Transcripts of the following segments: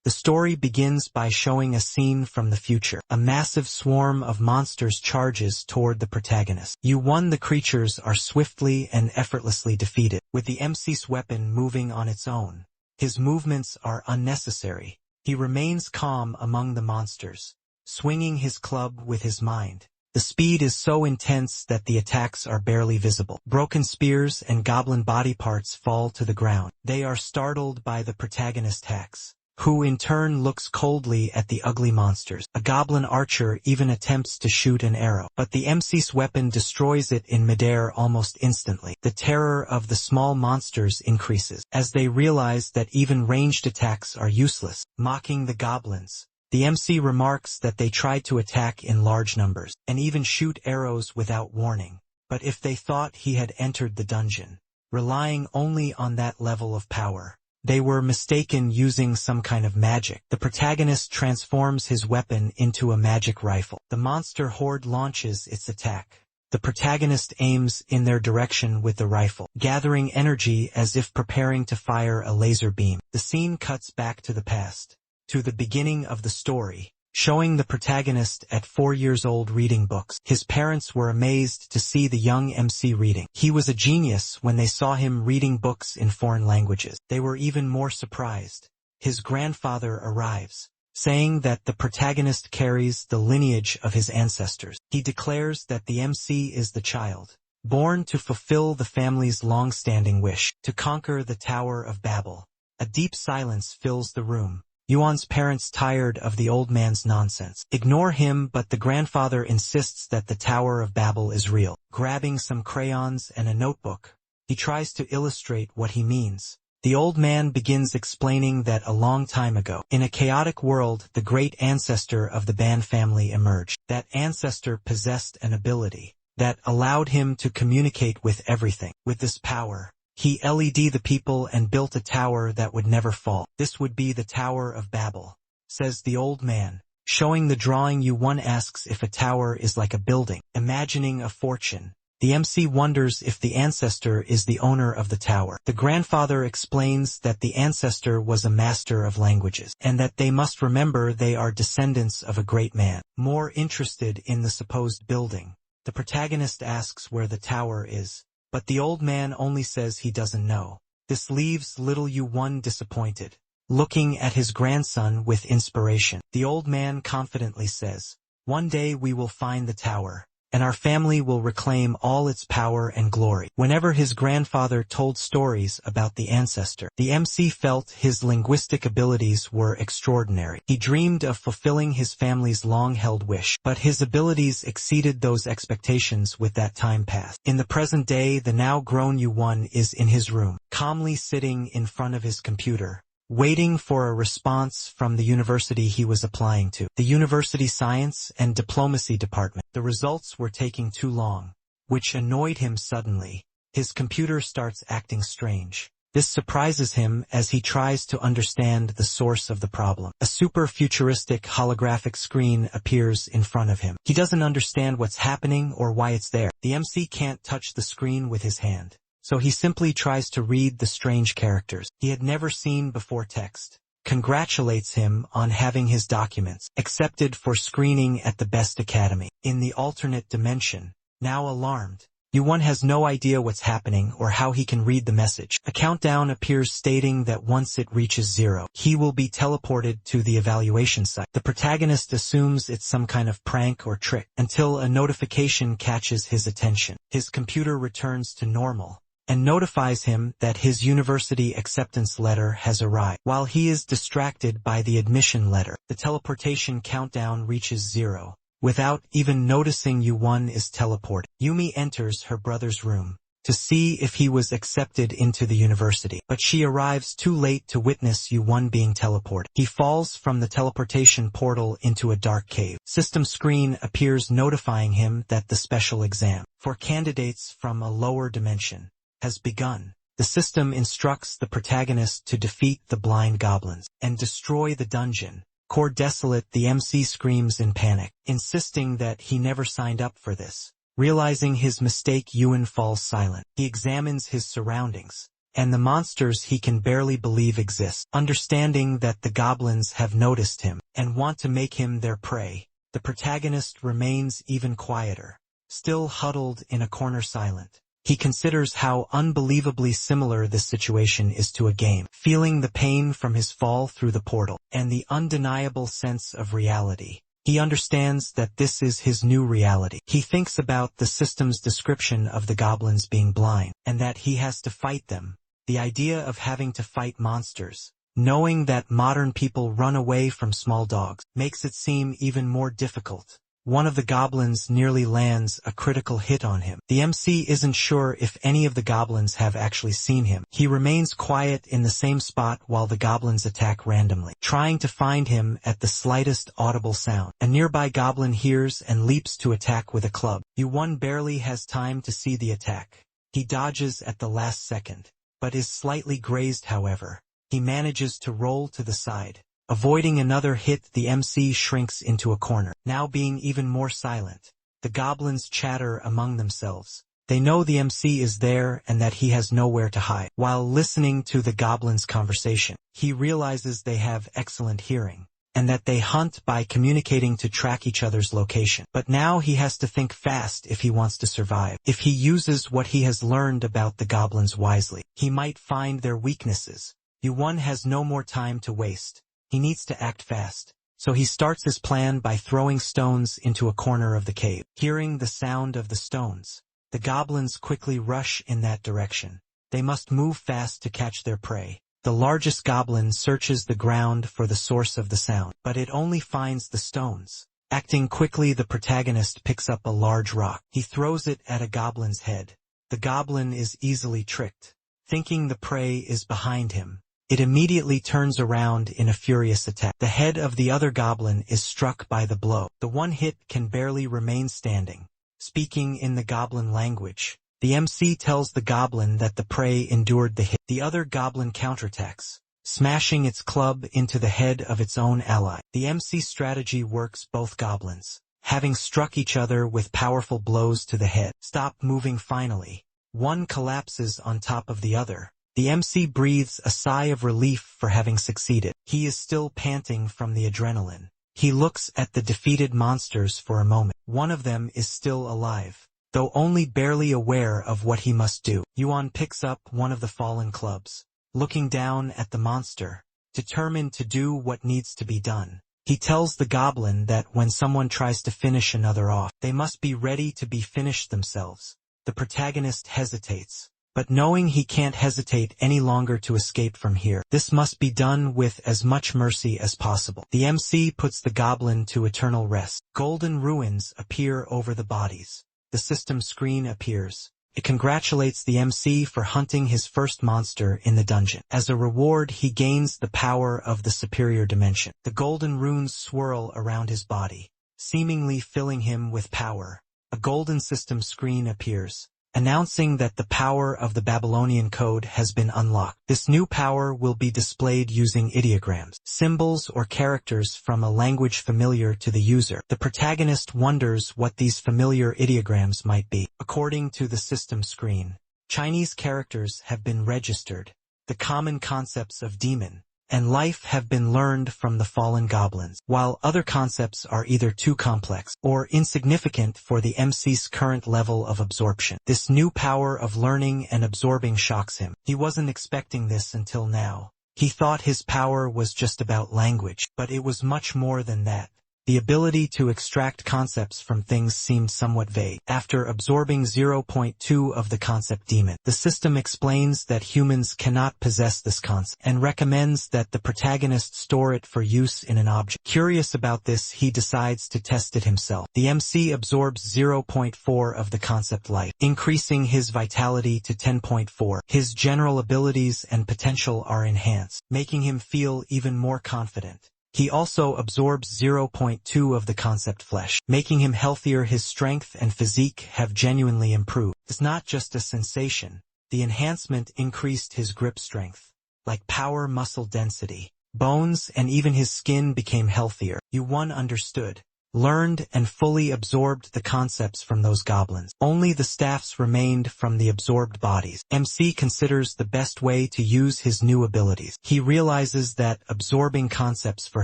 The story begins by showing a scene from the future. A massive swarm of monsters charges toward the protagonist. The creatures are swiftly and effortlessly defeated, with the MC's weapon moving on its own. His movements are unnecessary. He remains calm among the monsters, swinging his club with his mind. The speed is so intense that the attacks are barely visible. Broken spears and goblin body parts fall to the ground. They are startled by the protagonist's attacks, who in turn looks coldly at the ugly monsters. A goblin archer even attempts to shoot an arrow, but the MC's weapon destroys it in midair almost instantly. The terror of the small monsters increases, as they realize that even ranged attacks are useless. Mocking the goblins, the MC remarks that they tried to attack in large numbers, and even shoot arrows without warning. But if they thought he had entered the dungeon, relying only on that level of power, they were mistaken, using some kind of magic. The protagonist transforms his weapon into a magic rifle. The monster horde launches its attack. The protagonist aims in their direction with the rifle, gathering energy as if preparing to fire a laser beam. The scene cuts back to the past, to the beginning of the story, showing the protagonist at 4 years old reading books. His parents were amazed to see the young MC reading. He was a genius when they saw him reading books in foreign languages. They were even more surprised. His grandfather arrives, saying that the protagonist carries the lineage of his ancestors. He declares that the MC is the child, born to fulfill the family's long-standing wish, to conquer the Tower of Babel. A deep silence fills the room. Yuan's parents, tired of the old man's nonsense, ignore him, but the grandfather insists that the Tower of Babel is real. Grabbing some crayons and a notebook, he tries to illustrate what he means. The old man begins explaining that a long time ago, in a chaotic world, the great ancestor of the Ban family emerged. That ancestor possessed an ability that allowed him to communicate with everything. With this power, he led the people and built a tower that would never fall. This would be the Tower of Babel, says the old man. Showing the drawing, Yuan asks if a tower is like a building. Imagining a fortune, the MC wonders if the ancestor is the owner of the tower. The grandfather explains that the ancestor was a master of languages, and that they must remember they are descendants of a great man. More interested in the supposed building, the protagonist asks where the tower is, but the old man only says he doesn't know. This leaves little Yuan disappointed, looking at his grandson with inspiration. The old man confidently says, "One day we will find the tower, and our family will reclaim all its power and glory." Whenever his grandfather told stories about the ancestor, the MC felt his linguistic abilities were extraordinary. He dreamed of fulfilling his family's long-held wish, but his abilities exceeded those expectations with that time passed. In the present day, the now-grown Yuan is in his room, calmly sitting in front of his computer, waiting for a response from the university he was applying to, the University Science and Diplomacy Department. The results were taking too long, which annoyed him. Suddenly, his computer starts acting strange. This surprises him as he tries to understand the source of the problem. A super-futuristic holographic screen appears in front of him. He doesn't understand what's happening or why it's there. The MC can't touch the screen with his hand, so he simply tries to read the strange characters he had never seen before. Text congratulates him on having his documents accepted for screening at the best academy. In the alternate dimension, now alarmed, Yuan has no idea what's happening or how he can read the message. A countdown appears stating that once it reaches 0, he will be teleported to the evaluation site. The protagonist assumes it's some kind of prank or trick, until a notification catches his attention. His computer returns to normal and notifies him that his university acceptance letter has arrived. While he is distracted by the admission letter, the teleportation countdown reaches 0. Without even noticing, Yuan is teleported. Yumi enters her brother's room to see if he was accepted into the university, but she arrives too late to witness Yuan being teleported. He falls from the teleportation portal into a dark cave. System screen appears notifying him that the special exam for candidates from a lower dimension has begun. The system instructs the protagonist to defeat the blind goblins and destroy the dungeon. Core desolate, the MC screams in panic, insisting that he never signed up for this. Realizing his mistake, Yuan falls silent. He examines his surroundings and the monsters he can barely believe exist. Understanding that the goblins have noticed him and want to make him their prey, the protagonist remains even quieter, still huddled in a corner silent. He considers how unbelievably similar this situation is to a game, feeling the pain from his fall through the portal, and the undeniable sense of reality. He understands that this is his new reality. He thinks about the system's description of the goblins being blind, and that he has to fight them. The idea of having to fight monsters, knowing that modern people run away from small dogs, makes it seem even more difficult. One of the goblins nearly lands a critical hit on him. The MC isn't sure if any of the goblins have actually seen him. He remains quiet in the same spot while the goblins attack randomly, trying to find him at the slightest audible sound. A nearby goblin hears and leaps to attack with a club. Yuan barely has time to see the attack. He dodges at the last second, but is slightly grazed however. He manages to roll to the side. Avoiding another hit, the MC shrinks into a corner, now being even more silent. The goblins chatter among themselves. They know the MC is there and that he has nowhere to hide. While listening to the goblins' conversation, he realizes they have excellent hearing, and that they hunt by communicating to track each other's location. But now he has to think fast if he wants to survive. If he uses what he has learned about the goblins wisely, he might find their weaknesses. Yuan has no more time to waste. He needs to act fast, so he starts his plan by throwing stones into a corner of the cave. Hearing the sound of the stones, the goblins quickly rush in that direction. They must move fast to catch their prey. The largest goblin searches the ground for the source of the sound, but it only finds the stones. Acting quickly, the protagonist picks up a large rock. He throws it at a goblin's head. The goblin is easily tricked, thinking the prey is behind him. It immediately turns around in a furious attack. The head of the other goblin is struck by the blow. The one hit can barely remain standing. Speaking in the goblin language, the MC tells the goblin that the prey endured the hit. The other goblin counterattacks, smashing its club into the head of its own ally. The MC strategy works. Both goblins, having struck each other with powerful blows to the head, stop moving finally. One collapses on top of the other. The MC breathes a sigh of relief for having succeeded. He is still panting from the adrenaline. He looks at the defeated monsters for a moment. One of them is still alive, though only barely aware of what he must do. Yuan picks up one of the fallen clubs, looking down at the monster, determined to do what needs to be done. He tells the goblin that when someone tries to finish another off, they must be ready to be finished themselves. The protagonist hesitates, but knowing he can't hesitate any longer to escape from here, this must be done with as much mercy as possible. The MC puts the goblin to eternal rest. Golden ruins appear over the bodies. The system screen appears. It congratulates the MC for hunting his first monster in the dungeon. As a reward, he gains the power of the superior dimension. The golden runes swirl around his body, seemingly filling him with power. A golden system screen appears, announcing that the power of the Babylonian code has been unlocked. This new power will be displayed using ideograms, symbols or characters from a language familiar to the user. The protagonist wonders what these familiar ideograms might be. According to the system screen, Chinese characters have been registered. The common concepts of demon and life have been learned from the fallen goblins, while other concepts are either too complex or insignificant for the MC's current level of absorption. This new power of learning and absorbing shocks him. He wasn't expecting this until now. He thought his power was just about language, but it was much more than that. The ability to extract concepts from things seemed somewhat vague. After absorbing 0.2 of the concept demon, the system explains that humans cannot possess this concept and recommends that the protagonist store it for use in an object. Curious about this, he decides to test it himself. The MC absorbs 0.4 of the concept life, increasing his vitality to 10.4. His general abilities and potential are enhanced, making him feel even more confident. He also absorbs 0.2 of the concept flesh, making him healthier. His strength and physique have genuinely improved. It's not just a sensation. The enhancement increased his grip strength, like power, muscle density, bones, and even his skin became healthier. Yuan understood. learned and fully absorbed the concepts from those goblins. Only the staffs remained from the absorbed bodies. MC considers the best way to use his new abilities. He realizes that absorbing concepts for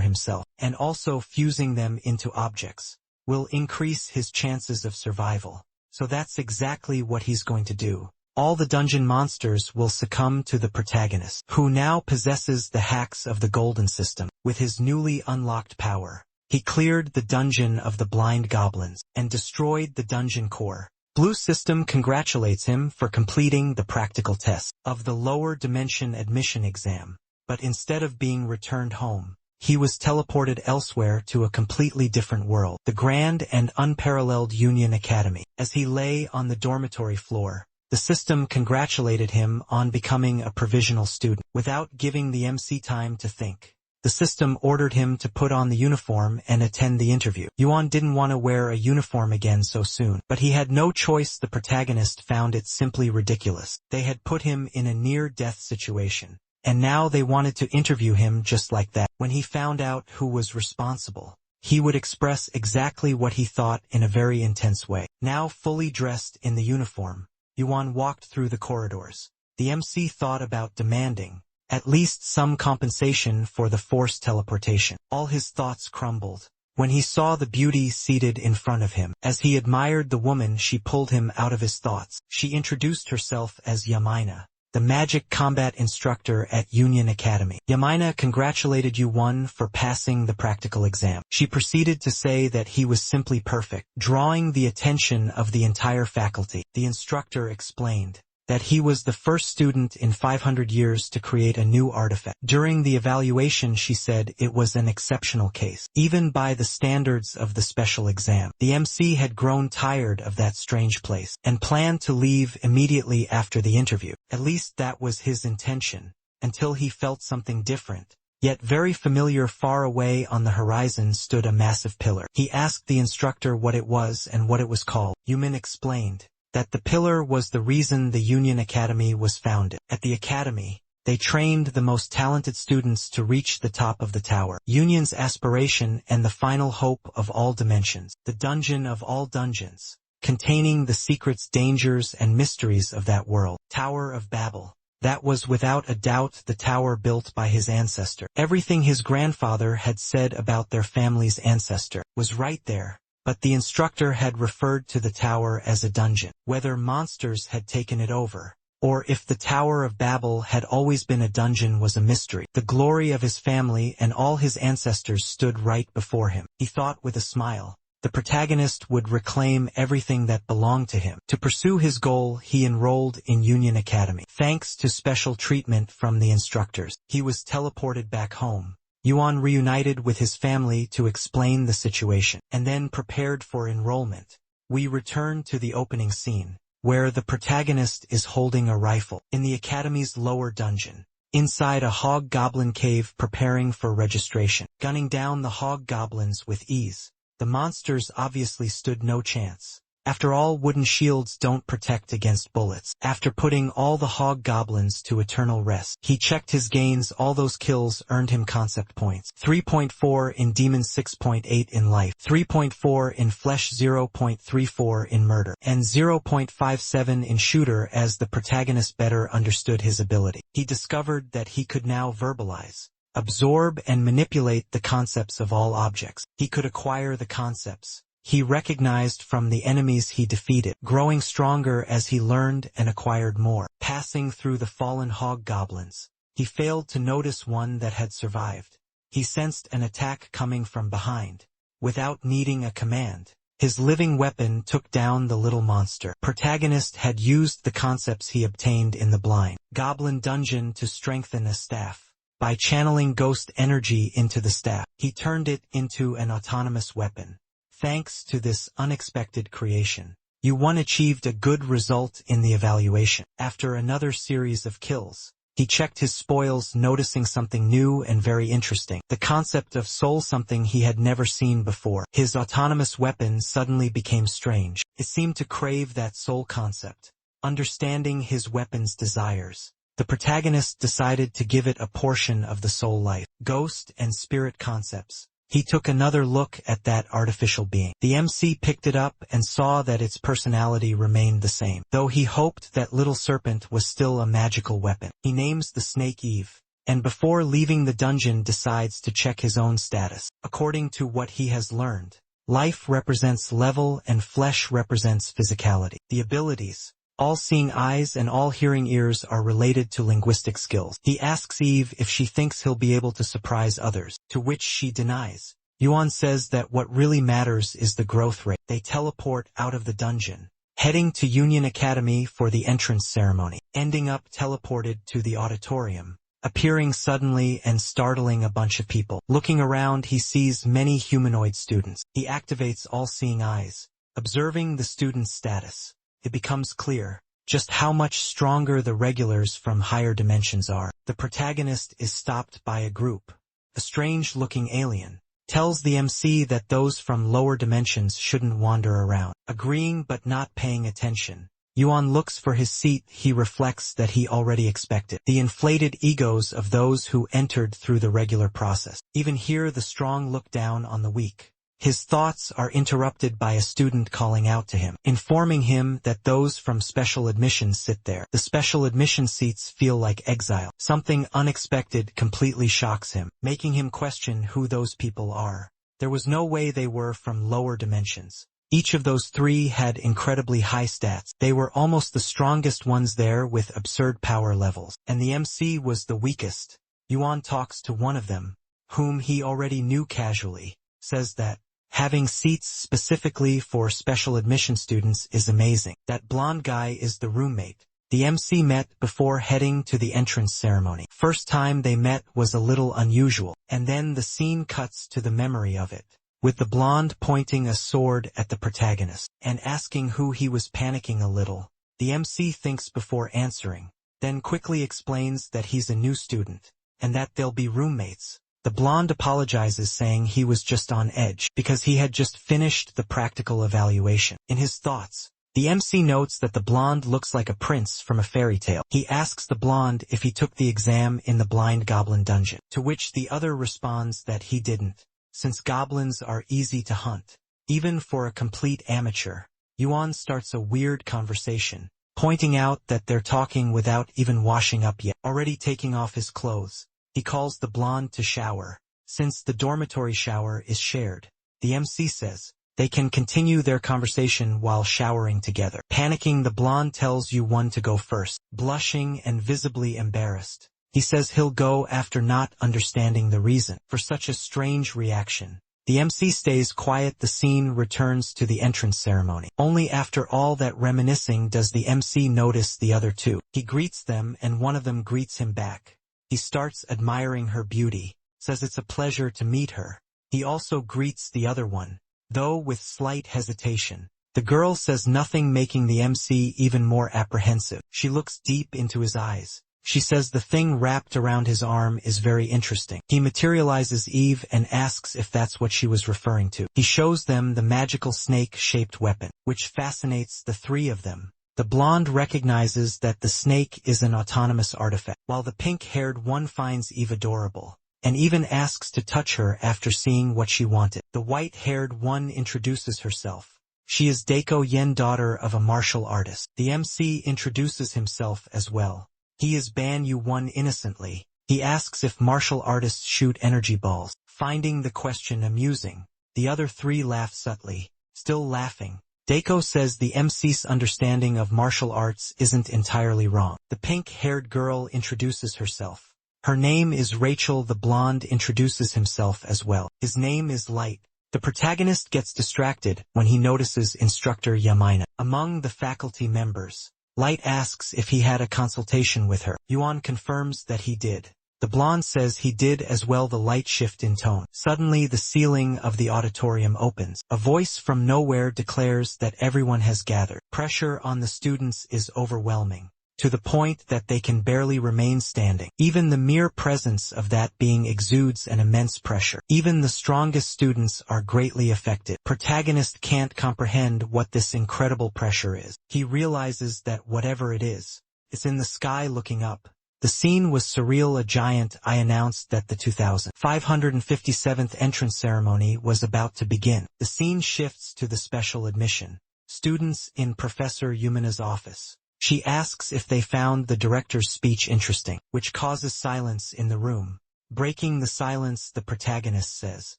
himself, and also fusing them into objects, will increase his chances of survival. So that's exactly what he's going to do. All the dungeon monsters will succumb to the protagonist, who now possesses the hacks of the golden system. With his newly unlocked power, he cleared the dungeon of the blind goblins, and destroyed the dungeon core. Blue System congratulates him for completing the practical test of the lower dimension admission exam, but instead of being returned home, he was teleported elsewhere to a completely different world, the grand and unparalleled Union Academy. As he lay on the dormitory floor, the system congratulated him on becoming a provisional student. Without giving the MC time to think, the system ordered him to put on the uniform and attend the interview. Yuan didn't want to wear a uniform again so soon, but he had no choice. The protagonist found it simply ridiculous. They had put him in a near-death situation, and now they wanted to interview him just like that. When he found out who was responsible, he would express exactly what he thought in a very intense way. Now fully dressed in the uniform, Yuan walked through the corridors. The MC thought about demanding at least some compensation for the forced teleportation. All his thoughts crumbled when he saw the beauty seated in front of him. As he admired the woman, she pulled him out of his thoughts. She introduced herself as Yamina, the magic combat instructor at Union Academy. Yamina congratulated Yuan for passing the practical exam. She proceeded to say that he was simply perfect, drawing the attention of the entire faculty. The instructor explained that he was the first student in 500 years to create a new artifact. During the evaluation, she said it was an exceptional case, even by the standards of the special exam. The MC had grown tired of that strange place, and planned to leave immediately after the interview. At least that was his intention, until he felt something different, yet very familiar. Far away on the horizon stood a massive pillar. He asked the instructor what it was and what it was called. Yumin explained that the pillar was the reason the Union Academy was founded. At the Academy, they trained the most talented students to reach the top of the tower. Union's aspiration and the final hope of all dimensions. The dungeon of all dungeons, containing the secrets, dangers, and mysteries of that world. Tower of Babel. That was without a doubt the tower built by his ancestor. Everything his grandfather had said about their family's ancestor was right there. But the instructor had referred to the tower as a dungeon. Whether monsters had taken it over, or if the Tower of Babel had always been a dungeon, was a mystery. The glory of his family and all his ancestors stood right before him. He thought with a smile, the protagonist would reclaim everything that belonged to him. To pursue his goal, he enrolled in Union Academy. Thanks to special treatment from the instructors, he was teleported back home. Yuan reunited with his family to explain the situation, and then prepared for enrollment. We return to the opening scene, where the protagonist is holding a rifle in the Academy's lower dungeon, inside a hog-goblin cave, preparing for registration, gunning down the hog-goblins with ease. The monsters obviously stood no chance. After all, wooden shields don't protect against bullets. After putting all the hog-goblins to eternal rest, he checked his gains. All those kills earned him concept points. 3.4 in demon, 6.8 in life, 3.4 in flesh, 0.34 in murder, and 0.57 in shooter. As the protagonist better understood his ability, he discovered that he could now verbalize, absorb, and manipulate the concepts of all objects. He could acquire the concepts he recognized from the enemies he defeated, growing stronger as he learned and acquired more. Passing through the fallen hog-goblins, he failed to notice one that had survived. He sensed an attack coming from behind. Without needing a command, his living weapon took down the little monster. Protagonist had used the concepts he obtained in the blind goblin dungeon to strengthen a staff. By channeling ghost energy into the staff, he turned it into an autonomous weapon. Thanks to this unexpected creation, Yuan achieved a good result in the evaluation. After another series of kills, he checked his spoils, noticing something new and very interesting. The concept of soul, something he had never seen before. His autonomous weapon suddenly became strange. It seemed to crave that soul concept. Understanding his weapon's desires, the protagonist decided to give it a portion of the soul life, ghost, and spirit concepts. He took another look at that artificial being. The MC picked it up and saw that its personality remained the same, though he hoped that little serpent was still a magical weapon. He names the snake Eve, and before leaving the dungeon decides to check his own status. According to what he has learned, life represents level and flesh represents physicality. The abilities, all-seeing eyes and all-hearing ears, are related to linguistic skills. He asks Eve if she thinks he'll be able to surprise others, to which she denies. Yuan says that what really matters is the growth rate. They teleport out of the dungeon, heading to Union Academy for the entrance ceremony, ending up teleported to the auditorium, appearing suddenly and startling a bunch of people. Looking around, he sees many humanoid students. He activates all-seeing eyes, observing the students' status. It becomes clear just how much stronger the regulars from higher dimensions are. The protagonist is stopped by a group. A strange-looking alien tells the MC that those from lower dimensions shouldn't wander around. Agreeing but not paying attention, Yuan looks for his seat. He reflects that he already expected. The inflated egos of those who entered through the regular process. Even here the strong look down on the weak. His thoughts are interrupted by a student calling out to him, informing him that those from special admission sit there. The special admission seats feel like exile. Something unexpected completely shocks him, making him question who those people are. There was no way they were from lower dimensions. Each of those three had incredibly high stats. They were almost the strongest ones there with absurd power levels, and the MC was the weakest. Yuan talks to one of them, whom he already knew casually, says that having seats specifically for special admission students is amazing. That blonde guy is the roommate the MC met before heading to the entrance ceremony. First time they met was a little unusual, and then the scene cuts to the memory of it, with the blonde pointing a sword at the protagonist and asking who he was. Panicking a little, the MC thinks before answering, then quickly explains that he's a new student and that they'll be roommates. The blonde apologizes, saying he was just on edge because he had just finished the practical evaluation. In his thoughts, the MC notes that the blonde looks like a prince from a fairy tale. He asks the blonde if he took the exam in the blind goblin dungeon, to which the other responds that he didn't, since goblins are easy to hunt, even for a complete amateur. Yuan starts a weird conversation, pointing out that they're talking without even washing up yet, already taking off his clothes. He calls the blonde to shower, since the dormitory shower is shared. The MC says they can continue their conversation while showering together. Panicking, the blonde tells Yuan to go first. Blushing and visibly embarrassed, he says he'll go after, not understanding the reason for such a strange reaction. The MC stays quiet. The scene returns to the entrance ceremony. Only after all that reminiscing does the MC notice the other two. He greets them and one of them greets him back. He starts admiring her beauty, says it's a pleasure to meet her. He also greets the other one, though with slight hesitation. The girl says nothing, making the MC even more apprehensive. She looks deep into his eyes. She says the thing wrapped around his arm is very interesting. He materializes Eve and asks if that's what she was referring to. He shows them the magical snake-shaped weapon, which fascinates the three of them. The blonde recognizes that the snake is an autonomous artifact, while the pink-haired one finds Eve adorable, and even asks to touch her after seeing what she wanted. The white-haired one introduces herself. She is Daiko Yen, daughter of a martial artist. The MC introduces himself as well. He is Ban Yu-1. Innocently, he asks if martial artists shoot energy balls. Finding the question amusing, the other three laugh subtly. Still laughing, Daiko says the MC's understanding of martial arts isn't entirely wrong. The pink-haired girl introduces herself. Her name is Rachel. The blonde introduces himself as well. His name is Light. The protagonist gets distracted when he notices instructor Yamina among the faculty members. Light asks if he had a consultation with her. Yuan confirms that he did. The blonde says he did as well. The light shift in tone. Suddenly the ceiling of the auditorium opens. A voice from nowhere declares that everyone has gathered. Pressure on the students is overwhelming, to the point that they can barely remain standing. Even the mere presence of that being exudes an immense pressure. Even the strongest students are greatly affected. Protagonist can't comprehend what this incredible pressure is. He realizes that whatever it is, it's in the sky looking up. The scene was surreal. A giant eye announced that the 2557th entrance ceremony was about to begin. The scene shifts to the special admission students in Professor Yumina's office. She asks if they found the director's speech interesting, which causes silence in the room. Breaking the silence, the protagonist says,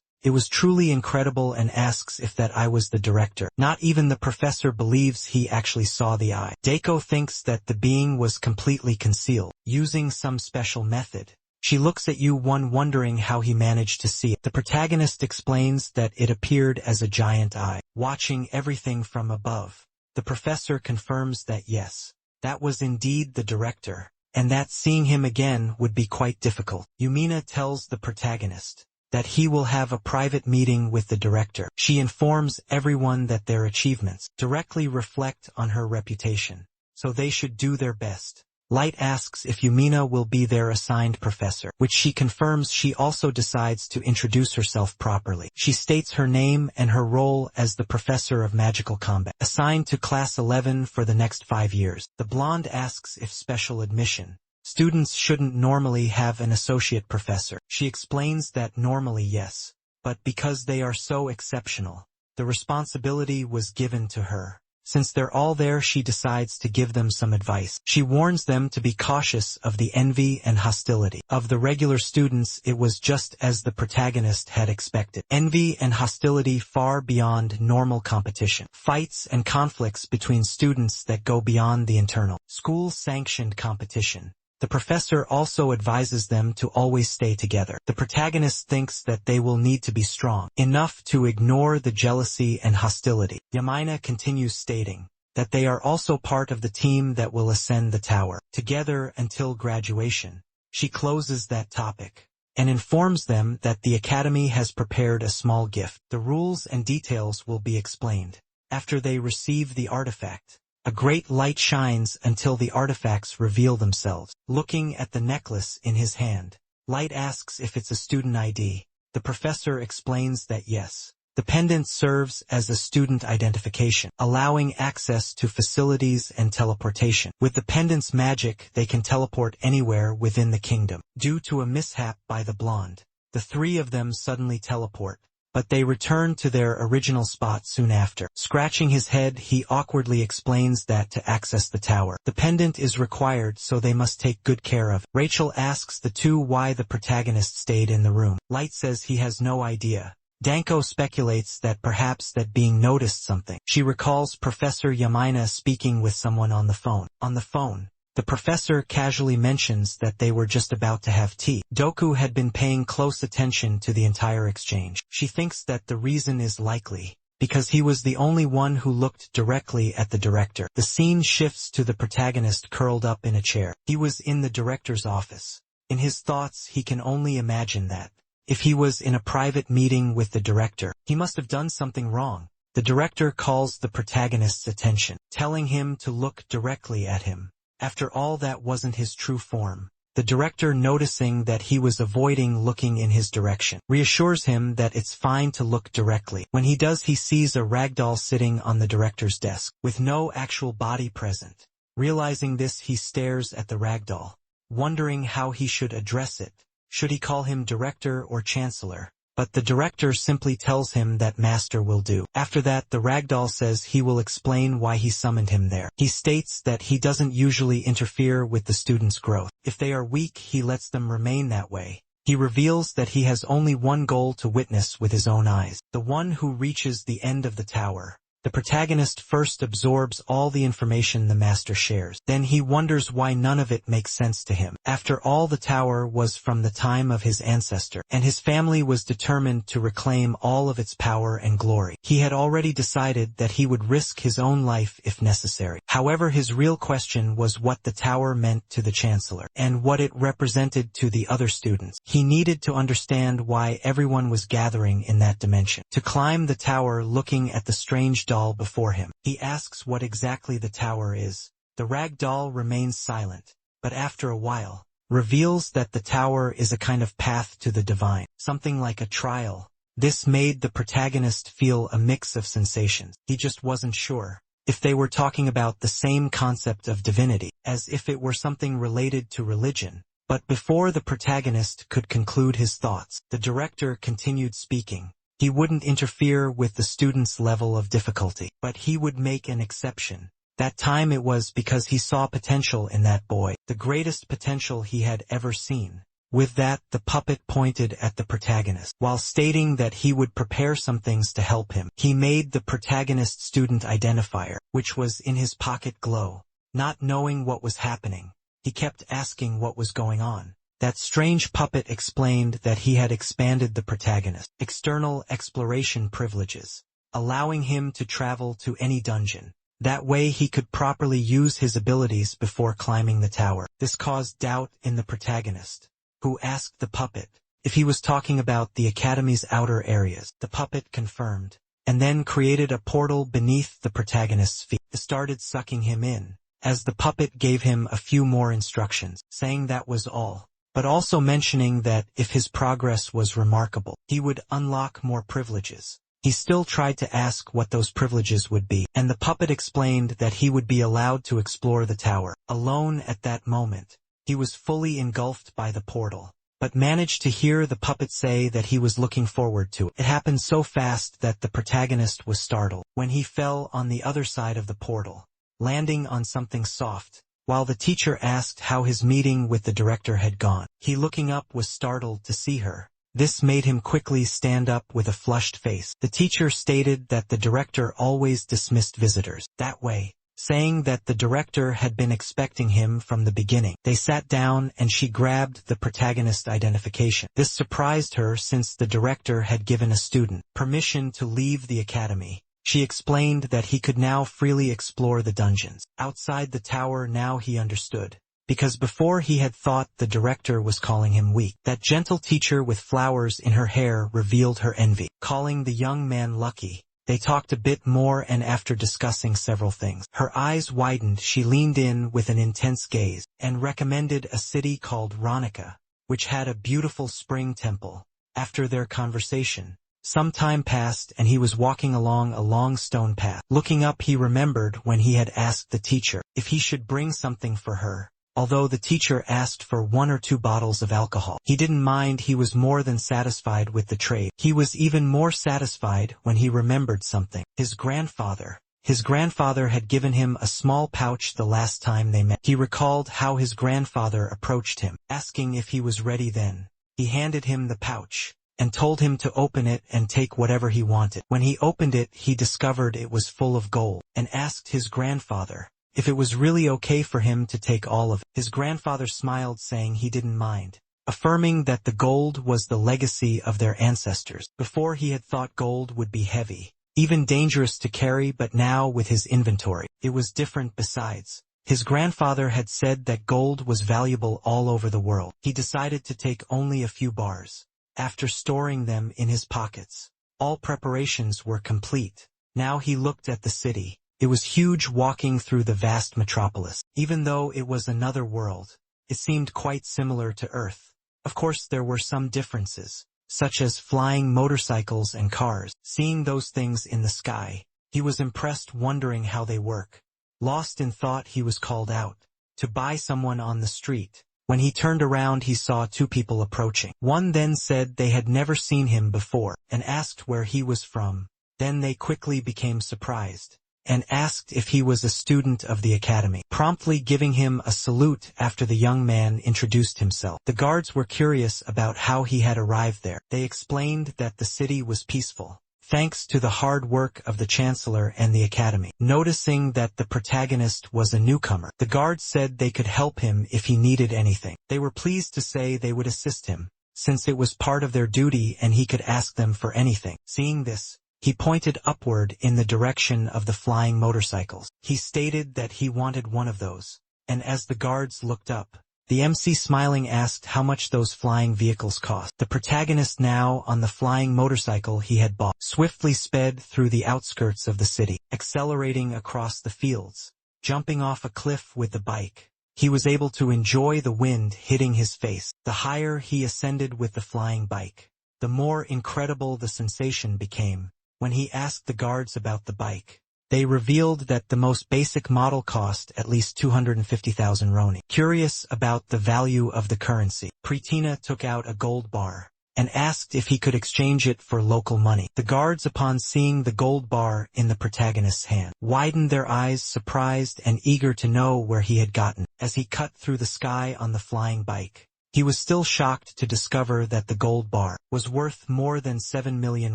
"It was truly incredible," and asks if that eye was the director. Not even the professor believes he actually saw the eye. Daiko thinks that the being was completely concealed, using some special method. She looks at Yu-One wondering how he managed to see it. The protagonist explains that it appeared as a giant eye, watching everything from above. The professor confirms that yes, that was indeed the director, and that seeing him again would be quite difficult. Yumina tells the protagonist that he will have a private meeting with the director. She informs everyone that their achievements directly reflect on her reputation, so they should do their best. Light asks if Yumina will be their assigned professor, which she confirms. She also decides to introduce herself properly. She states her name and her role as the professor of magical combat, assigned to class 11 for the next 5 years. The blonde asks if special admission students shouldn't normally have an associate professor. She explains that normally yes, but because they are so exceptional, the responsibility was given to her. Since they're all there, she decides to give them some advice. She warns them to be cautious of the envy and hostility of the regular students. It was just as the protagonist had expected. Envy and hostility far beyond normal competition. Fights and conflicts between students that go beyond the internal school-sanctioned competition. The professor also advises them to always stay together. The protagonist thinks that they will need to be strong enough to ignore the jealousy and hostility. Yamina continues stating that they are also part of the team that will ascend the tower together until graduation. She closes that topic and informs them that the Academy has prepared a small gift. The rules and details will be explained after they receive the artifact. A great light shines until the artifacts reveal themselves. Looking at the necklace in his hand, Light asks if it's a student ID. The professor explains that yes, the pendant serves as a student identification, allowing access to facilities and teleportation. With the pendant's magic, they can teleport anywhere within the kingdom. Due to a mishap by the blonde, the three of them suddenly teleport, but they return to their original spot soon after. Scratching his head, he awkwardly explains that to access the tower, the pendant is required, so they must take good care of it. Rachel asks the two why the protagonist stayed in the room. Light says he has no idea. Danko speculates that perhaps that being noticed something. She recalls Professor Yamina speaking with someone on the phone. On the phone, the professor casually mentions that they were just about to have tea. Doku had been paying close attention to the entire exchange. She thinks that the reason is likely because he was the only one who looked directly at the director. The scene shifts to the protagonist curled up in a chair. He was in the director's office. In his thoughts, he can only imagine that if he was in a private meeting with the director, he must have done something wrong. The director calls the protagonist's attention, telling him to look directly at him. After all, that wasn't his true form. The director, noticing that he was avoiding looking in his direction, reassures him that it's fine to look directly. When he does, he sees a ragdoll sitting on the director's desk, with no actual body present. Realizing this, he stares at the ragdoll, wondering how he should address it. Should he call him director or chancellor? But the director simply tells him that master will do. After that, the ragdoll says he will explain why he summoned him there. He states that he doesn't usually interfere with the students' growth. If they are weak, he lets them remain that way. He reveals that he has only one goal to witness with his own eyes, the one who reaches the end of the tower. The protagonist first absorbs all the information the master shares. Then he wonders why none of it makes sense to him. After all, the tower was from the time of his ancestor, and his family was determined to reclaim all of its power and glory. He had already decided that he would risk his own life if necessary. However, his real question was what the tower meant to the chancellor, and what it represented to the other students. He needed to understand why everyone was gathering in that dimension. To climb the tower, looking at the strange doll before him, he asks what exactly the tower is. The rag doll remains silent, but after a while, reveals that the tower is a kind of path to the divine, something like a trial. This made the protagonist feel a mix of sensations. He just wasn't sure. if they were talking about the same concept of divinity, as if it were something related to religion. But before the protagonist could conclude his thoughts, the director continued speaking. He wouldn't interfere with the student's level of difficulty, but he would make an exception. That time it was because he saw potential in that boy, the greatest potential he had ever seen. With that, the puppet pointed at the protagonist. While stating that he would prepare some things to help him, he made the protagonist student identifier, which was in his pocket, glow. Not knowing what was happening, he kept asking what was going on. That strange puppet explained that he had expanded the protagonist's external exploration privileges, allowing him to travel to any dungeon. That way he could properly use his abilities before climbing the tower. This caused doubt in the protagonist, who asked the puppet if he was talking about the Academy's outer areas. The puppet confirmed, and then created a portal beneath the protagonist's feet. It started sucking him in, as the puppet gave him a few more instructions, saying that was all, but also mentioning that if his progress was remarkable, he would unlock more privileges. He still tried to ask what those privileges would be, and the puppet explained that he would be allowed to explore the tower. Alone at that moment, he was fully engulfed by the portal, but managed to hear the puppet say that he was looking forward to it. It happened so fast that the protagonist was startled when he fell on the other side of the portal, landing on something soft. While the teacher asked how his meeting with the director had gone, he looking up was startled to see her. This made him quickly stand up with a flushed face. The teacher stated that the director always dismissed visitors that way, saying that the director had been expecting him from the beginning. They sat down and she grabbed the protagonist identification. This surprised her since the director had given a student permission to leave the academy. She explained that he could now freely explore the dungeons outside the tower. Now he understood, because before he had thought the director was calling him weak. That gentle teacher with flowers in her hair revealed her envy, calling the young man lucky. They talked a bit more, and after discussing several things, her eyes widened. She leaned in with an intense gaze, and recommended a city called Ronica, which had a beautiful spring temple. After their conversation, some time passed and he was walking along a long stone path. Looking up, he remembered when he had asked the teacher if he should bring something for her. Although the teacher asked for 1 or 2 bottles of alcohol, he didn't mind. He was more than satisfied with the trade. He was even more satisfied when he remembered something. His grandfather. His grandfather had given him a small pouch the last time they met. He recalled how his grandfather approached him, asking if he was ready then. He handed him the pouch, and told him to open it and take whatever he wanted. When he opened it, he discovered it was full of gold, and asked his grandfather if it was really okay for him to take all of it. His grandfather smiled, saying he didn't mind, affirming that the gold was the legacy of their ancestors. Before, he had thought gold would be heavy, even dangerous to carry, but now with his inventory, it was different. Besides, his grandfather had said that gold was valuable all over the world. He decided to take only a few bars. After storing them in his pockets, all preparations were complete. Now he looked at the city. It was huge. Walking through the vast metropolis, even though it was another world, it seemed quite similar to Earth. Of course, there were some differences, such as flying motorcycles and cars. Seeing those things in the sky, he was impressed, wondering how they work. Lost in thought, he was called out to by someone on the street. When he turned around, he saw 2 people approaching. One then said they had never seen him before, and asked where he was from. Then they quickly became surprised, and asked if he was a student of the academy, promptly giving him a salute after the young man introduced himself. The guards were curious about how he had arrived there. They explained that the city was peaceful, thanks to the hard work of the chancellor and the academy. Noticing that the protagonist was a newcomer, the guards said they could help him if he needed anything. They were pleased to say they would assist him, since it was part of their duty and he could ask them for anything. Seeing this, he pointed upward in the direction of the flying motorcycles. He stated that he wanted one of those, and as the guards looked up, the MC smiling asked how much those flying vehicles cost. The protagonist, now on the flying motorcycle he had bought, swiftly sped through the outskirts of the city, accelerating across the fields, jumping off a cliff with the bike. He was able to enjoy the wind hitting his face. The higher he ascended with the flying bike, the more incredible the sensation became. When he asked the guards about the bike, They revealed that the most basic model cost at least 250,000 roni. Curious about the value of the currency, Pretina took out a gold bar and asked if he could exchange it for local money. The guards, upon seeing the gold bar in the protagonist's hand, widened their eyes, surprised and eager to know where he had gotten. As he cut through the sky on the flying bike, he was still shocked to discover that the gold bar was worth more than 7 million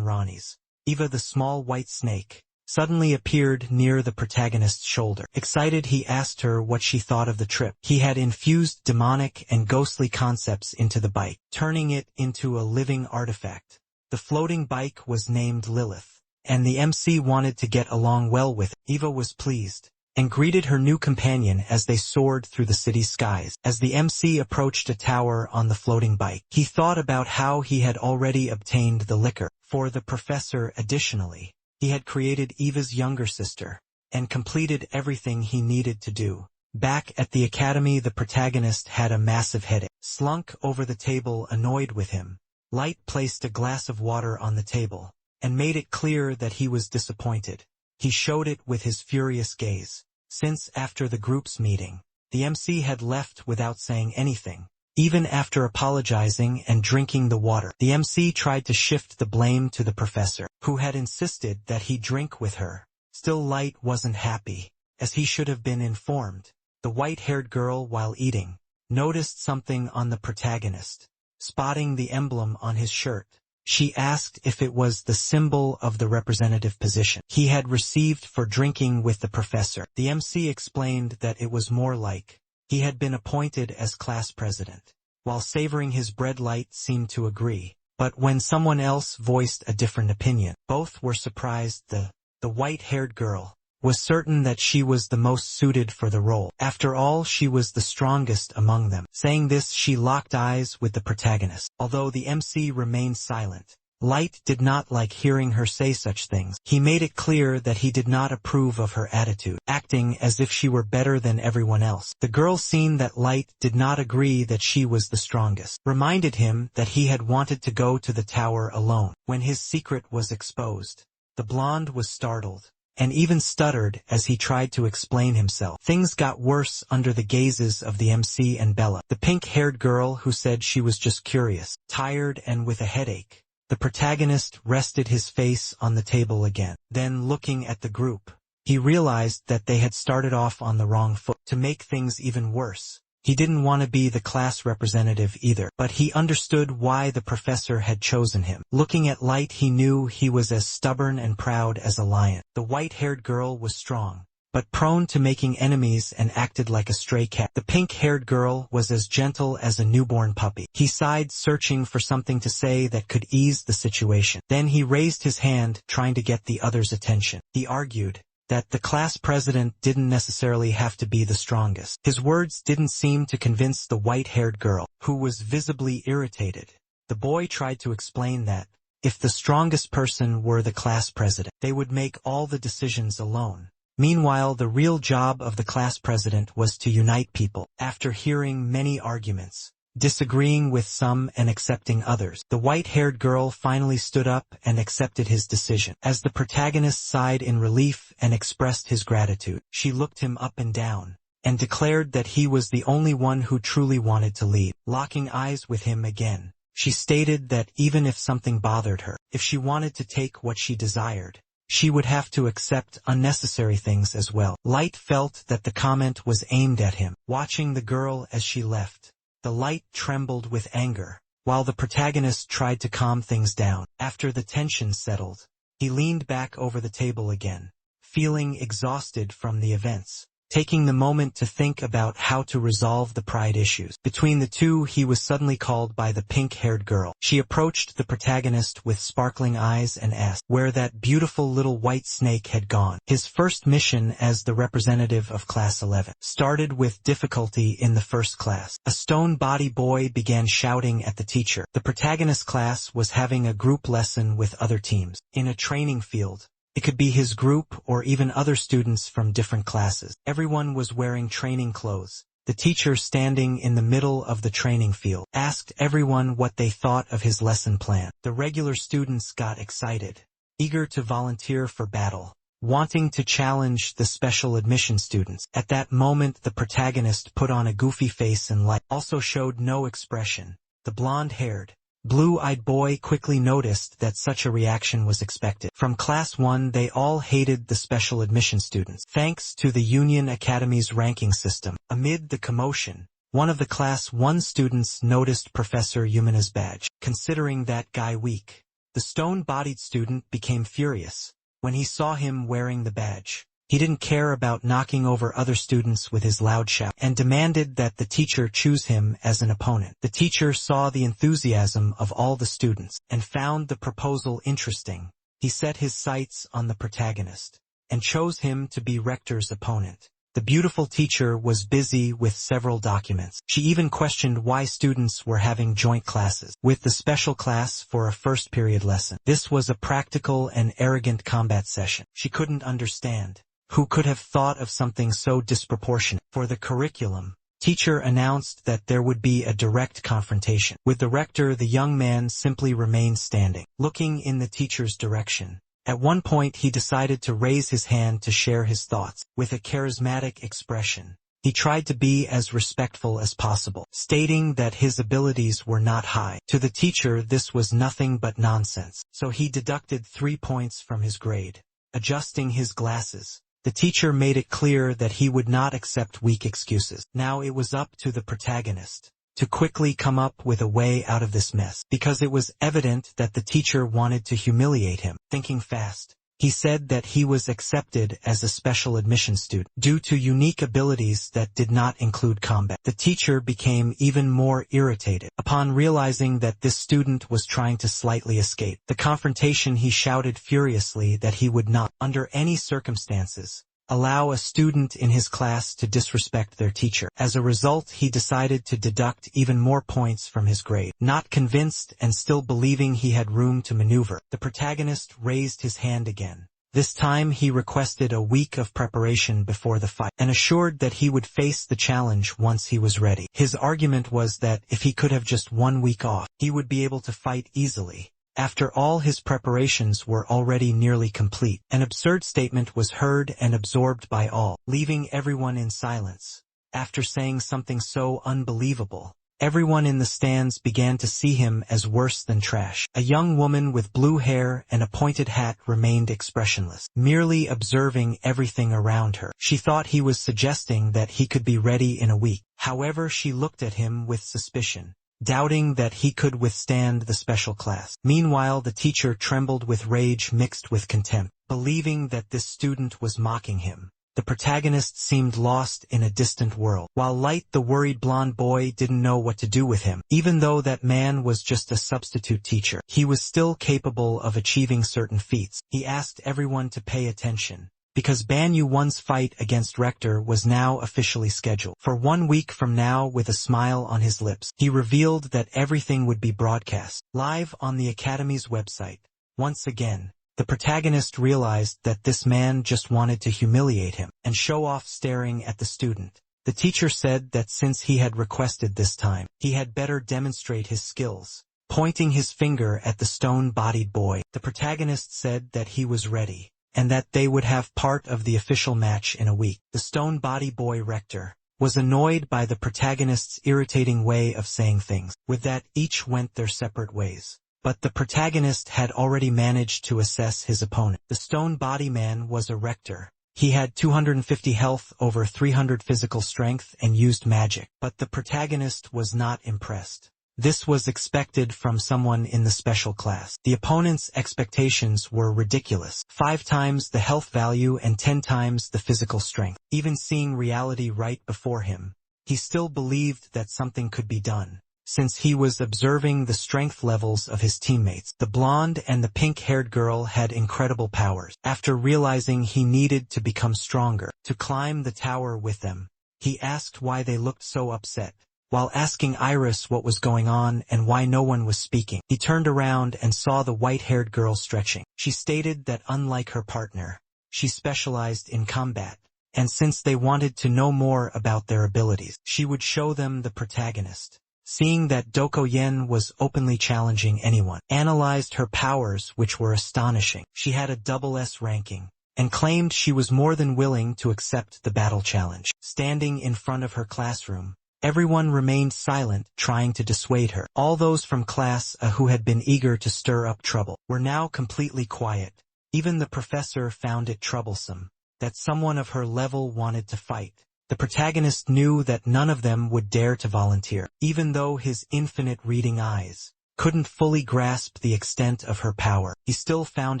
ranis. Eva, the small white snake, suddenly appeared near the protagonist's shoulder. Excited, he asked her what she thought of the trip. He had infused demonic and ghostly concepts into the bike, turning it into a living artifact. The floating bike was named Lilith, and the MC wanted to get along well with it. Eva was pleased and greeted her new companion as they soared through the city's skies. As the MC approached a tower on the floating bike, he thought about how he had already obtained the liquor for the professor. Additionally, he had created Eva's younger sister and completed everything he needed to do. Back at the academy, the protagonist had a massive headache. Slunk over the table, annoyed with him, Light placed a glass of water on the table and made it clear that he was disappointed. He showed it with his furious gaze. Since after the group's meeting, the MC had left without saying anything. Even after apologizing and drinking the water, the MC tried to shift the blame to the professor, who had insisted that he drink with her. Still, Light wasn't happy, as he should have been informed. The white-haired girl, while eating, noticed something on the protagonist. Spotting the emblem on his shirt, she asked if it was the symbol of the representative position he had received for drinking with the professor. The MC explained that it was more like he had been appointed as class president. While savoring his bread, Light seemed to agree, but when someone else voiced a different opinion, both were surprised. The white-haired girl was certain that she was the most suited for the role. After all, she was the strongest among them. Saying this, she locked eyes with the protagonist. Although the MC remained silent, Light did not like hearing her say such things. He made it clear that he did not approve of her attitude, acting as if she were better than everyone else. The girl, seeing that Light did not agree that she was the strongest, reminded him that he had wanted to go to the tower alone when his secret was exposed. The blonde was startled and even stuttered as he tried to explain himself. Things got worse under the gazes of the MC and Bella, the pink-haired girl, who said she was just curious. Tired and with a headache, the protagonist rested his face on the table again. Then, looking at the group, he realized that they had started off on the wrong foot. To make things even worse, he didn't want to be the class representative either, but he understood why the professor had chosen him. Looking at Light, he knew he was as stubborn and proud as a lion. The white-haired girl was strong, but prone to making enemies and acted like a stray cat. The pink-haired girl was as gentle as a newborn puppy. He sighed, searching for something to say that could ease the situation. Then he raised his hand, trying to get the others' attention. He argued that the class president didn't necessarily have to be the strongest. His words didn't seem to convince the white-haired girl, who was visibly irritated. The boy tried to explain that if the strongest person were the class president, they would make all the decisions alone. Meanwhile, the real job of the class president was to unite people. After hearing many arguments, disagreeing with some and accepting others, the white-haired girl finally stood up and accepted his decision. As the protagonist sighed in relief and expressed his gratitude, she looked him up and down and declared that he was the only one who truly wanted to lead. Locking eyes with him again, she stated that even if something bothered her, if she wanted to take what she desired, she would have to accept unnecessary things as well. Light felt that the comment was aimed at him. Watching the girl as she left, the Light trembled with anger, while the protagonist tried to calm things down. After the tension settled, he leaned back over the table again, feeling exhausted from the events. Taking the moment to think about how to resolve the pride issues between the two, he was suddenly called by the pink-haired girl. She approached the protagonist with sparkling eyes and asked where that beautiful little white snake had gone. His first mission as the representative of Class 11 started with difficulty in the first class. A stone-body boy began shouting at the teacher. The protagonist's class was having a group lesson with other teams in a training field. It could be his group or even other students from different classes. Everyone was wearing training clothes. The teacher, standing in the middle of the training field, asked everyone what they thought of his lesson plan. The regular students got excited, eager to volunteer for battle, wanting to challenge the special admission students. At that moment the protagonist put on a goofy face and also showed no expression. The blonde-haired, blue-eyed boy quickly noticed that such a reaction was expected. From Class 1 they all hated the special admission students. Thanks to the Union Academy's ranking system, amid the commotion, one of the Class 1 students noticed Professor Yumina's badge. Considering that guy weak, the stone-bodied student became furious when he saw him wearing the badge. He didn't care about knocking over other students with his loud shout, and demanded that the teacher choose him as an opponent. The teacher saw the enthusiasm of all the students, and found the proposal interesting. He set his sights on the protagonist, and chose him to be Rector's opponent. The beautiful teacher was busy with several documents. She even questioned why students were having joint classes with the special class for a first period lesson. This was a practical and arrogant combat session. She couldn't understand. Who could have thought of something so disproportionate? For the curriculum, teacher announced that there would be a direct confrontation. With the rector, the young man simply remained standing, looking in the teacher's direction. At one point he decided to raise his hand to share his thoughts. With a charismatic expression, he tried to be as respectful as possible, stating that his abilities were not high. To the teacher this was nothing but nonsense, so he deducted 3 points from his grade. Adjusting his glasses, the teacher made it clear that he would not accept weak excuses. Now it was up to the protagonist to quickly come up with a way out of this mess, because it was evident that the teacher wanted to humiliate him. Thinking fast, he said that he was accepted as a special admission student due to unique abilities that did not include combat. The teacher became even more irritated. Upon realizing that this student was trying to slightly escape the confrontation, he shouted furiously that he would not, under any circumstances, allow a student in his class to disrespect their teacher. As a result, he decided to deduct even more points from his grade. Not convinced and still believing he had room to maneuver, the protagonist raised his hand again. This time he requested a week of preparation before the fight, and assured that he would face the challenge once he was ready. His argument was that if he could have just 1 week off, he would be able to fight easily. After all, his preparations were already nearly complete. An absurd statement was heard and absorbed by all, leaving everyone in silence. After saying something so unbelievable, everyone in the stands began to see him as worse than trash. A young woman with blue hair and a pointed hat remained expressionless, merely observing everything around her. She thought he was suggesting that he could be ready in a week. However, she looked at him with suspicion, doubting that he could withstand the special class. Meanwhile, the teacher trembled with rage mixed with contempt, believing that this student was mocking him. The protagonist seemed lost in a distant world, while Light, the worried blonde boy, didn't know what to do with him. Even though that man was just a substitute teacher, he was still capable of achieving certain feats. He asked everyone to pay attention, because Banyu 1's fight against Rector was now officially scheduled for 1 week from now. With a smile on his lips, he revealed that everything would be broadcast live on the Academy's website. Once again, the protagonist realized that this man just wanted to humiliate him and show off. Staring at the student, the teacher said that since he had requested this time, he had better demonstrate his skills. Pointing his finger at the stone-bodied boy, the protagonist said that he was ready, and that they would have part of the official match in a week. The stone-body boy Rector was annoyed by the protagonist's irritating way of saying things. With that, each went their separate ways. But the protagonist had already managed to assess his opponent. The stone-body man was a Rector. He had 250 health, over 300 physical strength, and used magic. But the protagonist was not impressed. This was expected from someone in the special class. The opponent's expectations were ridiculous. 5 times the health value and 10 times the physical strength. Even seeing reality right before him, he still believed that something could be done, since he was observing the strength levels of his teammates. The blonde and the pink-haired girl had incredible powers. After realizing he needed to become stronger to climb the tower with them, he asked why they looked so upset. While asking Iris what was going on and why no one was speaking, he turned around and saw the white-haired girl stretching. She stated that unlike her partner, she specialized in combat, and since they wanted to know more about their abilities, she would show them the protagonist. Seeing that Doko Yen was openly challenging anyone, analyzed her powers, which were astonishing. She had a double S ranking, and claimed she was more than willing to accept the battle challenge. Standing in front of her classroom, everyone remained silent, trying to dissuade her. All those from class who had been eager to stir up trouble were now completely quiet. Even the professor found it troublesome that someone of her level wanted to fight. The protagonist knew that none of them would dare to volunteer, even though his infinite reading eyes couldn't fully grasp the extent of her power. He still found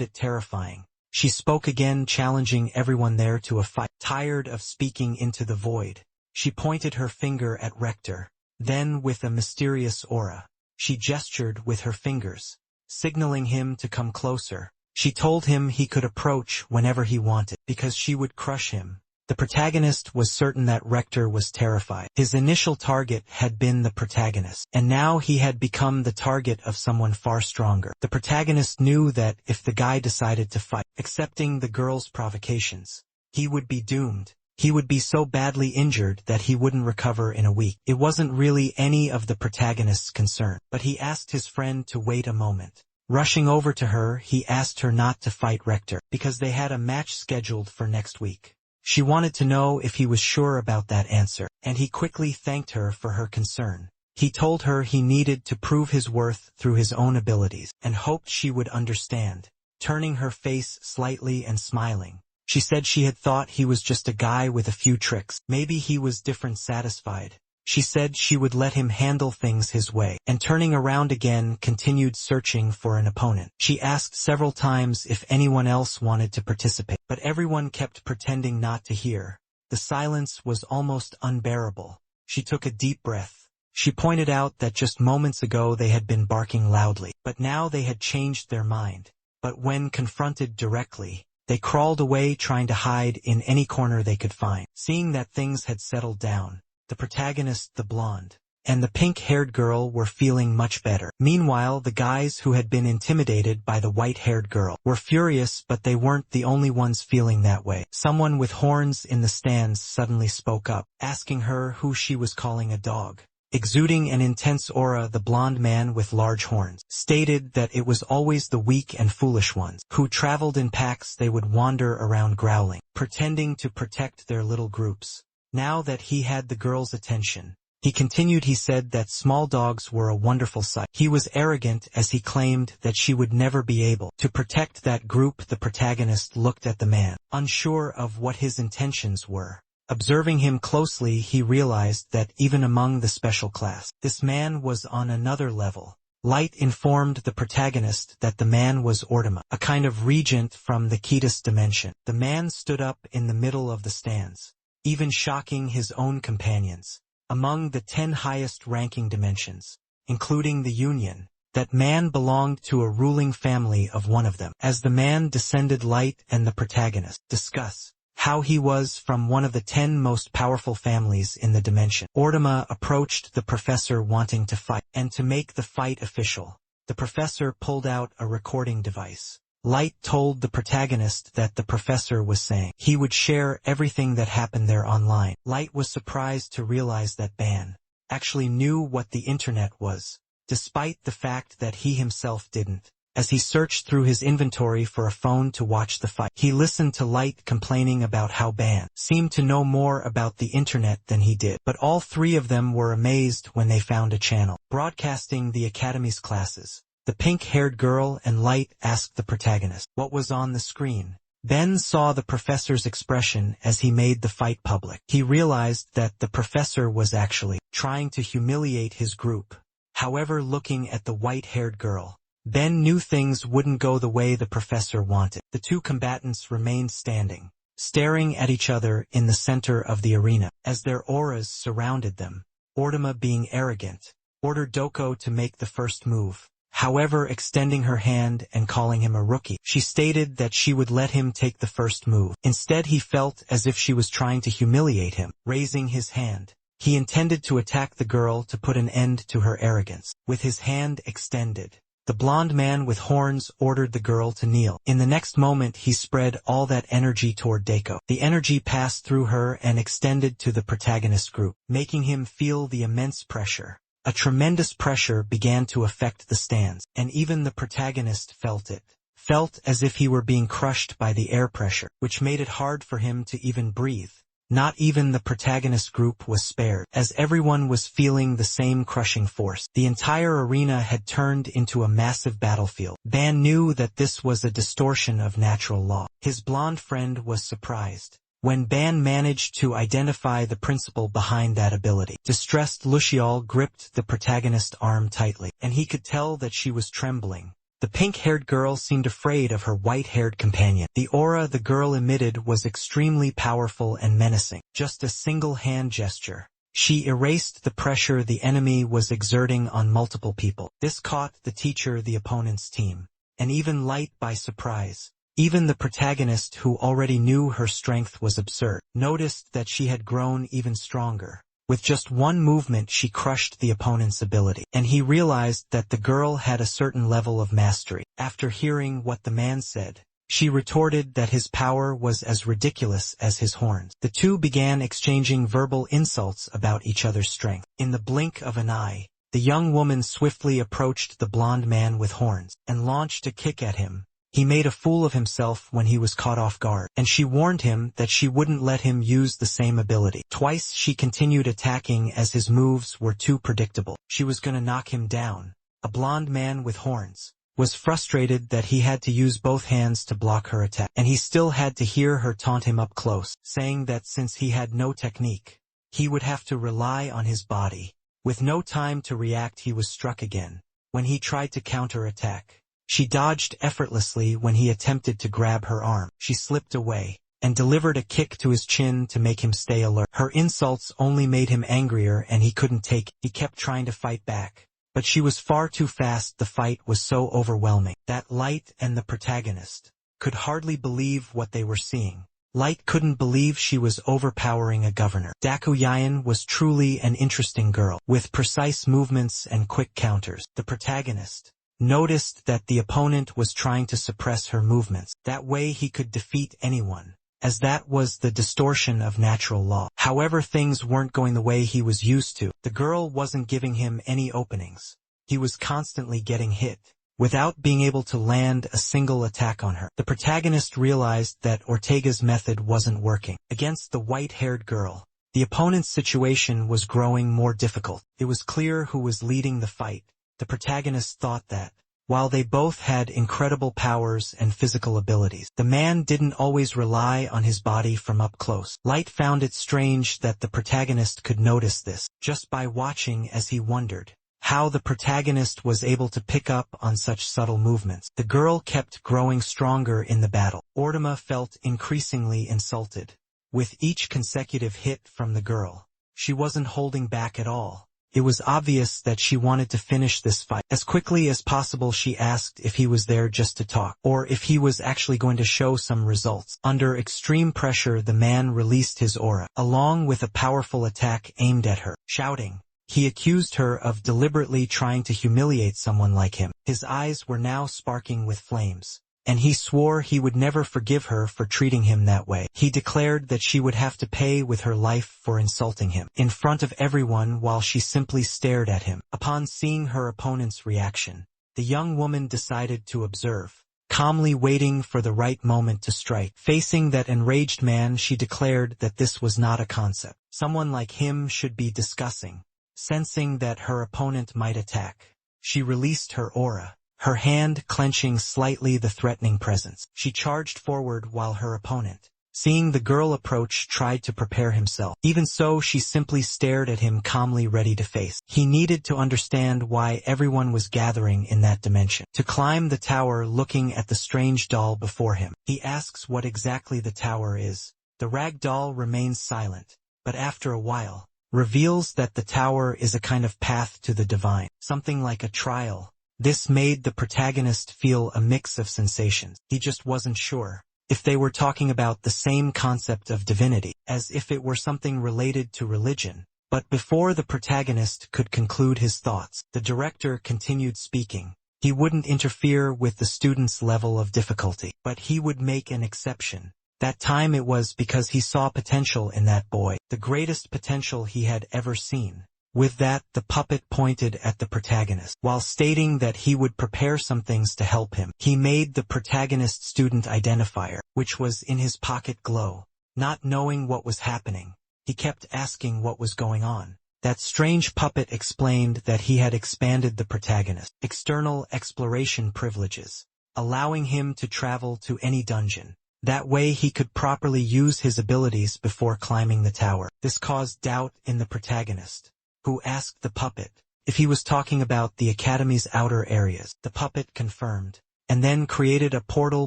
it terrifying. She spoke again, challenging everyone there to a fight. Tired of speaking into the void, she pointed her finger at Rector. Then, with a mysterious aura, she gestured with her fingers, signaling him to come closer. She told him he could approach whenever he wanted, because she would crush him. The protagonist was certain that Rector was terrified. His initial target had been the protagonist, and now he had become the target of someone far stronger. The protagonist knew that if the guy decided to fight, accepting the girl's provocations, he would be doomed. He would be so badly injured that he wouldn't recover in a week. It wasn't really any of the protagonist's concern, but he asked his friend to wait a moment. Rushing over to her, he asked her not to fight Rector, because they had a match scheduled for next week. She wanted to know if he was sure about that answer, and he quickly thanked her for her concern. He told her he needed to prove his worth through his own abilities, and hoped she would understand. Turning her face slightly and smiling, she said she had thought he was just a guy with a few tricks. Maybe he was different. Satisfied, she said she would let him handle things his way, and turning around again, continued searching for an opponent. She asked several times if anyone else wanted to participate, but everyone kept pretending not to hear. The silence was almost unbearable. She took a deep breath. She pointed out that just moments ago they had been barking loudly, but now they had changed their mind. But when confronted directly, they crawled away, trying to hide in any corner they could find. Seeing that things had settled down, the protagonist, the blonde, and the pink-haired girl were feeling much better. Meanwhile, the guys who had been intimidated by the white-haired girl were furious, but they weren't the only ones feeling that way. Someone with horns in the stands suddenly spoke up, asking her who she was calling a dog. Exuding an intense aura, the blonde man with large horns stated that it was always the weak and foolish ones who traveled in packs. They would wander around growling, pretending to protect their little groups. Now that he had the girl's attention, he continued. He said that small dogs were a wonderful sight. He was arrogant as he claimed that she would never be able to protect that group. The protagonist looked at the man, unsure of what his intentions were. Observing him closely, he realized that even among the special class, this man was on another level. Light informed the protagonist that the man was Ortima, a kind of regent from the Ketis dimension. The man stood up in the middle of the stands, even shocking his own companions. Among the 10 highest-ranking dimensions, including the Union, that man belonged to a ruling family of one of them. As the man descended, Light and the protagonist discuss how he was from one of the 10 most powerful families in the dimension. Ortima approached the professor wanting to fight, and to make the fight official, the professor pulled out a recording device. Light told the protagonist that the professor was saying he would share everything that happened there online. Light was surprised to realize that Ban actually knew what the internet was, despite the fact that he himself didn't. As he searched through his inventory for a phone to watch the fight, he listened to Light complaining about how Ban seemed to know more about the internet than he did. But all three of them were amazed when they found a channel broadcasting the Academy's classes. The pink-haired girl and Light asked the protagonist what was on the screen. Ben saw the professor's expression as he made the fight public. He realized that the professor was actually trying to humiliate his group. However, looking at the white-haired girl, Ben knew things wouldn't go the way the professor wanted. The two combatants remained standing, staring at each other in the center of the arena, as their auras surrounded them. Ortima, being arrogant, ordered Doko to make the first move. However, extending her hand and calling him a rookie, she stated that she would let him take the first move. Instead, he felt as if she was trying to humiliate him. Raising his hand, he intended to attack the girl to put an end to her arrogance. With his hand extended, the blonde man with horns ordered the girl to kneel. In the next moment, he spread all that energy toward Dako. The energy passed through her and extended to the protagonist group, making him feel the immense pressure. A tremendous pressure began to affect the stands, and even the protagonist felt it. felt as if he were being crushed by the air pressure, which made it hard for him to even breathe. Not even the protagonist group was spared, as everyone was feeling the same crushing force. The entire arena had turned into a massive battlefield. Ban knew that this was a distortion of natural law. His blonde friend was surprised when Ban managed to identify the principle behind that ability. Distressed Luciole gripped the protagonist's arm tightly, and he could tell that she was trembling. The pink-haired girl seemed afraid of her white-haired companion. The aura the girl emitted was extremely powerful and menacing. Just a single hand gesture, she erased the pressure the enemy was exerting on multiple people. This caught the teacher, the opponent's team, and even Light by surprise. Even the protagonist, who already knew her strength was absurd, noticed that she had grown even stronger. With just one movement she crushed the opponent's ability, and he realized that the girl had a certain level of mastery. After hearing what the man said, she retorted that his power was as ridiculous as his horns. The two began exchanging verbal insults about each other's strength. In the blink of an eye, the young woman swiftly approached the blonde man with horns, and launched a kick at him. He made a fool of himself when he was caught off guard, and she warned him that she wouldn't let him use the same ability. Twice she continued attacking as his moves were too predictable. She was gonna knock him down. A blonde man with horns was frustrated that he had to use both hands to block her attack, and he still had to hear her taunt him up close, saying that since he had no technique, he would have to rely on his body. With no time to react, he was struck again. When he tried to counter-attack, she dodged effortlessly. When he attempted to grab her arm, she slipped away and delivered a kick to his chin to make him stay alert. Her insults only made him angrier, and he couldn't take it. He kept trying to fight back, but she was far too fast. The fight was so overwhelming that Light and the protagonist could hardly believe what they were seeing. Light couldn't believe she was overpowering a governor. Dakuyan was truly an interesting girl, with precise movements and quick counters. The protagonist noticed that the opponent was trying to suppress her movements. That way he could defeat anyone, as that was the distortion of natural law. However, things weren't going the way he was used to. The girl wasn't giving him any openings. He was constantly getting hit, without being able to land a single attack on her. The protagonist realized that Ortega's method wasn't working. Against the white-haired girl, the opponent's situation was growing more difficult. It was clear who was leading the fight. The protagonist thought that, while they both had incredible powers and physical abilities, the man didn't always rely on his body from up close. Light found it strange that the protagonist could notice this, just by watching, as he wondered how the protagonist was able to pick up on such subtle movements. The girl kept growing stronger in the battle. Ortega felt increasingly insulted. With each consecutive hit from the girl, she wasn't holding back at all. It was obvious that she wanted to finish this fight. As quickly as possible, she asked if he was there just to talk, or if he was actually going to show some results. Under extreme pressure, the man released his aura, along with a powerful attack aimed at her. Shouting, he accused her of deliberately trying to humiliate someone like him. His eyes were now sparking with flames, and he swore he would never forgive her for treating him that way. He declared that she would have to pay with her life for insulting him, in front of everyone, while she simply stared at him. Upon seeing her opponent's reaction, the young woman decided to observe, calmly waiting for the right moment to strike. Facing that enraged man, she declared that this was not a concept someone like him should be discussing. Sensing that her opponent might attack, she released her aura, her hand clenching slightly the threatening presence. She charged forward while her opponent, seeing the girl approach, tried to prepare himself. Even so, she simply stared at him, calmly ready to face. He needed to understand why everyone was gathering in that dimension. To climb the tower, looking at the strange doll before him, he asks what exactly the tower is. The rag doll remains silent, but after a while, reveals that the tower is a kind of path to the divine, something like a trial. This made the protagonist feel a mix of sensations. He just wasn't sure if they were talking about the same concept of divinity, as if it were something related to religion. But before the protagonist could conclude his thoughts, the director continued speaking. He wouldn't interfere with the student's level of difficulty, but he would make an exception. That time it was because he saw potential in that boy, the greatest potential he had ever seen. With that, the puppet pointed at the protagonist, while stating that he would prepare some things to help him. He made the protagonist's student identifier, which was in his pocket, glow. Not knowing what was happening, he kept asking what was going on. That strange puppet explained that he had expanded the protagonist's external exploration privileges, allowing him to travel to any dungeon. That way he could properly use his abilities before climbing the tower. This caused doubt in the protagonist, who asked the puppet if he was talking about the Academy's outer areas. The puppet confirmed, and then created a portal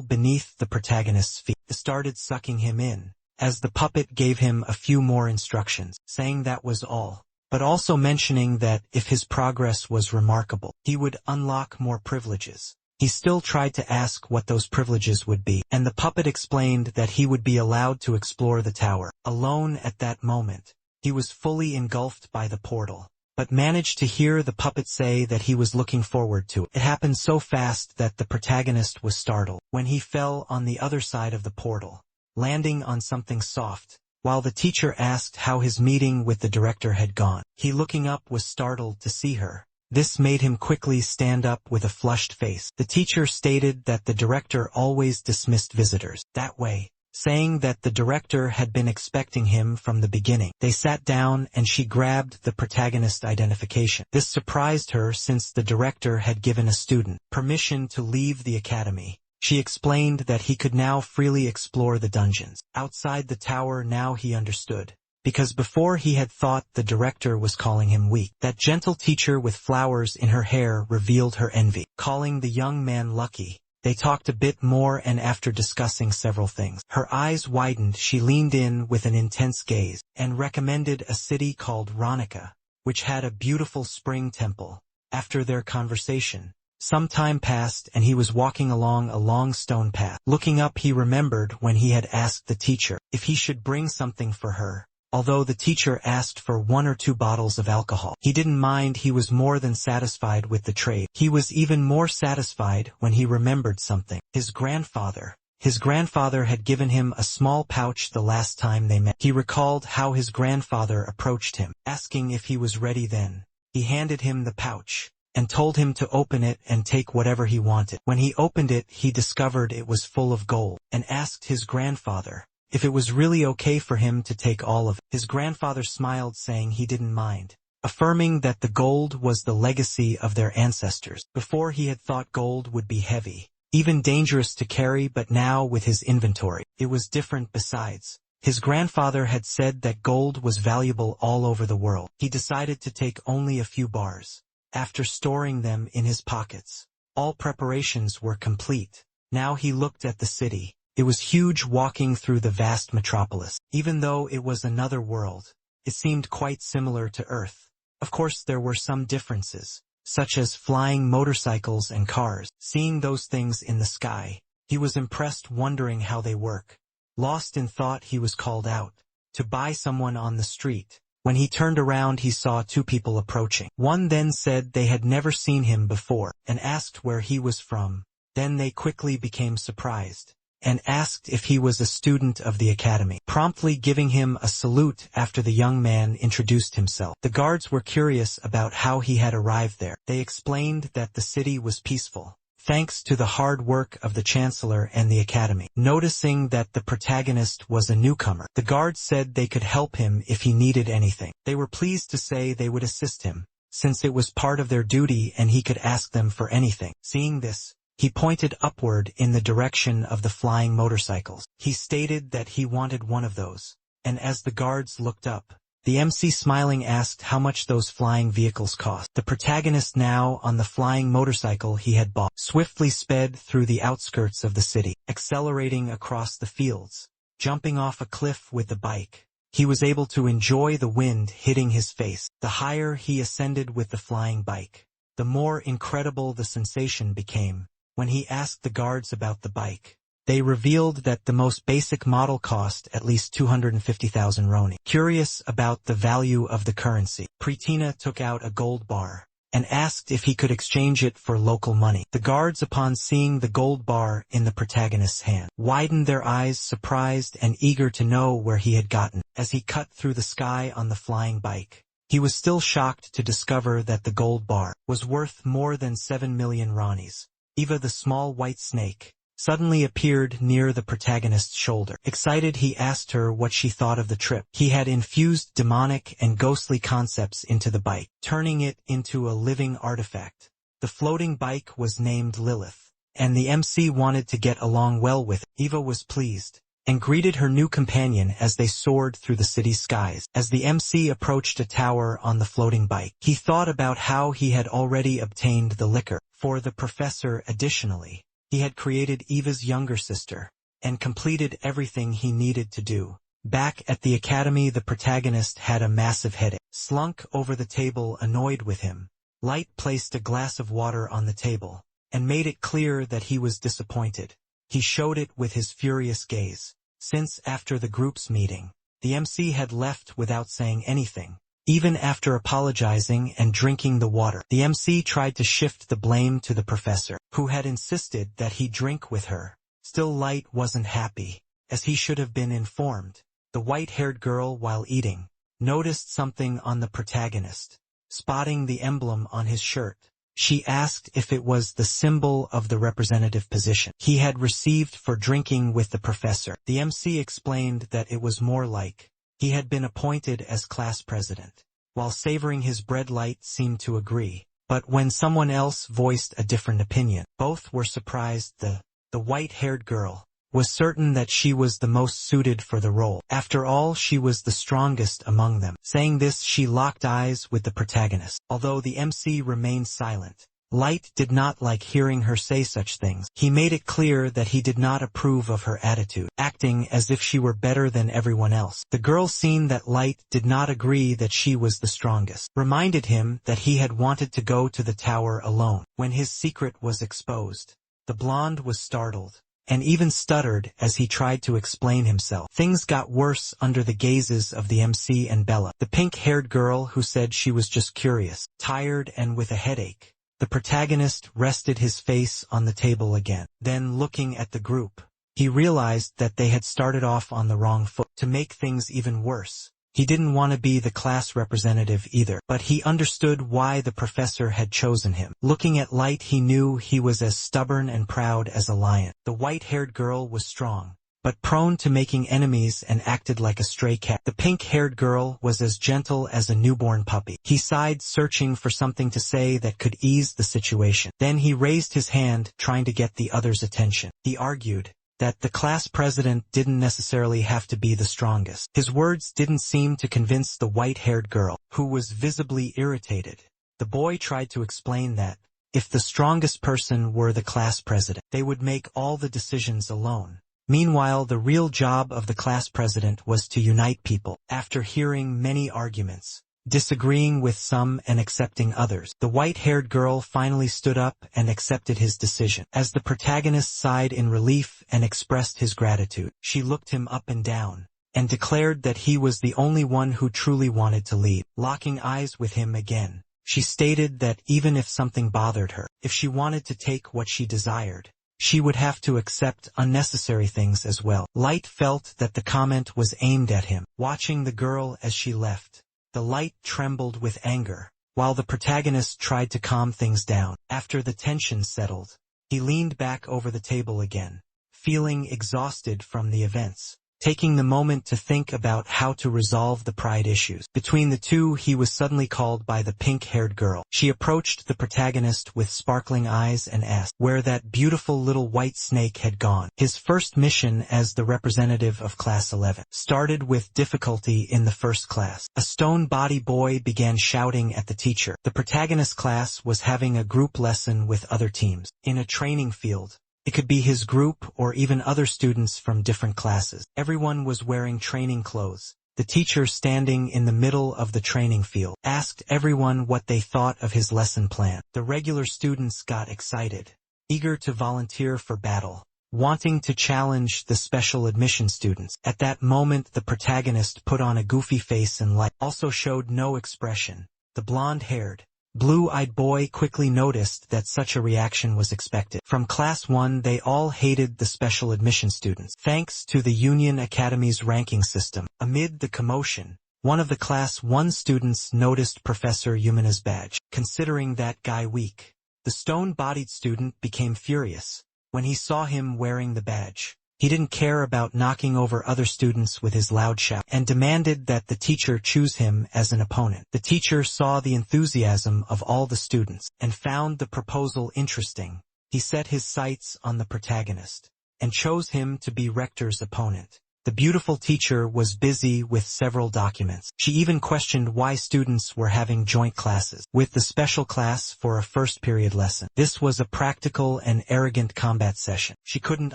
beneath the protagonist's feet. It started sucking him in, as the puppet gave him a few more instructions, saying that was all, but also mentioning that if his progress was remarkable, he would unlock more privileges. He still tried to ask what those privileges would be, and the puppet explained that he would be allowed to explore the tower. Alone at that moment, he was fully engulfed by the portal, but managed to hear the puppet say that he was looking forward to it. It happened so fast that the protagonist was startled when he fell on the other side of the portal, landing on something soft. While the teacher asked how his meeting with the director had gone, he looking up was startled to see her. This made him quickly stand up with a flushed face. The teacher stated that the director always dismissed visitors that way, saying that the director had been expecting him from the beginning. They sat down and she grabbed the protagonist identification. This surprised her since the director had given a student permission to leave the academy. She explained that he could now freely explore the dungeons outside the tower. Now he understood, because before he had thought the director was calling him weak. That gentle teacher with flowers in her hair revealed her envy, calling the young man lucky. They talked a bit more, and after discussing several things, her eyes widened. She leaned in with an intense gaze, and recommended a city called Ronica, which had a beautiful spring temple. After their conversation, some time passed and he was walking along a long stone path. Looking up, he remembered when he had asked the teacher if he should bring something for her. Although the teacher asked for 1 or 2 bottles of alcohol, he didn't mind. He was more than satisfied with the trade. He was even more satisfied when he remembered something. His grandfather. His grandfather had given him a small pouch the last time they met. He recalled how his grandfather approached him, asking if he was ready then. He handed him the pouch, and told him to open it and take whatever he wanted. When he opened it, he discovered it was full of gold, and asked his grandfather if it was really okay for him to take all of it. His grandfather smiled, saying he didn't mind, affirming that the gold was the legacy of their ancestors. Before, he had thought gold would be heavy, even dangerous to carry, but now with his inventory, it was different. Besides, his grandfather had said that gold was valuable all over the world. He decided to take only a few bars. After storing them in his pockets, all preparations were complete. Now he looked at the city. It was huge. Walking through the vast metropolis, even though it was another world, it seemed quite similar to Earth. Of course, there were some differences, such as flying motorcycles and cars. Seeing those things in the sky, he was impressed, wondering how they work. Lost in thought, he was called out to by someone on the street. When he turned around, he saw 2 people approaching. One then said they had never seen him before, and asked where he was from. Then they quickly became surprised, and asked if he was a student of the academy, promptly giving him a salute after the young man introduced himself. The guards were curious about how he had arrived there. They explained that the city was peaceful, thanks to the hard work of the chancellor and the academy. Noticing that the protagonist was a newcomer, the guards said they could help him if he needed anything. They were pleased to say they would assist him, since it was part of their duty and he could ask them for anything. Seeing this, he pointed upward in the direction of the flying motorcycles. He stated that he wanted one of those, and as the guards looked up, the MC smiling asked how much those flying vehicles cost. The protagonist, now on the flying motorcycle he had bought, swiftly sped through the outskirts of the city, accelerating across the fields. Jumping off a cliff with the bike, he was able to enjoy the wind hitting his face. The higher he ascended with the flying bike, the more incredible the sensation became. When he asked the guards about the bike, they revealed that the most basic model cost at least 250,000 roni. Curious about the value of the currency, Pretina took out a gold bar, and asked if he could exchange it for local money. The guards, upon seeing the gold bar in the protagonist's hand, widened their eyes, surprised and eager to know where he had gotten. As he cut through the sky on the flying bike, He was still shocked to discover that the gold bar was worth more than 7 million ranis. Eva the small white snake suddenly appeared near the protagonist's shoulder. Excited, he asked her what she thought of the trip. He had infused demonic and ghostly concepts into the bike, turning it into a living artifact. The floating bike was named Lilith, and the MC wanted to get along well with it. Eva was pleased and greeted her new companion as they soared through the city skies. As the MC approached a tower on the floating bike, he thought about how he had already obtained the liquor for the professor. Additionally, he had created Eva's younger sister and completed everything he needed to do. Back at the academy, the protagonist had a massive headache. Slunk over the table, annoyed with him, Light placed a glass of water on the table and made it clear that he was disappointed. He showed it with his furious gaze. Since after the group's meeting, the MC had left without saying anything. Even after apologizing and drinking the water, the MC tried to shift the blame to the professor, who had insisted that he drink with her. Still, Light wasn't happy, as he should have been informed. The white-haired girl, while eating, noticed something on the protagonist. Spotting the emblem on his shirt, she asked if it was the symbol of the representative position he had received for drinking with the professor. The MC explained that it was more like he had been appointed as class president. While savoring his bread, Light seemed to agree, but when someone else voiced a different opinion, both were surprised. The white-haired girl was certain that she was the most suited for the role. After all, she was the strongest among them. Saying this, she locked eyes with the protagonist. Although the MC remained silent, Light did not like hearing her say such things. He made it clear that he did not approve of her attitude, acting as if she were better than everyone else. The girl, seeing that Light did not agree that she was the strongest, reminded him that he had wanted to go to the tower alone. When his secret was exposed, the blonde was startled and even stuttered as he tried to explain himself. Things got worse under the gazes of the MC and Bella, the pink-haired girl who said she was just curious. Tired and with a headache, the protagonist rested his face on the table again. Then, looking at the group, he realized that they had started off on the wrong foot. To make things even worse, he didn't want to be the class representative either, but he understood why the professor had chosen him. Looking at Light, he knew he was as stubborn and proud as a lion. The white-haired girl was strong, but prone to making enemies and acted like a stray cat. The pink-haired girl was as gentle as a newborn puppy. He sighed, searching for something to say that could ease the situation. Then he raised his hand, trying to get the others' attention. He argued that the class president didn't necessarily have to be the strongest. His words didn't seem to convince the white-haired girl, who was visibly irritated. The boy tried to explain that if the strongest person were the class president, they would make all the decisions alone. Meanwhile, the real job of the class president was to unite people. After hearing many arguments, disagreeing with some and accepting others, the white-haired girl finally stood up and accepted his decision. As the protagonist sighed in relief and expressed his gratitude, she looked him up and down and declared that he was the only one who truly wanted to lead. Locking eyes with him again, she stated that even if something bothered her, if she wanted to take what she desired, she would have to accept unnecessary things as well. Light felt that the comment was aimed at him. Watching the girl as she left, the Light trembled with anger, while the protagonist tried to calm things down. After the tension settled, he leaned back over the table again, feeling exhausted from the events. Taking the moment to think about how to resolve the pride issues between the two, he was suddenly called by the pink-haired girl. She approached the protagonist with sparkling eyes and asked where that beautiful little white snake had gone. His first mission as the representative of Class 11 started with difficulty in the first class. A stone-body boy began shouting at the teacher. The protagonist's class was having a group lesson with other teams in a training field. It could be his group or even other students from different classes. Everyone was wearing training clothes. The teacher, standing in the middle of the training field, asked everyone what they thought of his lesson plan. The regular students got excited, eager to volunteer for battle, wanting to challenge the special admission students. At that moment, the protagonist put on a goofy face and Light also showed no expression. The blonde-haired, blue-eyed boy quickly noticed that such a reaction was expected. From Class 1, they all hated the special admission students. Thanks to the Union Academy's ranking system, amid the commotion, One of the Class 1 students noticed Professor Yumina's badge. Considering that guy weak, the stone-bodied student became furious when he saw him wearing the badge. He didn't care about knocking over other students with his loud shout, and demanded that the teacher choose him as an opponent. The teacher saw the enthusiasm of all the students, and found the proposal interesting. He set his sights on the protagonist, and chose him to be Rector's opponent. The beautiful teacher was busy with several documents. She even questioned why students were having joint classes with the special class for a first period lesson. This was a practical and arrogant combat session. She couldn't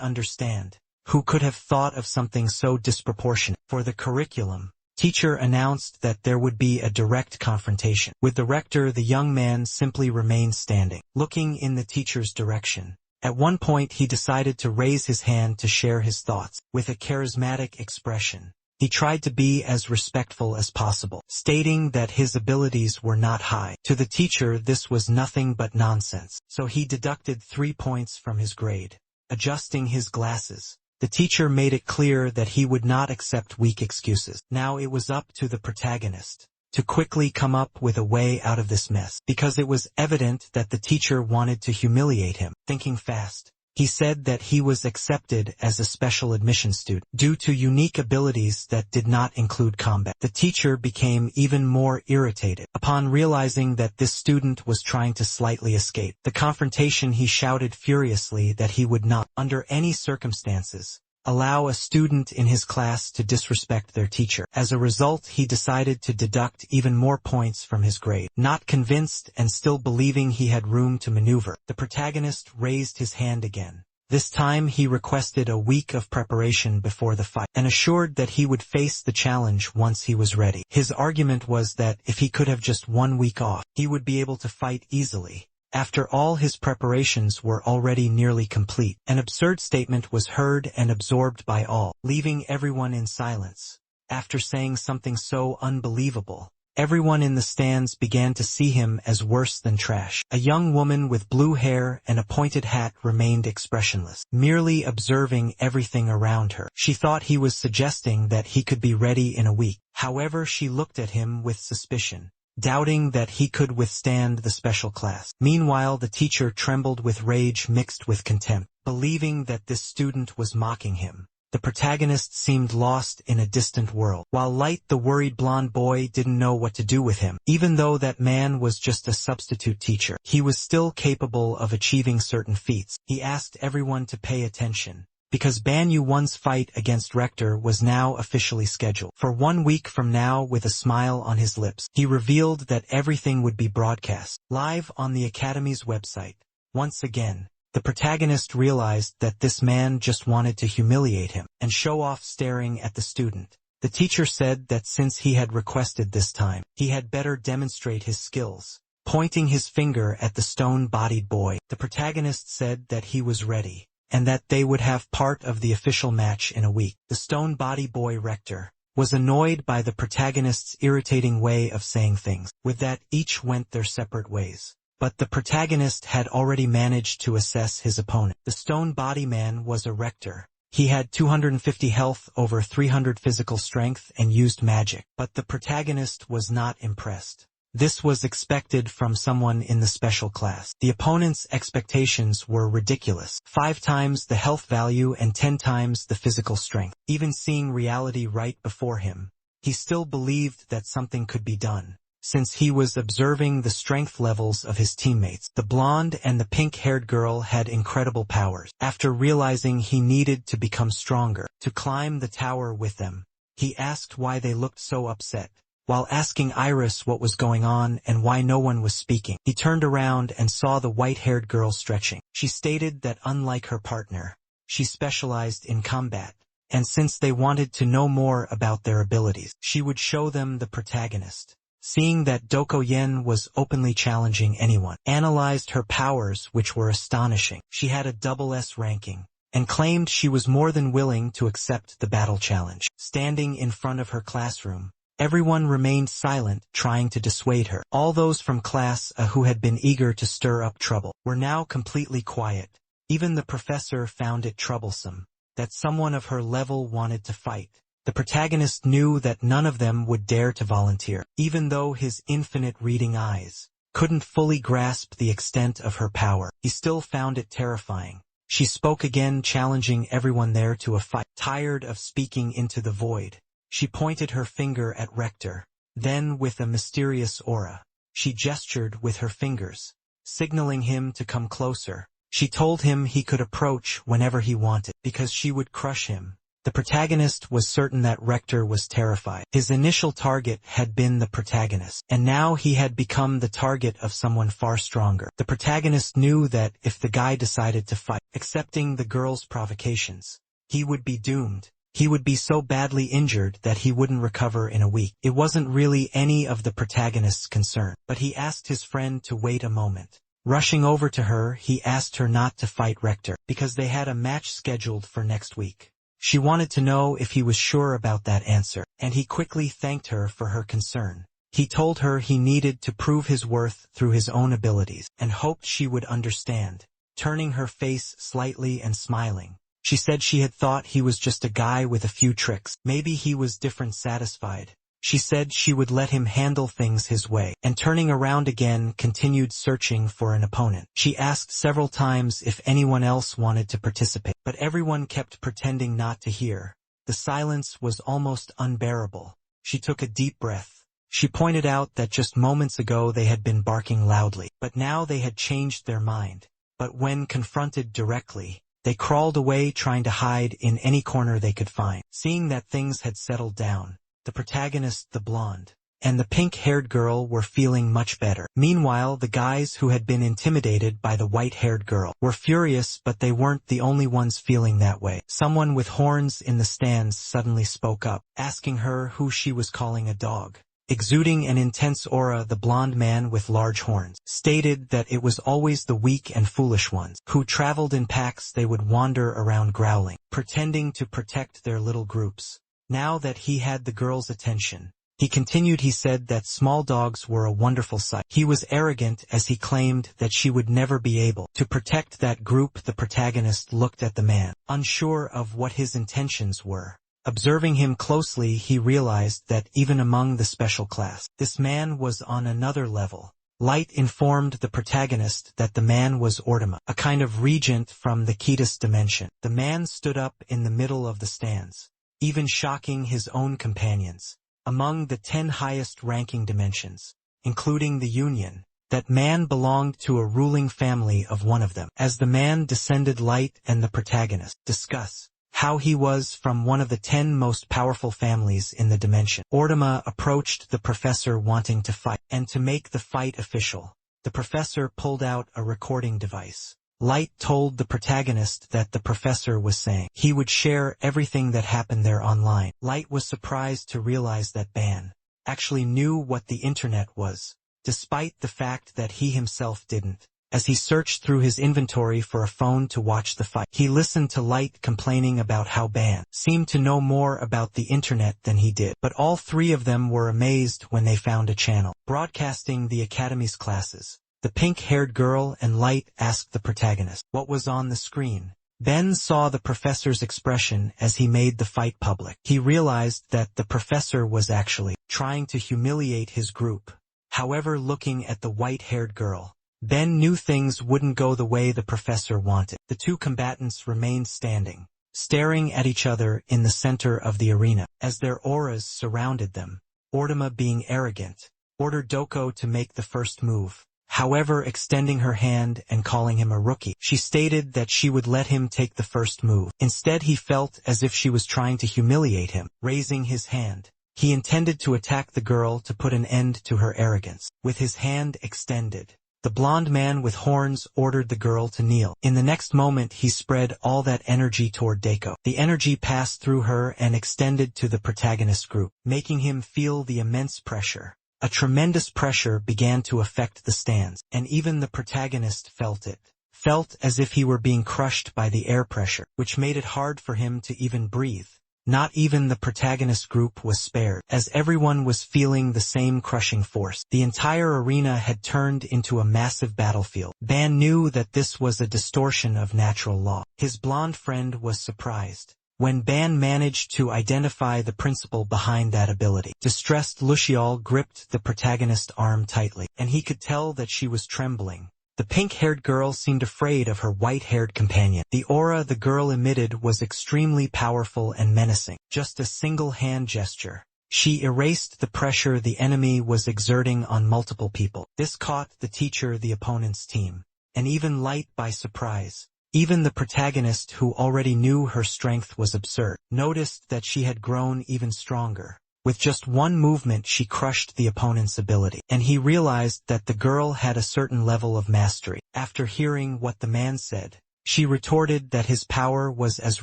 understand. Who could have thought of something so disproportionate? For the curriculum, teacher announced that there would be a direct confrontation. With the rector, the young man simply remained standing, looking in the teacher's direction. At one point he decided to raise his hand to share his thoughts. With a charismatic expression, he tried to be as respectful as possible, stating that his abilities were not high. To the teacher this was nothing but nonsense, so he deducted 3 points from his grade. Adjusting his glasses, the teacher made it clear that he would not accept weak excuses. Now it was up to the protagonist to quickly come up with a way out of this mess, because it was evident that the teacher wanted to humiliate him. Thinking fast, he said that he was accepted as a special admission student due to unique abilities that did not include combat. The teacher became even more irritated upon realizing that this student was trying to slightly escape the confrontation. He shouted furiously that he would not, under any circumstances, allow a student in his class to disrespect their teacher. As a result, he decided to deduct even more points from his grade. Not convinced and still believing he had room to maneuver, the protagonist raised his hand again. This time he requested a week of preparation before the fight, and assured that he would face the challenge once he was ready. His argument was that if he could have just 1 week off, he would be able to fight easily. After all, his preparations were already nearly complete. An absurd statement was heard and absorbed by all, leaving everyone in silence. After saying something so unbelievable, everyone in the stands began to see him as worse than trash. A young woman with blue hair and a pointed hat remained expressionless, merely observing everything around her. She thought he was suggesting that he could be ready in a week. However, she looked at him with suspicion, doubting that he could withstand the special class. Meanwhile, the teacher trembled with rage mixed with contempt, believing that this student was mocking him. The protagonist seemed lost in a distant world, while Light, the worried blonde boy, didn't know what to do with him. Even though that man was just a substitute teacher, he was still capable of achieving certain feats. He asked everyone to pay attention, because Banyu 1's fight against Rector was now officially scheduled for 1 week from now. With a smile on his lips, he revealed that everything would be broadcast live on the Academy's website. Once again, the protagonist realized that this man just wanted to humiliate him and show off. Staring at the student, the teacher said that since he had requested this time, he had better demonstrate his skills. Pointing his finger at the stone-bodied boy, the protagonist said that he was ready, and that they would have part of the official match in a week. The stone-body boy Rector was annoyed by the protagonist's irritating way of saying things. With that, each went their separate ways. But the protagonist had already managed to assess his opponent. The stone-body man was a Rector. He had 250 health, over 300 physical strength, and used magic. But the protagonist was not impressed. This was expected from someone in the special class. The opponent's expectations were ridiculous. 5 times the health value and 10 times the physical strength. Even seeing reality right before him, he still believed that something could be done, since he was observing the strength levels of his teammates. The blonde and the pink-haired girl had incredible powers. After realizing he needed to become stronger to climb the tower with them, he asked why they looked so upset. While asking Iris what was going on and why no one was speaking, he turned around and saw the white-haired girl stretching. She stated that unlike her partner, she specialized in combat, and since they wanted to know more about their abilities, she would show them the protagonist. Seeing that Doko Yen was openly challenging anyone, analyzed her powers, which were astonishing. She had a SS ranking, and claimed she was more than willing to accept the battle challenge. Standing in front of her classroom, everyone remained silent, trying to dissuade her. All those from Class A who had been eager to stir up trouble were now completely quiet. Even the professor found it troublesome that someone of her level wanted to fight. The protagonist knew that none of them would dare to volunteer, even though his infinite reading eyes couldn't fully grasp the extent of her power. He still found it terrifying. She spoke again, challenging everyone there to a fight. Tired of speaking into the void, she pointed her finger at Rector. Then, with a mysterious aura, she gestured with her fingers, signaling him to come closer. She told him he could approach whenever he wanted, because she would crush him. The protagonist was certain that Rector was terrified. His initial target had been the protagonist, and now he had become the target of someone far stronger. The protagonist knew that if the guy decided to fight, accepting the girl's provocations, he would be doomed. He would be so badly injured that he wouldn't recover in a week. It wasn't really any of the protagonist's concern, but he asked his friend to wait a moment. Rushing over to her, he asked her not to fight Rector, because they had a match scheduled for next week. She wanted to know if he was sure about that answer, and he quickly thanked her for her concern. He told her he needed to prove his worth through his own abilities, and hoped she would understand. Turning her face slightly and smiling, she said she had thought he was just a guy with a few tricks. Maybe he was different. Satisfied, she said she would let him handle things his way, and turning around again continued searching for an opponent. She asked several times if anyone else wanted to participate, but everyone kept pretending not to hear. The silence was almost unbearable. She took a deep breath. She pointed out that just moments ago they had been barking loudly, but now they had changed their mind. But when confronted directly, they crawled away, trying to hide in any corner they could find. Seeing that things had settled down, the protagonist, the blonde, and the pink-haired girl were feeling much better. Meanwhile, the guys who had been intimidated by the white-haired girl were furious, but they weren't the only ones feeling that way. Someone with horns in the stands suddenly spoke up, asking her who she was calling a dog. Exuding an intense aura, the blonde man with large horns stated that it was always the weak and foolish ones who traveled in packs. They would wander around growling, pretending to protect their little groups. Now that he had the girl's attention, he continued. He said that small dogs were a wonderful sight. He was arrogant as he claimed that she would never be able to protect that group. The protagonist looked at the man, unsure of what his intentions were. Observing him closely, he realized that even among the special class, this man was on another level. Light informed the protagonist that the man was Ortima, a kind of regent from the Ketis dimension. The man stood up in the middle of the stands, even shocking his own companions. Among the 10 highest-ranking dimensions, including the Union, that man belonged to a ruling family of one of them. As the man descended, Light and the protagonist discuss how he was from one of the 10 most powerful families in the dimension. Ortima approached the professor wanting to fight, and to make the fight official, the professor pulled out a recording device. Light told the protagonist that the professor was saying he would share everything that happened there online. Light was surprised to realize that Ban actually knew what the internet was, despite the fact that he himself didn't. As he searched through his inventory for a phone to watch the fight, he listened to Light complaining about how Ban seemed to know more about the internet than he did. But all three of them were amazed when they found a channel broadcasting the Academy's classes. The pink-haired girl and Light asked the protagonist what was on the screen. Ben saw the professor's expression as he made the fight public. He realized that the professor was actually trying to humiliate his group. However, looking at the white-haired girl, Ben knew things wouldn't go the way the professor wanted. The two combatants remained standing, staring at each other in the center of the arena. As their auras surrounded them, Ortima, being arrogant, ordered Doko to make the first move. However, extending her hand and calling him a rookie, she stated that she would let him take the first move. Instead, he felt as if she was trying to humiliate him. Raising his hand, he intended to attack the girl to put an end to her arrogance. With his hand extended, the blonde man with horns ordered the girl to kneel. In the next moment, he spread all that energy toward Dako. The energy passed through her and extended to the protagonist group, making him feel the immense pressure. A tremendous pressure began to affect the stands, and even the protagonist felt it. Felt as if he were being crushed by the air pressure, which made it hard for him to even breathe. Not even the protagonist group was spared, as everyone was feeling the same crushing force. The entire arena had turned into a massive battlefield. Ban knew that this was a distortion of natural law. His blonde friend was surprised when Ban managed to identify the principle behind that ability. Distressed Luciol gripped the protagonist's arm tightly, and he could tell that she was trembling. The pink-haired girl seemed afraid of her white-haired companion. The aura the girl emitted was extremely powerful and menacing. Just a single hand gesture. She erased the pressure the enemy was exerting on multiple people. This caught the teacher, the opponent's team, and even Light by surprise. Even the protagonist, who already knew her strength was absurd, noticed that she had grown even stronger. With just one movement she crushed the opponent's ability, and he realized that the girl had a certain level of mastery. After hearing what the man said, she retorted that his power was as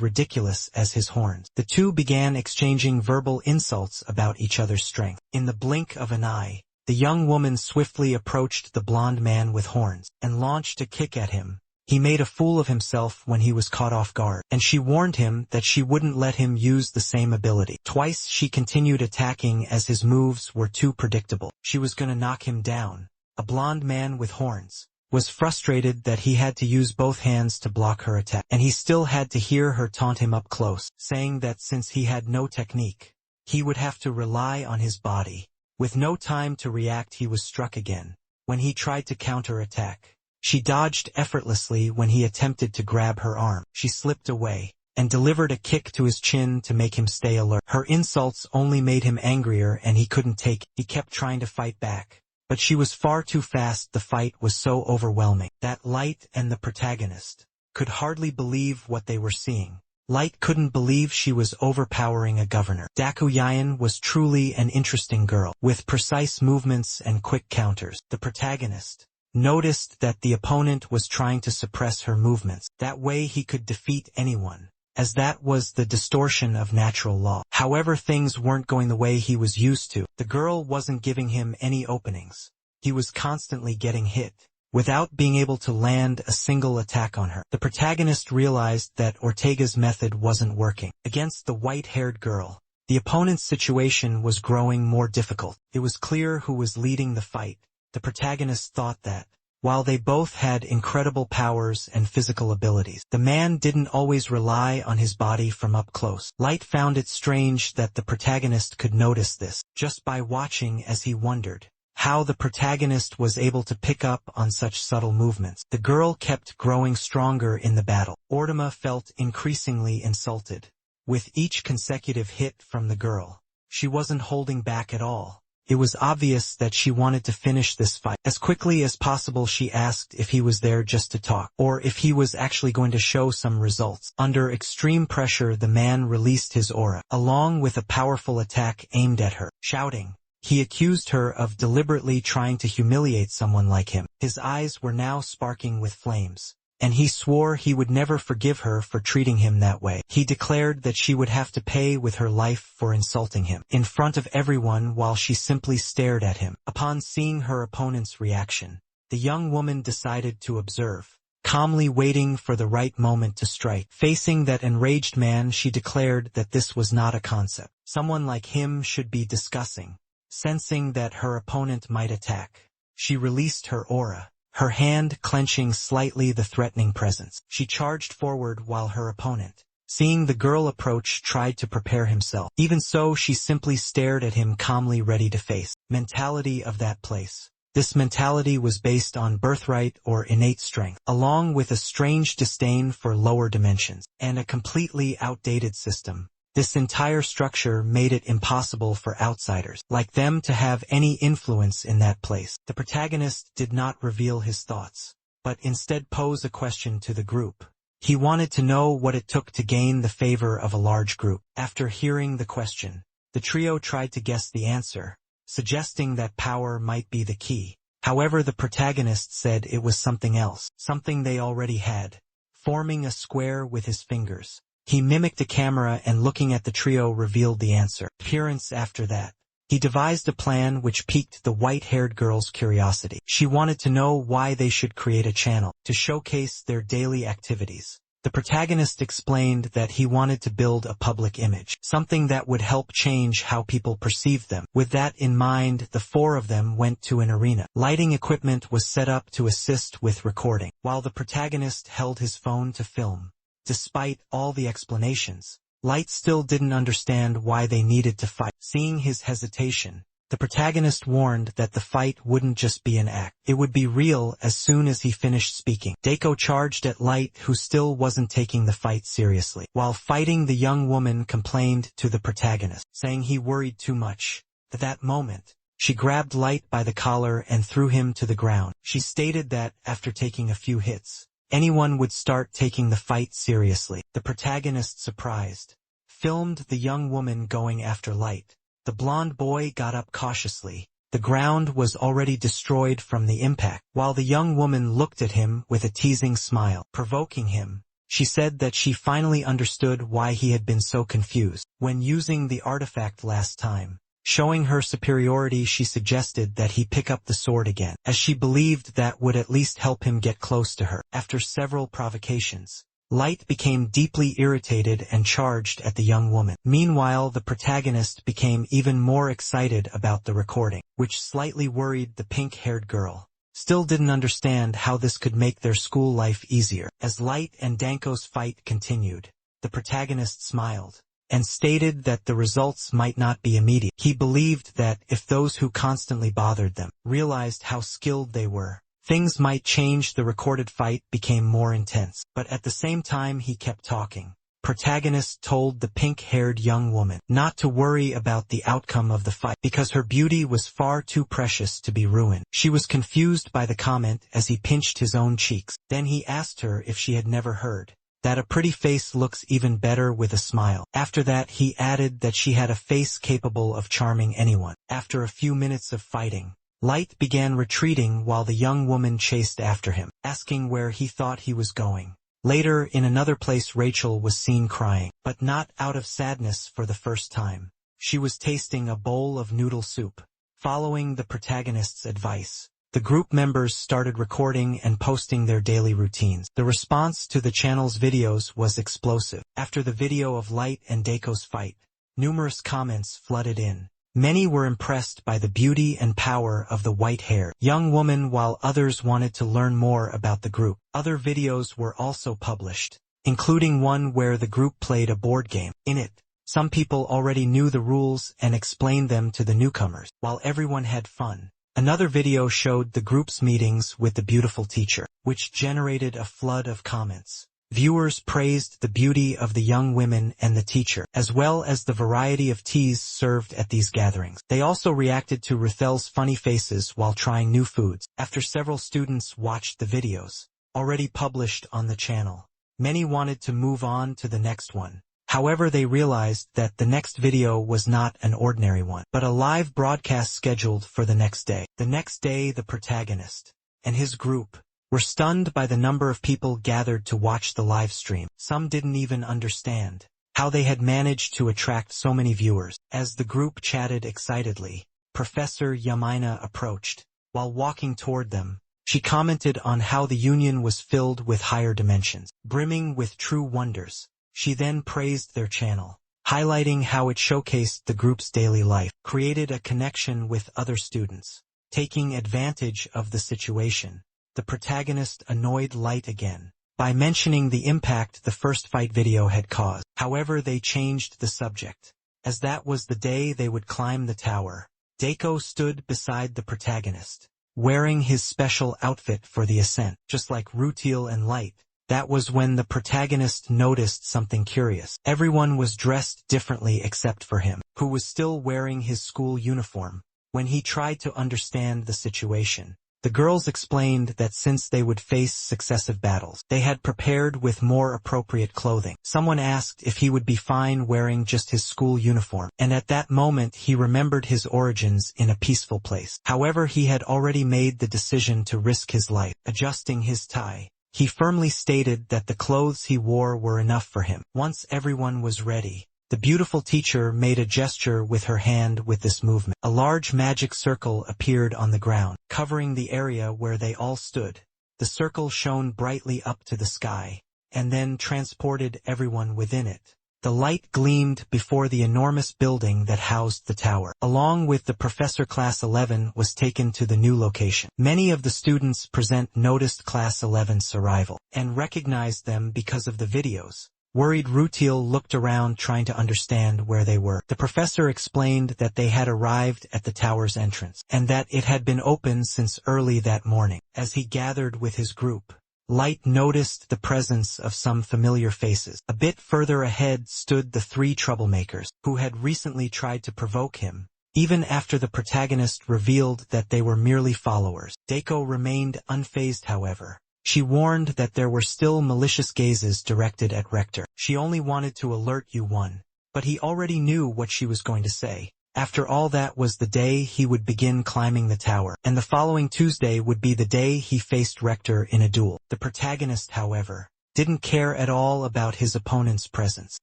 ridiculous as his horns. The two began exchanging verbal insults about each other's strength. In the blink of an eye, the young woman swiftly approached the blonde man with horns, and launched a kick at him. He made a fool of himself when he was caught off guard, and she warned him that she wouldn't let him use the same ability. Twice she continued attacking as his moves were too predictable. She was gonna knock him down. A blonde man with horns was frustrated that he had to use both hands to block her attack, and he still had to hear her taunt him up close, saying that since he had no technique, he would have to rely on his body. With no time to react, he was struck again. When he tried to counter-attack, she dodged effortlessly. When he attempted to grab her arm, she slipped away, and delivered a kick to his chin to make him stay alert. Her insults only made him angrier, and he couldn't take it. He kept trying to fight back, but she was far too fast. The fight was so overwhelming that Light and the protagonist could hardly believe what they were seeing. Light couldn't believe she was overpowering a governor. Dakuyan was truly an interesting girl, with precise movements and quick counters. The protagonist noticed that the opponent was trying to suppress her movements. That way he could defeat anyone, as that was the distortion of natural law. However, things weren't going the way he was used to. The girl wasn't giving him any openings. He was constantly getting hit, without being able to land a single attack on her. The protagonist realized that Ortega's method wasn't working. Against the white-haired girl, the opponent's situation was growing more difficult. It was clear who was leading the fight. The protagonist thought that, while they both had incredible powers and physical abilities, the man didn't always rely on his body from up close. Light found it strange that the protagonist could notice this, just by watching, as he wondered how the protagonist was able to pick up on such subtle movements. The girl kept growing stronger in the battle. Ortega felt increasingly insulted. With each consecutive hit from the girl, she wasn't holding back at all. It was obvious that she wanted to finish this fight. As quickly as possible, she asked if he was there just to talk, or if he was actually going to show some results. Under extreme pressure, the man released his aura, along with a powerful attack aimed at her. Shouting, he accused her of deliberately trying to humiliate someone like him. His eyes were now sparking with flames, and he swore he would never forgive her for treating him that way. He declared that she would have to pay with her life for insulting him, in front of everyone, while she simply stared at him. Upon seeing her opponent's reaction, the young woman decided to observe, calmly waiting for the right moment to strike. Facing that enraged man, she declared that this was not a concept someone like him should be discussing. Sensing that her opponent might attack, she released her aura, her hand clenching slightly the threatening presence. She charged forward while her opponent, seeing the girl approach, tried to prepare himself. Even so, she simply stared at him, calmly ready to face. Mentality of that place. This mentality was based on birthright or innate strength, along with a strange disdain for lower dimensions, and a completely outdated system. This entire structure made it impossible for outsiders like them to have any influence in that place. The protagonist did not reveal his thoughts, but instead pose a question to the group. He wanted to know what it took to gain the favor of a large group. After hearing the question, the trio tried to guess the answer, suggesting that power might be the key. However, the protagonist said it was something else, something they already had. Forming a square with his fingers, he mimicked the camera and, looking at the trio, revealed the answer. Appearance. After that, he devised a plan which piqued the white-haired girl's curiosity. She wanted to know why they should create a channel to showcase their daily activities. The protagonist explained that he wanted to build a public image, something that would help change how people perceived them. With that in mind, the four of them went to an arena. Lighting equipment was set up to assist with recording, while the protagonist held his phone to film. Despite all the explanations, Light still didn't understand why they needed to fight. Seeing his hesitation, the protagonist warned that the fight wouldn't just be an act. It would be real as soon as he finished speaking. Daiko charged at Light, who still wasn't taking the fight seriously. While fighting, the young woman complained to the protagonist, saying he worried too much. At that moment, she grabbed Light by the collar and threw him to the ground. She stated that, after taking a few hits, anyone would start taking the fight seriously. The protagonist, surprised, filmed the young woman going after Light. The blonde boy got up cautiously. The ground was already destroyed from the impact, while the young woman looked at him with a teasing smile. Provoking him, she said that she finally understood why he had been so confused. When using the artifact last time, showing her superiority, she suggested that he pick up the sword again, as she believed that would at least help him get close to her. After several provocations, Light became deeply irritated and charged at the young woman. Meanwhile, the protagonist became even more excited about the recording, which slightly worried the pink-haired girl. Still didn't understand how this could make their school life easier. As Light and Danko's fight continued, the protagonist smiled and stated that the results might not be immediate. He believed that if those who constantly bothered them realized how skilled they were, things might change. The recorded fight became more intense, but at the same time he kept talking. Protagonist told the pink-haired young woman not to worry about the outcome of the fight because her beauty was far too precious to be ruined. She was confused by the comment as he pinched his own cheeks. Then he asked her if she had never heard that a pretty face looks even better with a smile. After that, he added that she had a face capable of charming anyone. After a few minutes of fighting, Light began retreating while the young woman chased after him, asking where he thought he was going. Later, in another place, Rachel was seen crying, but not out of sadness for the first time. She was tasting a bowl of noodle soup. Following the protagonist's advice, the group members started recording and posting their daily routines. The response to the channel's videos was explosive. After the video of Light and Daiko's fight, numerous comments flooded in. Many were impressed by the beauty and power of the white-haired young woman, while others wanted to learn more about the group. Other videos were also published, including one where the group played a board game. In it, some people already knew the rules and explained them to the newcomers, while everyone had fun. Another video showed the group's meetings with the beautiful teacher, which generated a flood of comments. Viewers praised the beauty of the young women and the teacher, as well as the variety of teas served at these gatherings. They also reacted to Ruthel's funny faces while trying new foods. After several students watched the videos already published on the channel, many wanted to move on to the next one. However, they realized that the next video was not an ordinary one, but a live broadcast scheduled for the next day. The next day, the protagonist and his group were stunned by the number of people gathered to watch the live stream. Some didn't even understand how they had managed to attract so many viewers. As the group chatted excitedly, Professor Yamina approached. While walking toward them, she commented on how the union was filled with higher dimensions, brimming with true wonders. She then praised their channel, highlighting how it showcased the group's daily life, created a connection with other students. Taking advantage of the situation, the protagonist annoyed Light again by mentioning the impact the first fight video had caused. However, they changed the subject, as that was the day they would climb the tower. Daiko stood beside the protagonist, wearing his special outfit for the ascent. Just like Rutil and Light, that was when the protagonist noticed something curious. Everyone was dressed differently except for him, who was still wearing his school uniform. When he tried to understand the situation, the girls explained that since they would face successive battles, they had prepared with more appropriate clothing. Someone asked if he would be fine wearing just his school uniform, and at that moment he remembered his origins in a peaceful place. However, he had already made the decision to risk his life. Adjusting his tie, he firmly stated that the clothes he wore were enough for him. Once everyone was ready, the beautiful teacher made a gesture with her hand. With this movement, a large magic circle appeared on the ground, covering the area where they all stood. The circle shone brightly up to the sky, and then transported everyone within it. The light gleamed before the enormous building that housed the tower. Along with the professor, Class 11 was taken to the new location. Many of the students present noticed Class 11's arrival, and recognized them because of the videos. Worried Rutil looked around trying to understand where they were. The professor explained that they had arrived at the tower's entrance, and that it had been open since early that morning. As he gathered with his group, Light noticed the presence of some familiar faces. A bit further ahead stood the three troublemakers, who had recently tried to provoke him, even after the protagonist revealed that they were merely followers. Deiko remained unfazed, however. She warned that there were still malicious gazes directed at Rector. She only wanted to alert Yu-1, but he already knew what she was going to say. After all, that was the day he would begin climbing the tower, and the following Tuesday would be the day he faced Rector in a duel. The protagonist, however, didn't care at all about his opponent's presence.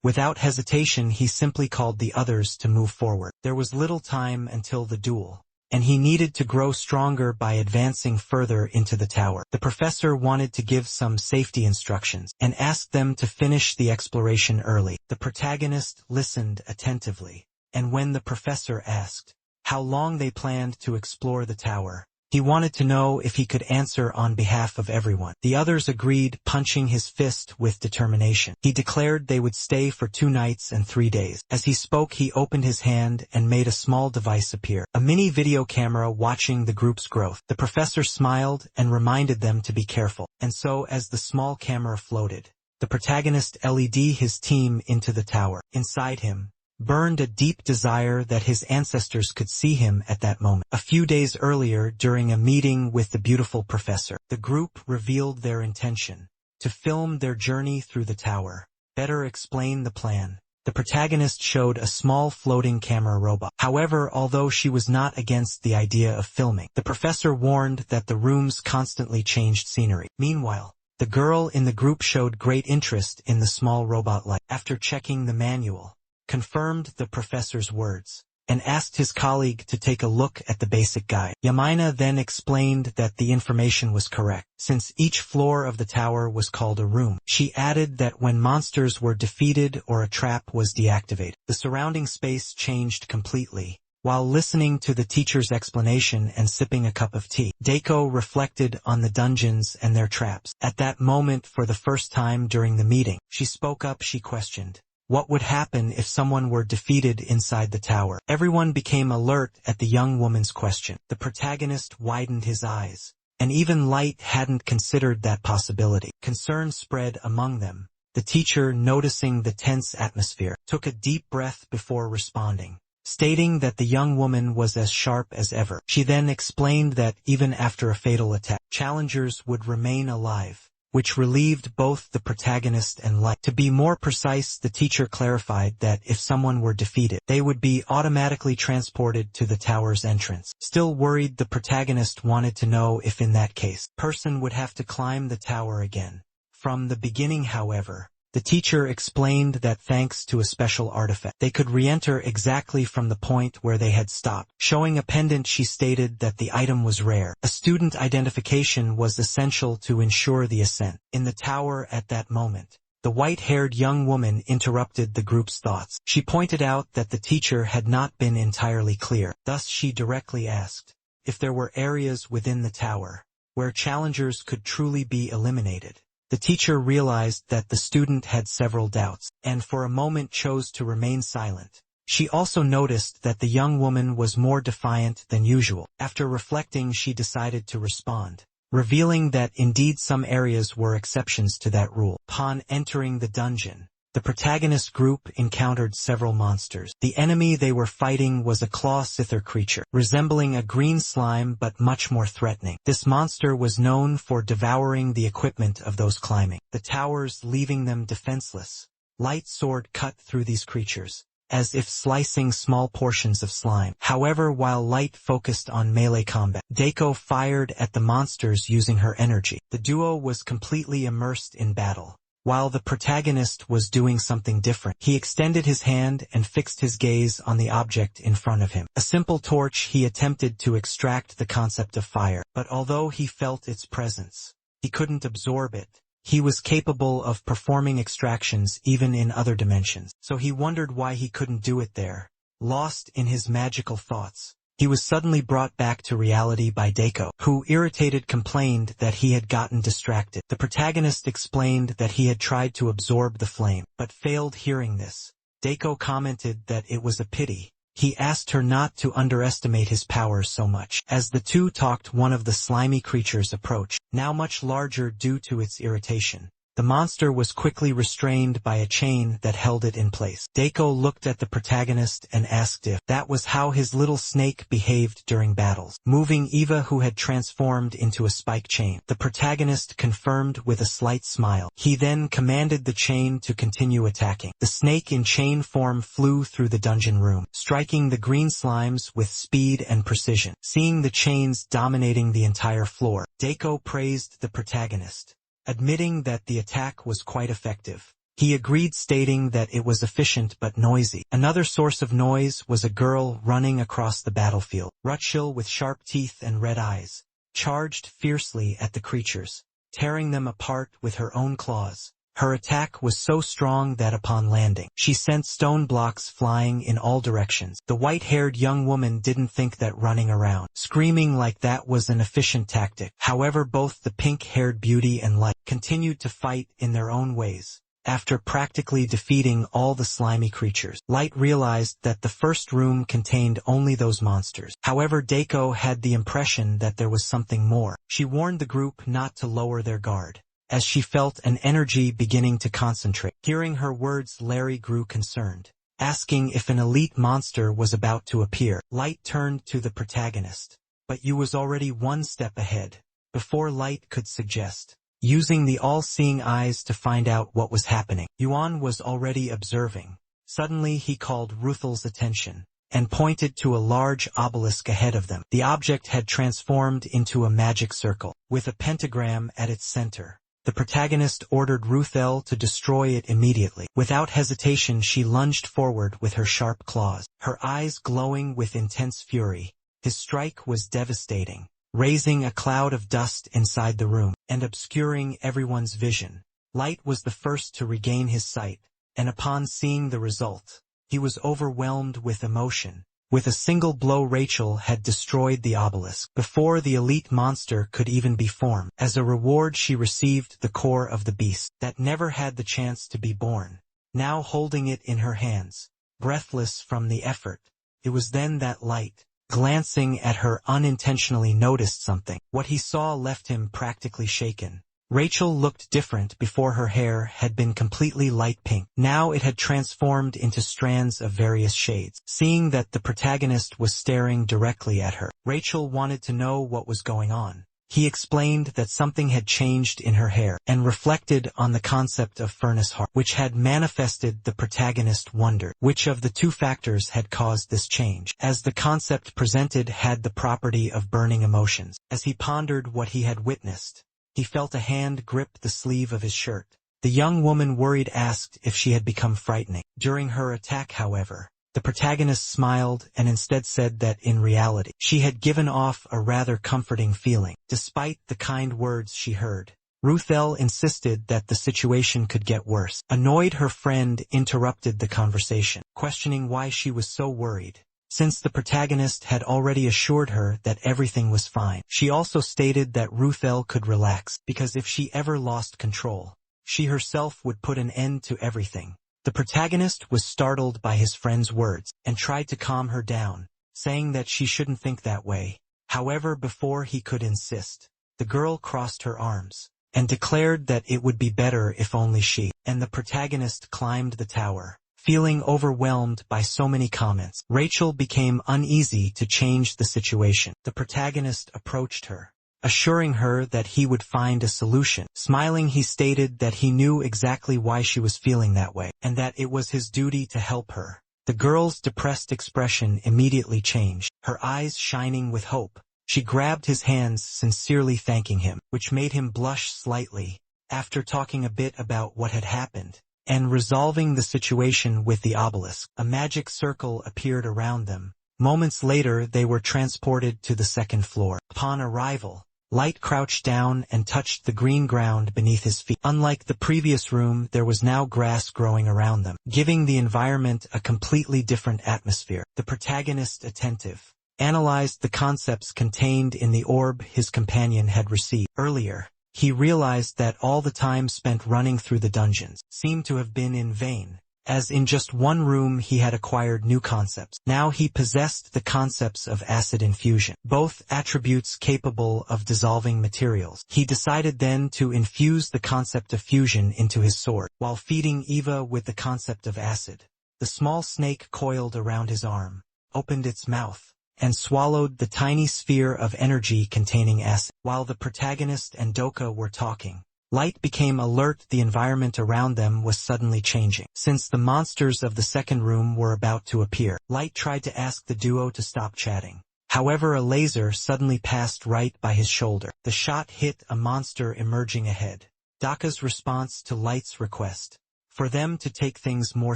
Without hesitation, he simply called the others to move forward. There was little time until the duel, and he needed to grow stronger by advancing further into the tower. The professor wanted to give some safety instructions, and asked them to finish the exploration early. The protagonist listened attentively, and when the professor asked how long they planned to explore the tower, he wanted to know if he could answer on behalf of everyone. The others agreed, punching his fist with determination. He declared they would stay for 2 nights and 3 days. As he spoke, he opened his hand and made a small device appear, a mini video camera watching the group's growth. The professor smiled and reminded them to be careful, and so as the small camera floated, the protagonist led his team into the tower. Inside him burned a deep desire that his ancestors could see him at that moment. A few days earlier, during a meeting with the beautiful professor, the group revealed their intention to film their journey through the tower. Better explain the plan. The protagonist showed a small floating camera robot. However, although she was not against the idea of filming, the professor warned that the rooms constantly changed scenery. Meanwhile, the girl in the group showed great interest in the small robot light. After checking the manual, confirmed the professor's words, and asked his colleague to take a look at the basic guide. Yamina then explained that the information was correct, since each floor of the tower was called a room. She added that when monsters were defeated or a trap was deactivated, the surrounding space changed completely. While listening to the teacher's explanation and sipping a cup of tea, Deiko reflected on the dungeons and their traps. At that moment, for the first time during the meeting, she spoke up. She questioned, what would happen if someone were defeated inside the tower? Everyone became alert at the young woman's question. The protagonist widened his eyes, and even Light hadn't considered that possibility. Concern spread among them. The teacher, noticing the tense atmosphere, took a deep breath before responding, stating that the young woman was as sharp as ever. She then explained that even after a fatal attack, challengers would remain alive, which relieved both the protagonist and Light. To be more precise, the teacher clarified that if someone were defeated, they would be automatically transported to the tower's entrance. Still worried, the protagonist wanted to know if in that case, person would have to climb the tower again from the beginning. However, the teacher explained that thanks to a special artifact, they could re-enter exactly from the point where they had stopped. Showing a pendant, she stated that the item was rare. A student identification was essential to ensure the ascent. In the tower at that moment, the white-haired young woman interrupted the group's thoughts. She pointed out that the teacher had not been entirely clear. Thus she directly asked if there were areas within the tower where challengers could truly be eliminated. The teacher realized that the student had several doubts, and for a moment chose to remain silent. She also noticed that the young woman was more defiant than usual. After reflecting, she decided to respond, revealing that indeed some areas were exceptions to that rule. Upon entering the dungeon, the protagonist group encountered several monsters. The enemy they were fighting was a claw scyther creature, resembling a green slime but much more threatening. This monster was known for devouring the equipment of those climbing the towers, leaving them defenseless. Light sword cut through these creatures, as if slicing small portions of slime. However, while Light focused on melee combat, Deiko fired at the monsters using her energy. The duo was completely immersed in battle, while the protagonist was doing something different. He extended his hand and fixed his gaze on the object in front of him. A simple torch. He attempted to extract the concept of fire, but although he felt its presence, he couldn't absorb it. He was capable of performing extractions even in other dimensions, so he wondered why he couldn't do it there. Lost in his magical thoughts, He was suddenly brought back to reality by Daiko, who, irritated, complained that he had gotten distracted. The protagonist explained that he had tried to absorb the flame, but failed. Hearing this, Daiko commented that it was a pity. He asked her not to underestimate his powers so much. As the two talked, one of the slimy creatures approached, now much larger due to its irritation. The monster was quickly restrained by a chain that held it in place. Daiko looked at the protagonist and asked if that was how his little snake behaved during battles, moving Eva, who had transformed into a spike chain. The protagonist confirmed with a slight smile. He then commanded the chain to continue attacking. The snake in chain form flew through the dungeon room, striking the green slimes with speed and precision. Seeing the chains dominating the entire floor, Daiko praised the protagonist, admitting that the attack was quite effective. He agreed, stating that it was efficient but noisy. Another source of noise was a girl running across the battlefield. Rutschel, with sharp teeth and red eyes, charged fiercely at the creatures, tearing them apart with her own claws. Her attack was so strong that upon landing, she sent stone blocks flying in all directions. The white-haired young woman didn't think that running around, screaming like that was an efficient tactic. However, both the pink-haired beauty and Light continued to fight in their own ways. After practically defeating all the slimy creatures, Light realized that the first room contained only those monsters. However, Daiko had the impression that there was something more. She warned the group not to lower their guard, as she felt an energy beginning to concentrate. Hearing her words, Larry grew concerned, asking if an elite monster was about to appear. Light turned to the protagonist. But you was already one step ahead. Before Light could suggest, using the all-seeing eyes to find out what was happening, Yuan was already observing. Suddenly he called Ruthel's attention, and pointed to a large obelisk ahead of them. The object had transformed into a magic circle, with a pentagram at its center. The protagonist ordered Ruthel to destroy it immediately. Without hesitation, she lunged forward with her sharp claws, her eyes glowing with intense fury. His strike was devastating, raising a cloud of dust inside the room, and obscuring everyone's vision. Light was the first to regain his sight, and upon seeing the result, he was overwhelmed with emotion. With a single blow, Rachel had destroyed the obelisk before the elite monster could even be formed. As a reward, she received the core of the beast that never had the chance to be born, now holding it in her hands, breathless from the effort. It was then that Light, glancing at her, unintentionally noticed something. What he saw left him practically shaken. Rachel looked different. Before, her hair had been completely light pink. Now it had transformed into strands of various shades. Seeing that the protagonist was staring directly at her, Rachel wanted to know what was going on. He explained that something had changed in her hair, and reflected on the concept of furnace heart, which had manifested. The protagonist wondered which of the two factors had caused this change, as the concept presented had the property of burning emotions. As he pondered what he had witnessed, he felt a hand grip the sleeve of his shirt. The young woman, worried, asked if she had become frightening during her attack. However, the protagonist smiled and instead said that in reality, she had given off a rather comforting feeling. Despite the kind words she heard, Ruthel insisted that the situation could get worse. Annoyed, her friend interrupted the conversation, questioning why she was so worried, since the protagonist had already assured her that everything was fine. She also stated that Ruthel could relax, because if she ever lost control, she herself would put an end to everything. The protagonist was startled by his friend's words, and tried to calm her down, saying that she shouldn't think that way. However, before he could insist, the girl crossed her arms, and declared that it would be better if only she and the protagonist climbed the tower. Feeling overwhelmed by so many comments, Rachel became uneasy to change the situation. The protagonist approached her, assuring her that he would find a solution. Smiling, he stated that he knew exactly why she was feeling that way, and that it was his duty to help her. The girl's depressed expression immediately changed, her eyes shining with hope. She grabbed his hands, sincerely thanking him, which made him blush slightly. After talking a bit about what had happened, and resolving the situation with the obelisk, a magic circle appeared around them. Moments later, they were transported to the second floor. Upon arrival, Light crouched down and touched the green ground beneath his feet. Unlike the previous room, there was now grass growing around them, giving the environment a completely different atmosphere. The protagonist, attentive, analyzed the concepts contained in the orb his companion had received earlier. He realized that all the time spent running through the dungeons seemed to have been in vain, as in just one room he had acquired new concepts. Now he possessed the concepts of acid infusion, both attributes capable of dissolving materials. He decided then to infuse the concept of fusion into his sword. While feeding Eva with the concept of acid, the small snake coiled around his arm, opened its mouth, and swallowed the tiny sphere of energy containing acid. While the protagonist and Doka were talking, Light became alert. The environment around them was suddenly changing. Since the monsters of the second room were about to appear, Light tried to ask the duo to stop chatting. However, a laser suddenly passed right by his shoulder. The shot hit a monster emerging ahead. Doka's response to Light's request for them to take things more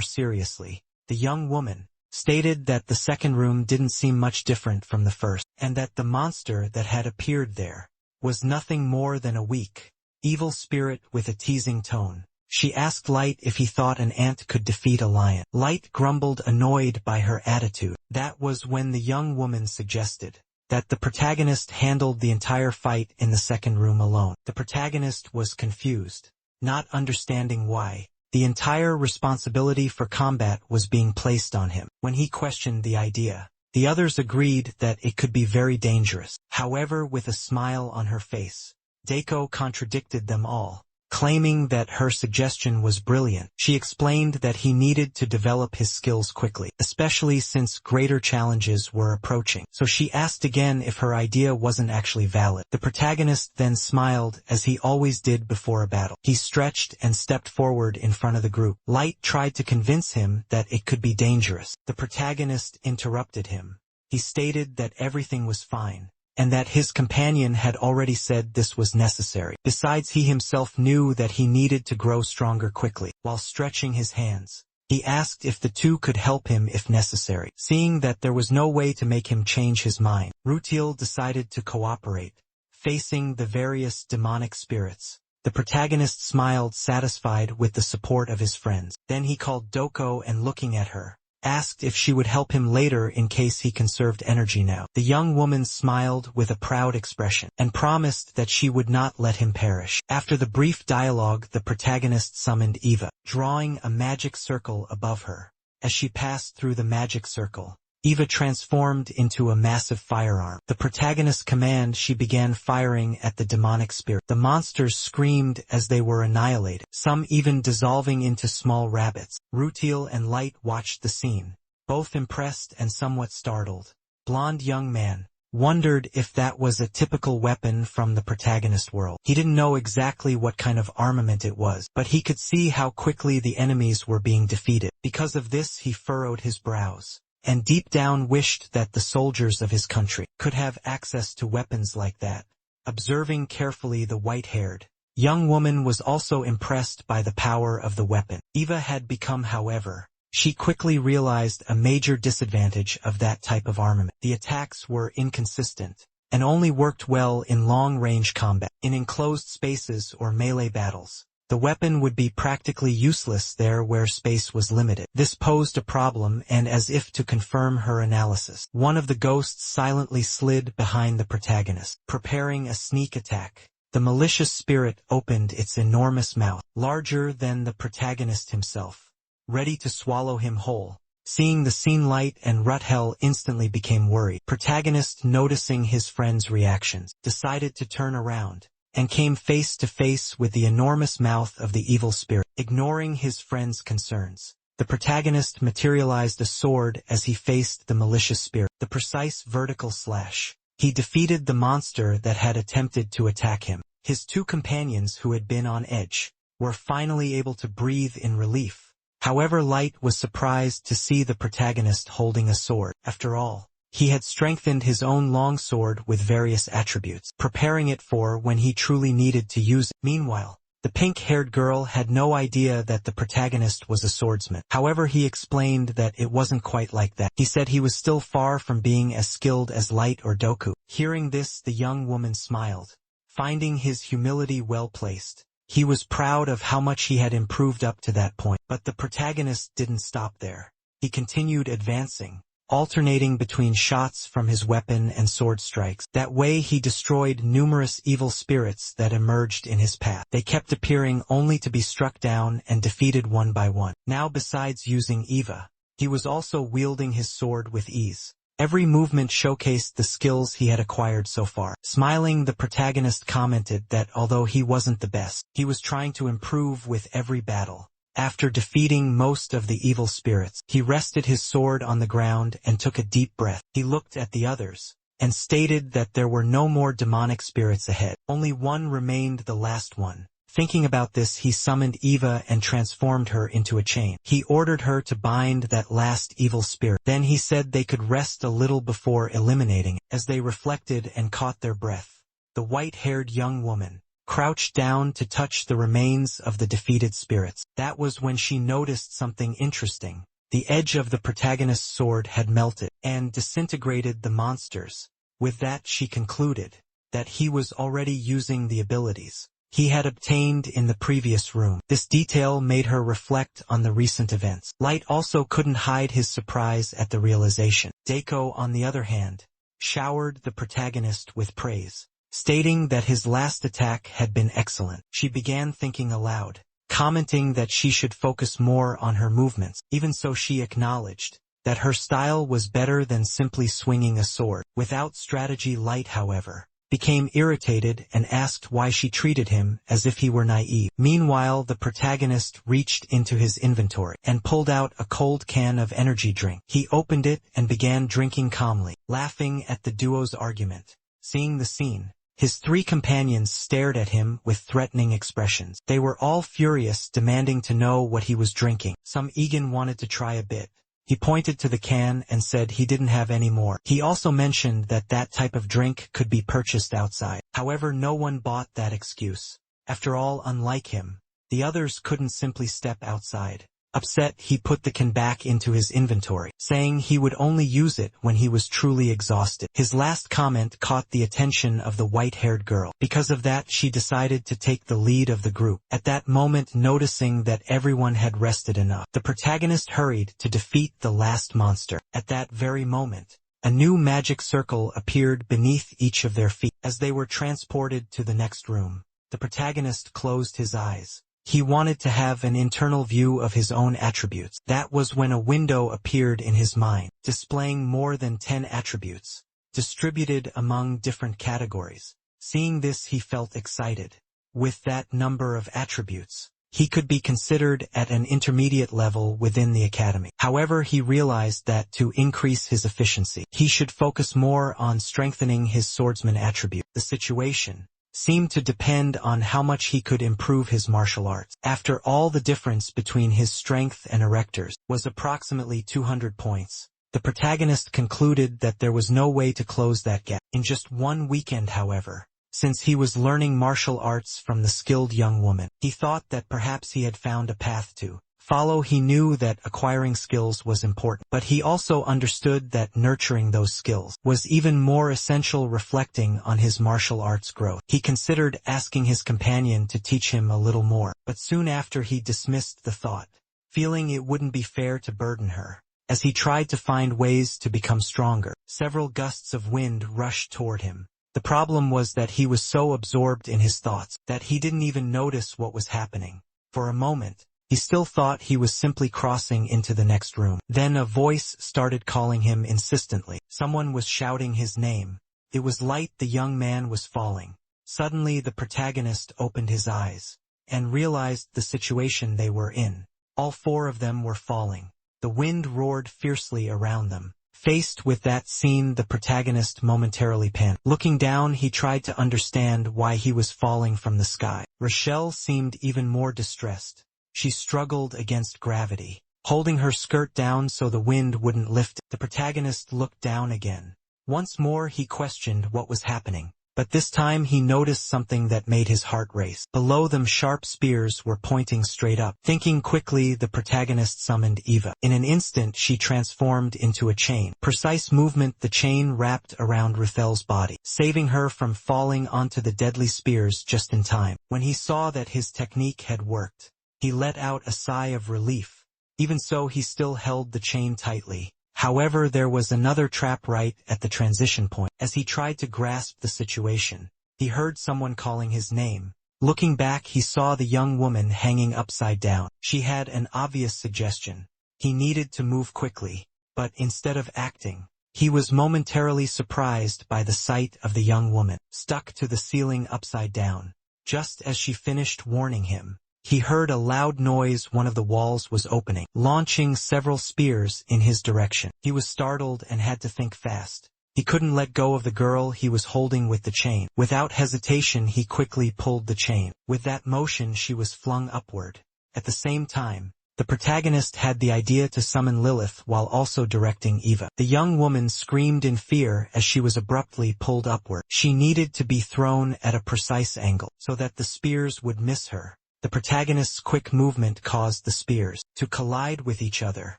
seriously, the young woman stated that the second room didn't seem much different from the first, and that the monster that had appeared there was nothing more than a weak, evil spirit. With a teasing tone, she asked Light if he thought an ant could defeat a lion. Light grumbled, annoyed by her attitude. That was when the young woman suggested that the protagonist handled the entire fight in the second room alone. The protagonist was confused, not understanding why the entire responsibility for combat was being placed on him. When he questioned the idea, the others agreed that it could be very dangerous. However, with a smile on her face, Deiko contradicted them all, claiming that her suggestion was brilliant. She explained that he needed to develop his skills quickly, especially since greater challenges were approaching. So she asked again if her idea wasn't actually valid. The protagonist then smiled, as he always did before a battle. He stretched and stepped forward in front of the group. Light tried to convince him that it could be dangerous. The protagonist interrupted him. He stated that everything was fine, and that his companion had already said this was necessary. Besides, he himself knew that he needed to grow stronger quickly. While stretching his hands, he asked if the two could help him if necessary. Seeing that there was no way to make him change his mind, Rutiel decided to cooperate, facing the various demonic spirits. The protagonist smiled, satisfied with the support of his friends. Then he called Doko and, looking at her, asked if she would help him later in case he conserved energy now. The young woman smiled with a proud expression, and promised that she would not let him perish. After the brief dialogue, the protagonist summoned Eva, drawing a magic circle above her. As she passed through the magic circle, Eva transformed into a massive firearm. The protagonist's command, she began firing at the demonic spirit. The monsters screamed as they were annihilated, some even dissolving into small rabbits. Rutiel and Light watched the scene, both impressed and somewhat startled. Blonde young man wondered if that was a typical weapon from the protagonist's world. He didn't know exactly what kind of armament it was, but he could see how quickly the enemies were being defeated. Because of this, he furrowed his brows, and deep down wished that the soldiers of his country could have access to weapons like that. Observing carefully, the white-haired young woman was also impressed by the power of the weapon Eva had become. However, she quickly realized a major disadvantage of that type of armament. The attacks were inconsistent, and only worked well in long-range combat. In enclosed spaces or melee battles, the weapon would be practically useless there where space was limited. This posed a problem, and as if to confirm her analysis, one of the ghosts silently slid behind the protagonist, preparing a sneak attack. The malicious spirit opened its enormous mouth, larger than the protagonist himself, ready to swallow him whole. Seeing the scene, Light and Rutiel instantly became worried. Protagonist, noticing his friend's reactions, decided to turn around, and came face to face with the enormous mouth of the evil spirit. Ignoring his friend's concerns, the protagonist materialized a sword as he faced the malicious spirit. The precise vertical slash, he defeated the monster that had attempted to attack him. His two companions, who had been on edge, were finally able to breathe in relief. However, Light was surprised to see the protagonist holding a sword. After all, he had strengthened his own longsword with various attributes, preparing it for when he truly needed to use it. Meanwhile, the pink-haired girl had no idea that the protagonist was a swordsman. However, he explained that it wasn't quite like that. He said he was still far from being as skilled as Light or Doku. Hearing this, the young woman smiled, finding his humility well placed. He was proud of how much he had improved up to that point. But the protagonist didn't stop there. He continued advancing, alternating between shots from his weapon and sword strikes. That way he destroyed numerous evil spirits that emerged in his path. They kept appearing only to be struck down and defeated one by one. Now, besides using Eva, he was also wielding his sword with ease. Every movement showcased the skills he had acquired so far. Smiling, the protagonist commented that although he wasn't the best, he was trying to improve with every battle. After defeating most of the evil spirits, he rested his sword on the ground and took a deep breath. He looked at the others and stated that there were no more demonic spirits ahead. Only one remained, the last one. Thinking about this, he summoned Eva and transformed her into a chain. He ordered her to bind that last evil spirit. Then he said they could rest a little before eliminating it. As they reflected and caught their breath, the white-haired young woman crouched down to touch the remains of the defeated spirits. That was when she noticed something interesting. The edge of the protagonist's sword had melted and disintegrated the monsters. With that, she concluded that he was already using the abilities he had obtained in the previous room. This detail made her reflect on the recent events. Light also couldn't hide his surprise at the realization. Deiko, on the other hand, showered the protagonist with praise, stating that his last attack had been excellent. She began thinking aloud, commenting that she should focus more on her movements. Even so, she acknowledged that her style was better than simply swinging a sword. Without strategy, Light, however, became irritated and asked why she treated him as if he were naive. Meanwhile, the protagonist reached into his inventory and pulled out a cold can of energy drink. He opened it and began drinking calmly, laughing at the duo's argument. Seeing the scene, his three companions stared at him with threatening expressions. They were all furious, demanding to know what he was drinking. Some even wanted to try a bit. He pointed to the can and said he didn't have any more. He also mentioned that that type of drink could be purchased outside. However, no one bought that excuse. After all, unlike him, the others couldn't simply step outside. Upset, he put the can back into his inventory, saying he would only use it when he was truly exhausted. His last comment caught the attention of the white-haired girl. Because of that, she decided to take the lead of the group. At that moment, noticing that everyone had rested enough, the protagonist hurried to defeat the last monster. At that very moment, a new magic circle appeared beneath each of their feet. As they were transported to the next room, the protagonist closed his eyes. He wanted to have an internal view of his own attributes. That was when a window appeared in his mind, displaying more than 10 attributes, distributed among different categories. Seeing this, he felt excited. With that number of attributes, he could be considered at an intermediate level within the academy. However, he realized that to increase his efficiency, he should focus more on strengthening his swordsman attribute. The situation seemed to depend on how much he could improve his martial arts. After all, the difference between his strength and erectors was approximately 200 points. The protagonist concluded that there was no way to close that gap in just one weekend. However, since he was learning martial arts from the skilled young woman, he thought that perhaps he had found a path to follow. He knew that acquiring skills was important, but he also understood that nurturing those skills was even more essential, reflecting on his martial arts growth. He considered asking his companion to teach him a little more, but soon after he dismissed the thought, feeling it wouldn't be fair to burden her. As he tried to find ways to become stronger, several gusts of wind rushed toward him. The problem was that he was so absorbed in his thoughts that he didn't even notice what was happening. For a moment, he still thought he was simply crossing into the next room. Then a voice started calling him insistently. Someone was shouting his name. It was Light. The young man was falling. Suddenly, the protagonist opened his eyes and realized the situation they were in. All four of them were falling. The wind roared fiercely around them. Faced with that scene, the protagonist momentarily panicked. Looking down, he tried to understand why he was falling from the sky. Rochelle seemed even more distressed. She struggled against gravity, holding her skirt down so the wind wouldn't lift it. The protagonist looked down again. Once more he questioned what was happening, but this time he noticed something that made his heart race. Below them, sharp spears were pointing straight up. Thinking quickly, the protagonist summoned Eva. In an instant, she transformed into a chain. Precise movement, the chain wrapped around Ruthel's body, saving her from falling onto the deadly spears just in time. When he saw that his technique had worked, he let out a sigh of relief. Even so, he still held the chain tightly. However, there was another trap right at the transition point. As he tried to grasp the situation, he heard someone calling his name. Looking back, he saw the young woman hanging upside down. She had an obvious suggestion. He needed to move quickly, but instead of acting, he was momentarily surprised by the sight of the young woman, stuck to the ceiling upside down. Just as she finished warning him, he heard a loud noise. One of the walls was opening, launching several spears in his direction. He was startled and had to think fast. He couldn't let go of the girl he was holding with the chain. Without hesitation, he quickly pulled the chain. With that motion, she was flung upward. At the same time, the protagonist had the idea to summon Lilith while also directing Eva. The young woman screamed in fear as she was abruptly pulled upward. She needed to be thrown at a precise angle so that the spears would miss her. The protagonist's quick movement caused the spears to collide with each other.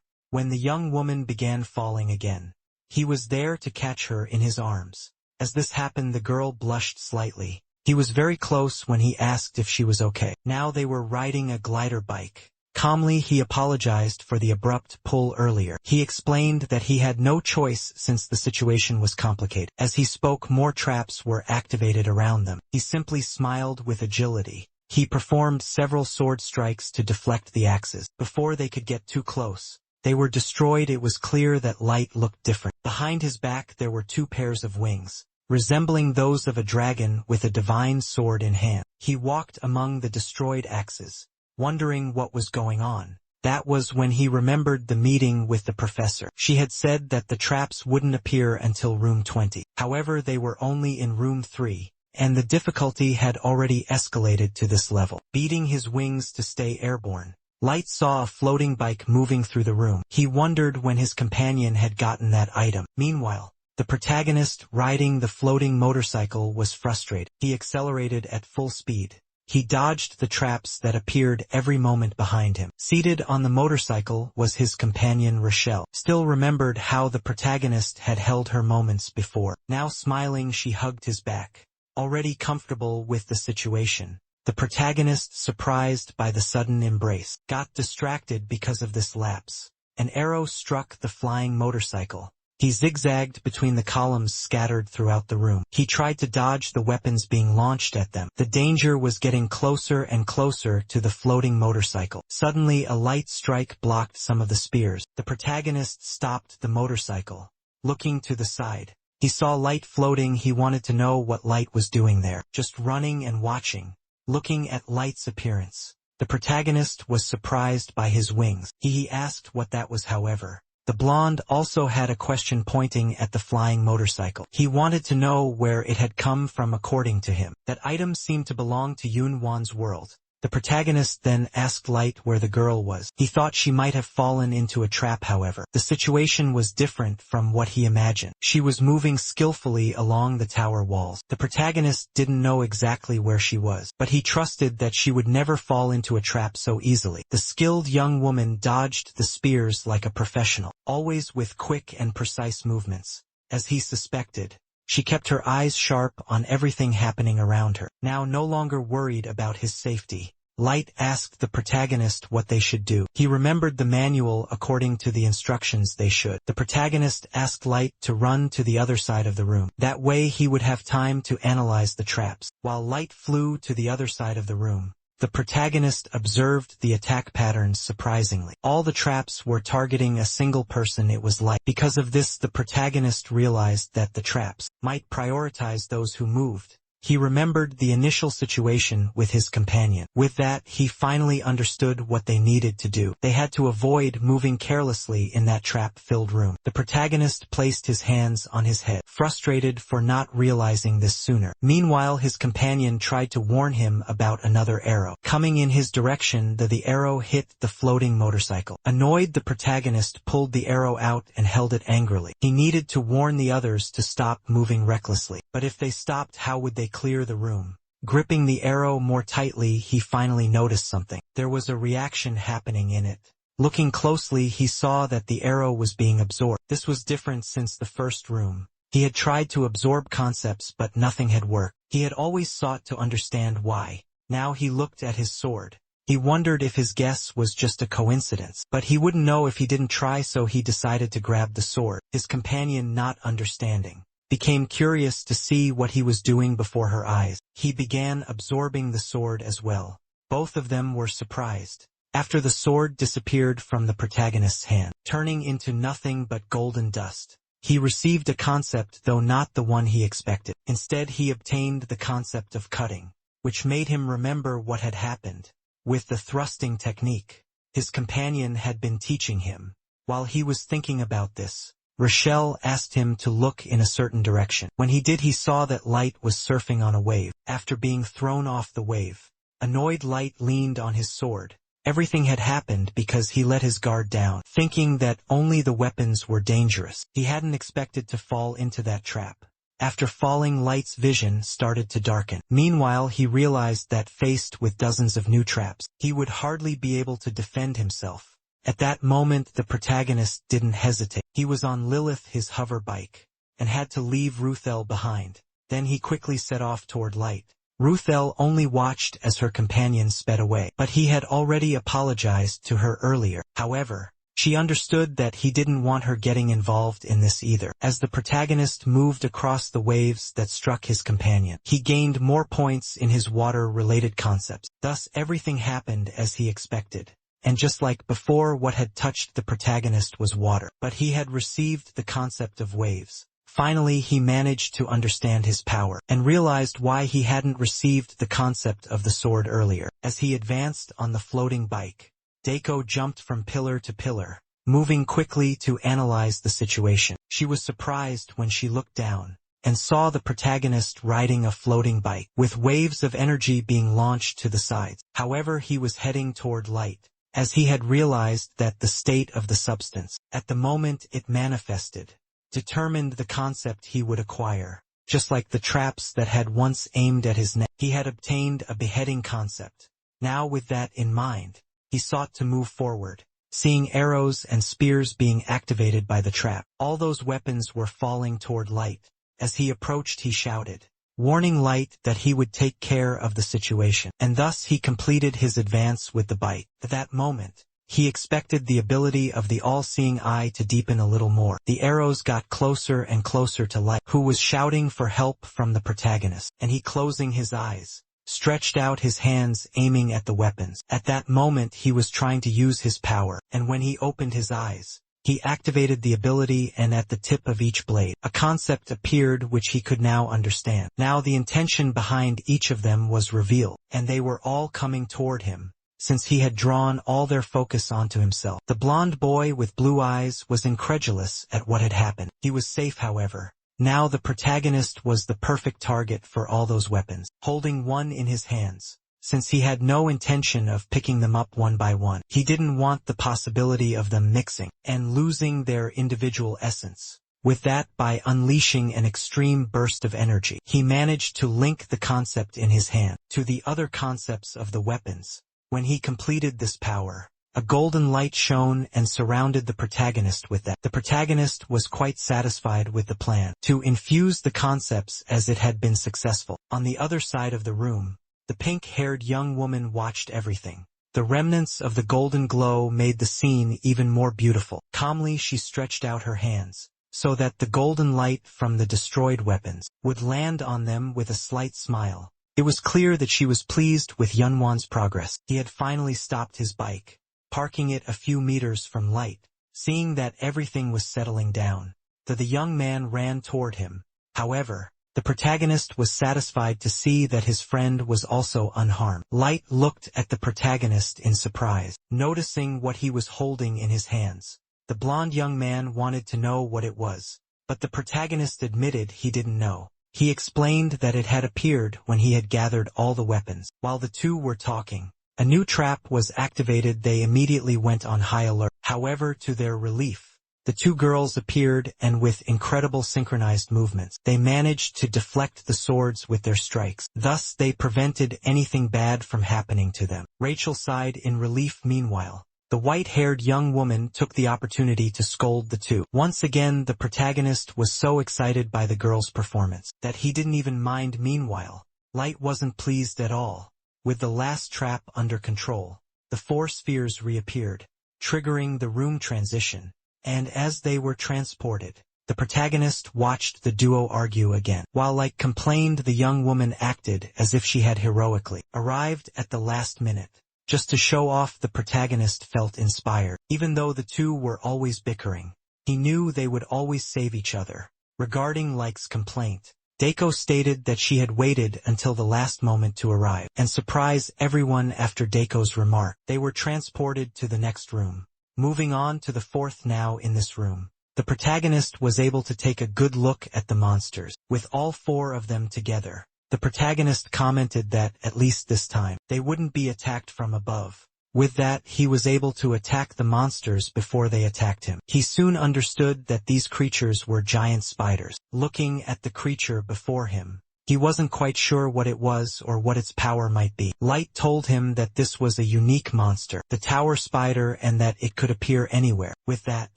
When the young woman began falling again, he was there to catch her in his arms. As this happened, the girl blushed slightly. He was very close when he asked if she was okay. Now they were riding a glider bike. Calmly, he apologized for the abrupt pull earlier. He explained that he had no choice since the situation was complicated. As he spoke, more traps were activated around them. He simply smiled with agility. He performed several sword strikes to deflect the axes. Before they could get too close, they were destroyed. It was clear that Light looked different. Behind his back there were two pairs of wings, resembling those of a dragon with a divine sword in hand. He walked among the destroyed axes, wondering what was going on. That was when he remembered the meeting with the professor. She had said that the traps wouldn't appear until room 20. However, they were only in room 3. And the difficulty had already escalated to this level. Beating his wings to stay airborne, Light saw a floating bike moving through the room. He wondered when his companion had gotten that item. Meanwhile, the protagonist riding the floating motorcycle was frustrated. He accelerated at full speed. He dodged the traps that appeared every moment behind him. Seated on the motorcycle was his companion Rochelle. Still remembered how the protagonist had held her moments before. Now smiling, she hugged his back. Already comfortable with the situation, the protagonist, surprised by the sudden embrace, got distracted because of this lapse. An arrow struck the flying motorcycle. He zigzagged between the columns scattered throughout the room. He tried to dodge the weapons being launched at them. The danger was getting closer and closer to the floating motorcycle. Suddenly, a light strike blocked some of the spears. The protagonist stopped the motorcycle, looking to the side. He saw Light floating. He wanted to know what Light was doing there, just running and watching, looking at Light's appearance. The protagonist was surprised by his wings. He asked what that was. However, the blonde also had a question pointing at the flying motorcycle. He wanted to know where it had come from. According to him, that item seemed to belong to Yun Wan's world. The protagonist then asked Light where the girl was. He thought she might have fallen into a trap. However, the situation was different from what he imagined. She was moving skillfully along the tower walls. The protagonist didn't know exactly where she was, but he trusted that she would never fall into a trap so easily. The skilled young woman dodged the spears like a professional, always with quick and precise movements. As he suspected, she kept her eyes sharp on everything happening around her. Now no longer worried about his safety, Light asked the protagonist what they should do. He remembered the manual. According to the instructions, they should. The protagonist asked Light to run to the other side of the room. That way he would have time to analyze the traps. While Light flew to the other side of the room, the protagonist observed the attack patterns. Surprisingly, all the traps were targeting a single person. It was Light. Because of this, the protagonist realized that the traps might prioritize those who moved. He remembered the initial situation with his companion. With that, he finally understood what they needed to do. They had to avoid moving carelessly in that trap-filled room. The protagonist placed his hands on his head, frustrated for not realizing this sooner. Meanwhile, his companion tried to warn him about another arrow coming in his direction. The arrow hit the floating motorcycle. Annoyed, the protagonist pulled the arrow out and held it angrily. He needed to warn the others to stop moving recklessly. But if they stopped, how would they clear the room? Gripping the arrow more tightly, he finally noticed something. There was a reaction happening in it. Looking closely, he saw that the arrow was being absorbed. This was different since the first room. He had tried to absorb concepts, but nothing had worked. He had always sought to understand why. Now he looked at his sword. He wondered if his guess was just a coincidence, but he wouldn't know if he didn't try, so he decided to grab the sword. His companion, not understanding, became curious to see what he was doing before her eyes. He began absorbing the sword as well. Both of them were surprised. After the sword disappeared from the protagonist's hand, turning into nothing but golden dust, he received a concept, though not the one he expected. Instead, he obtained the concept of cutting, which made him remember what had happened with the thrusting technique his companion had been teaching him. While he was thinking about this, Rochelle asked him to look in a certain direction. When he did, he saw that Light was surfing on a wave. After being thrown off the wave, annoyed Light leaned on his sword. Everything had happened because he let his guard down, thinking that only the weapons were dangerous. He hadn't expected to fall into that trap. After falling, Light's vision started to darken. Meanwhile, he realized that faced with dozens of new traps, he would hardly be able to defend himself. At that moment, the protagonist didn't hesitate. He was on Lilith, his hover bike, and had to leave Ruthel behind. Then he quickly set off toward Light. Ruthel only watched as her companion sped away, but he had already apologized to her earlier. However, she understood that he didn't want her getting involved in this either. As the protagonist moved across the waves that struck his companion, he gained more points in his water-related concepts. Thus, everything happened as he expected. And just like before, what had touched the protagonist was water, but he had received the concept of waves. Finally, he managed to understand his power, and realized why he hadn't received the concept of the sword earlier. As he advanced on the floating bike, Daiko jumped from pillar to pillar, moving quickly to analyze the situation. She was surprised when she looked down and saw the protagonist riding a floating bike, with waves of energy being launched to the sides. However, he was heading toward Light, as he had realized that the state of the substance, at the moment it manifested, determined the concept he would acquire. Just like the traps that had once aimed at his neck, he had obtained a beheading concept. Now, with that in mind, he sought to move forward, seeing arrows and spears being activated by the trap. All those weapons were falling toward Light. As he approached, he shouted, warning Light that he would take care of the situation, and thus he completed his advance with the bite. At that moment, he expected the ability of the all-seeing eye to deepen a little more. The arrows got closer and closer to Light, who was shouting for help from the protagonist, and he, closing his eyes, stretched out his hands aiming at the weapons. At that moment, he was trying to use his power, and when he opened his eyes, he activated the ability, and at the tip of each blade, a concept appeared which he could now understand. Now the intention behind each of them was revealed, and they were all coming toward him, since he had drawn all their focus onto himself. The blonde boy with blue eyes was incredulous at what had happened. He was safe, however. Now the protagonist was the perfect target for all those weapons. Holding one in his hands, since he had no intention of picking them up one by one, he didn't want the possibility of them mixing and losing their individual essence. With that, by unleashing an extreme burst of energy, he managed to link the concept in his hand to the other concepts of the weapons. When he completed this power, a golden light shone and surrounded the protagonist with that. The protagonist was quite satisfied with the plan to infuse the concepts, as it had been successful. On the other side of the room, the pink-haired young woman watched everything. The remnants of the golden glow made the scene even more beautiful. Calmly, she stretched out her hands, so that the golden light from the destroyed weapons would land on them with a slight smile. It was clear that she was pleased with Yunwan's progress. He had finally stopped his bike, parking it a few meters from Light. Seeing that everything was settling down, the young man ran toward him. However, the protagonist was satisfied to see that his friend was also unharmed. Light looked at the protagonist in surprise, noticing what he was holding in his hands. The blonde young man wanted to know what it was, but the protagonist admitted he didn't know. He explained that it had appeared when he had gathered all the weapons. While the two were talking, a new trap was activated. They immediately went on high alert. However, to their relief, the two girls appeared, and with incredible synchronized movements, they managed to deflect the swords with their strikes. Thus, they prevented anything bad from happening to them. Rachel sighed in relief. Meanwhile, the white-haired young woman took the opportunity to scold the two. Once again, the protagonist was so excited by the girl's performance that he didn't even mind. Meanwhile, Light wasn't pleased at all. With the last trap under control, the four spheres reappeared, triggering the room transition, and as they were transported, the protagonist watched the duo argue again. While Light complained, the young woman acted as if she had heroically arrived at the last minute. Just to show off, the protagonist felt inspired. Even though the two were always bickering, he knew they would always save each other. Regarding Light's complaint, Daiko stated that she had waited until the last moment to arrive and surprise everyone. After Daiko's remark, they were transported to the next room. Moving on to the fourth. Now in this room, the protagonist was able to take a good look at the monsters. With all four of them together, the protagonist commented that, at least this time, they wouldn't be attacked from above. With that, he was able to attack the monsters before they attacked him. He soon understood that these creatures were giant spiders. Looking at the creature before him, he wasn't quite sure what it was or what its power might be. Light told him that this was a unique monster, the tower spider, and that it could appear anywhere. With that,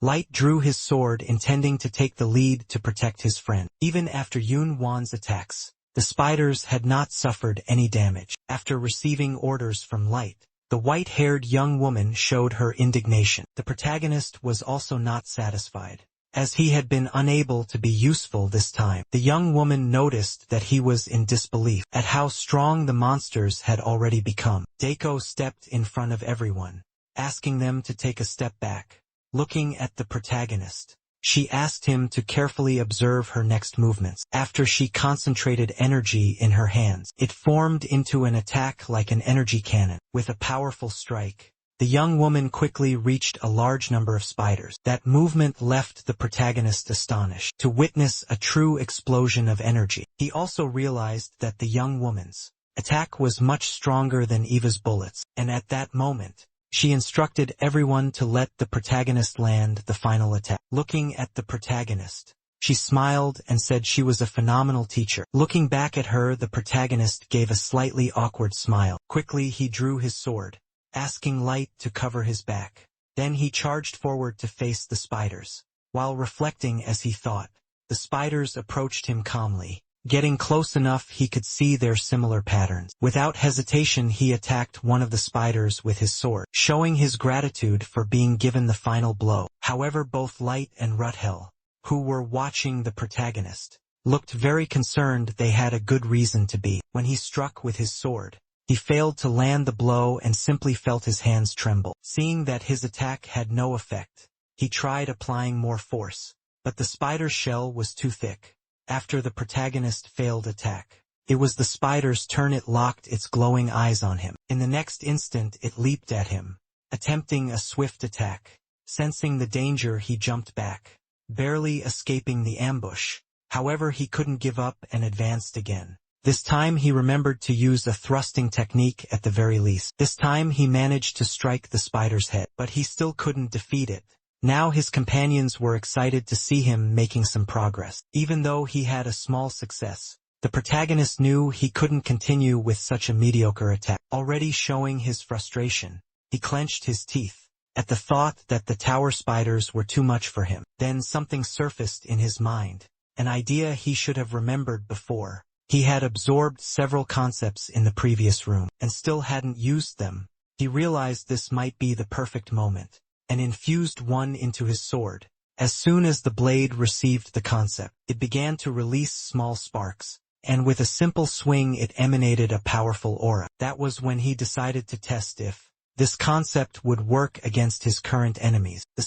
Light drew his sword, intending to take the lead to protect his friend. Even after Yun Wan's attacks, the spiders had not suffered any damage. After receiving orders from Light, the white-haired young woman showed her indignation. The protagonist was also not satisfied, as he had been unable to be useful this time. The young woman noticed that he was in disbelief at how strong the monsters had already become. Daiko stepped in front of everyone, asking them to take a step back. Looking at the protagonist, she asked him to carefully observe her next movements. After she concentrated energy in her hands, it formed into an attack like an energy cannon. With a powerful strike, the young woman quickly reached a large number of spiders. That movement left the protagonist astonished to witness a true explosion of energy. He also realized that the young woman's attack was much stronger than Eva's bullets, and at that moment, she instructed everyone to let the protagonist land the final attack. Looking at the protagonist, she smiled and said she was a phenomenal teacher. Looking back at her, the protagonist gave a slightly awkward smile. Quickly he drew his sword, asking Light to cover his back. Then he charged forward to face the spiders. While reflecting as he thought, the spiders approached him calmly. Getting close enough, he could see their similar patterns. Without hesitation, he attacked one of the spiders with his sword, showing his gratitude for being given the final blow. However, both Light and Yahello, who were watching the protagonist, looked very concerned. They had a good reason to be. When he struck with his sword, he failed to land the blow and simply felt his hands tremble. Seeing that his attack had no effect, he tried applying more force, but the spider's shell was too thick. After the protagonist failed attack, it was the spider's turn. It locked its glowing eyes on him. In the next instant, it leaped at him, attempting a swift attack. Sensing the danger, he jumped back, barely escaping the ambush. However, he couldn't give up and advanced again. This time he remembered to use a thrusting technique at the very least. This time he managed to strike the spider's head, but he still couldn't defeat it. Now his companions were excited to see him making some progress. Even though he had a small success, the protagonist knew he couldn't continue with such a mediocre attack. Already showing his frustration, he clenched his teeth at the thought that the tower spiders were too much for him. Then something surfaced in his mind, an idea he should have remembered before. He had absorbed several concepts in the previous room, and still hadn't used them. He realized this might be the perfect moment, and infused one into his sword. As soon as the blade received the concept, it began to release small sparks, and with a simple swing it emanated a powerful aura. That was when he decided to test if this concept would work against his current enemies. The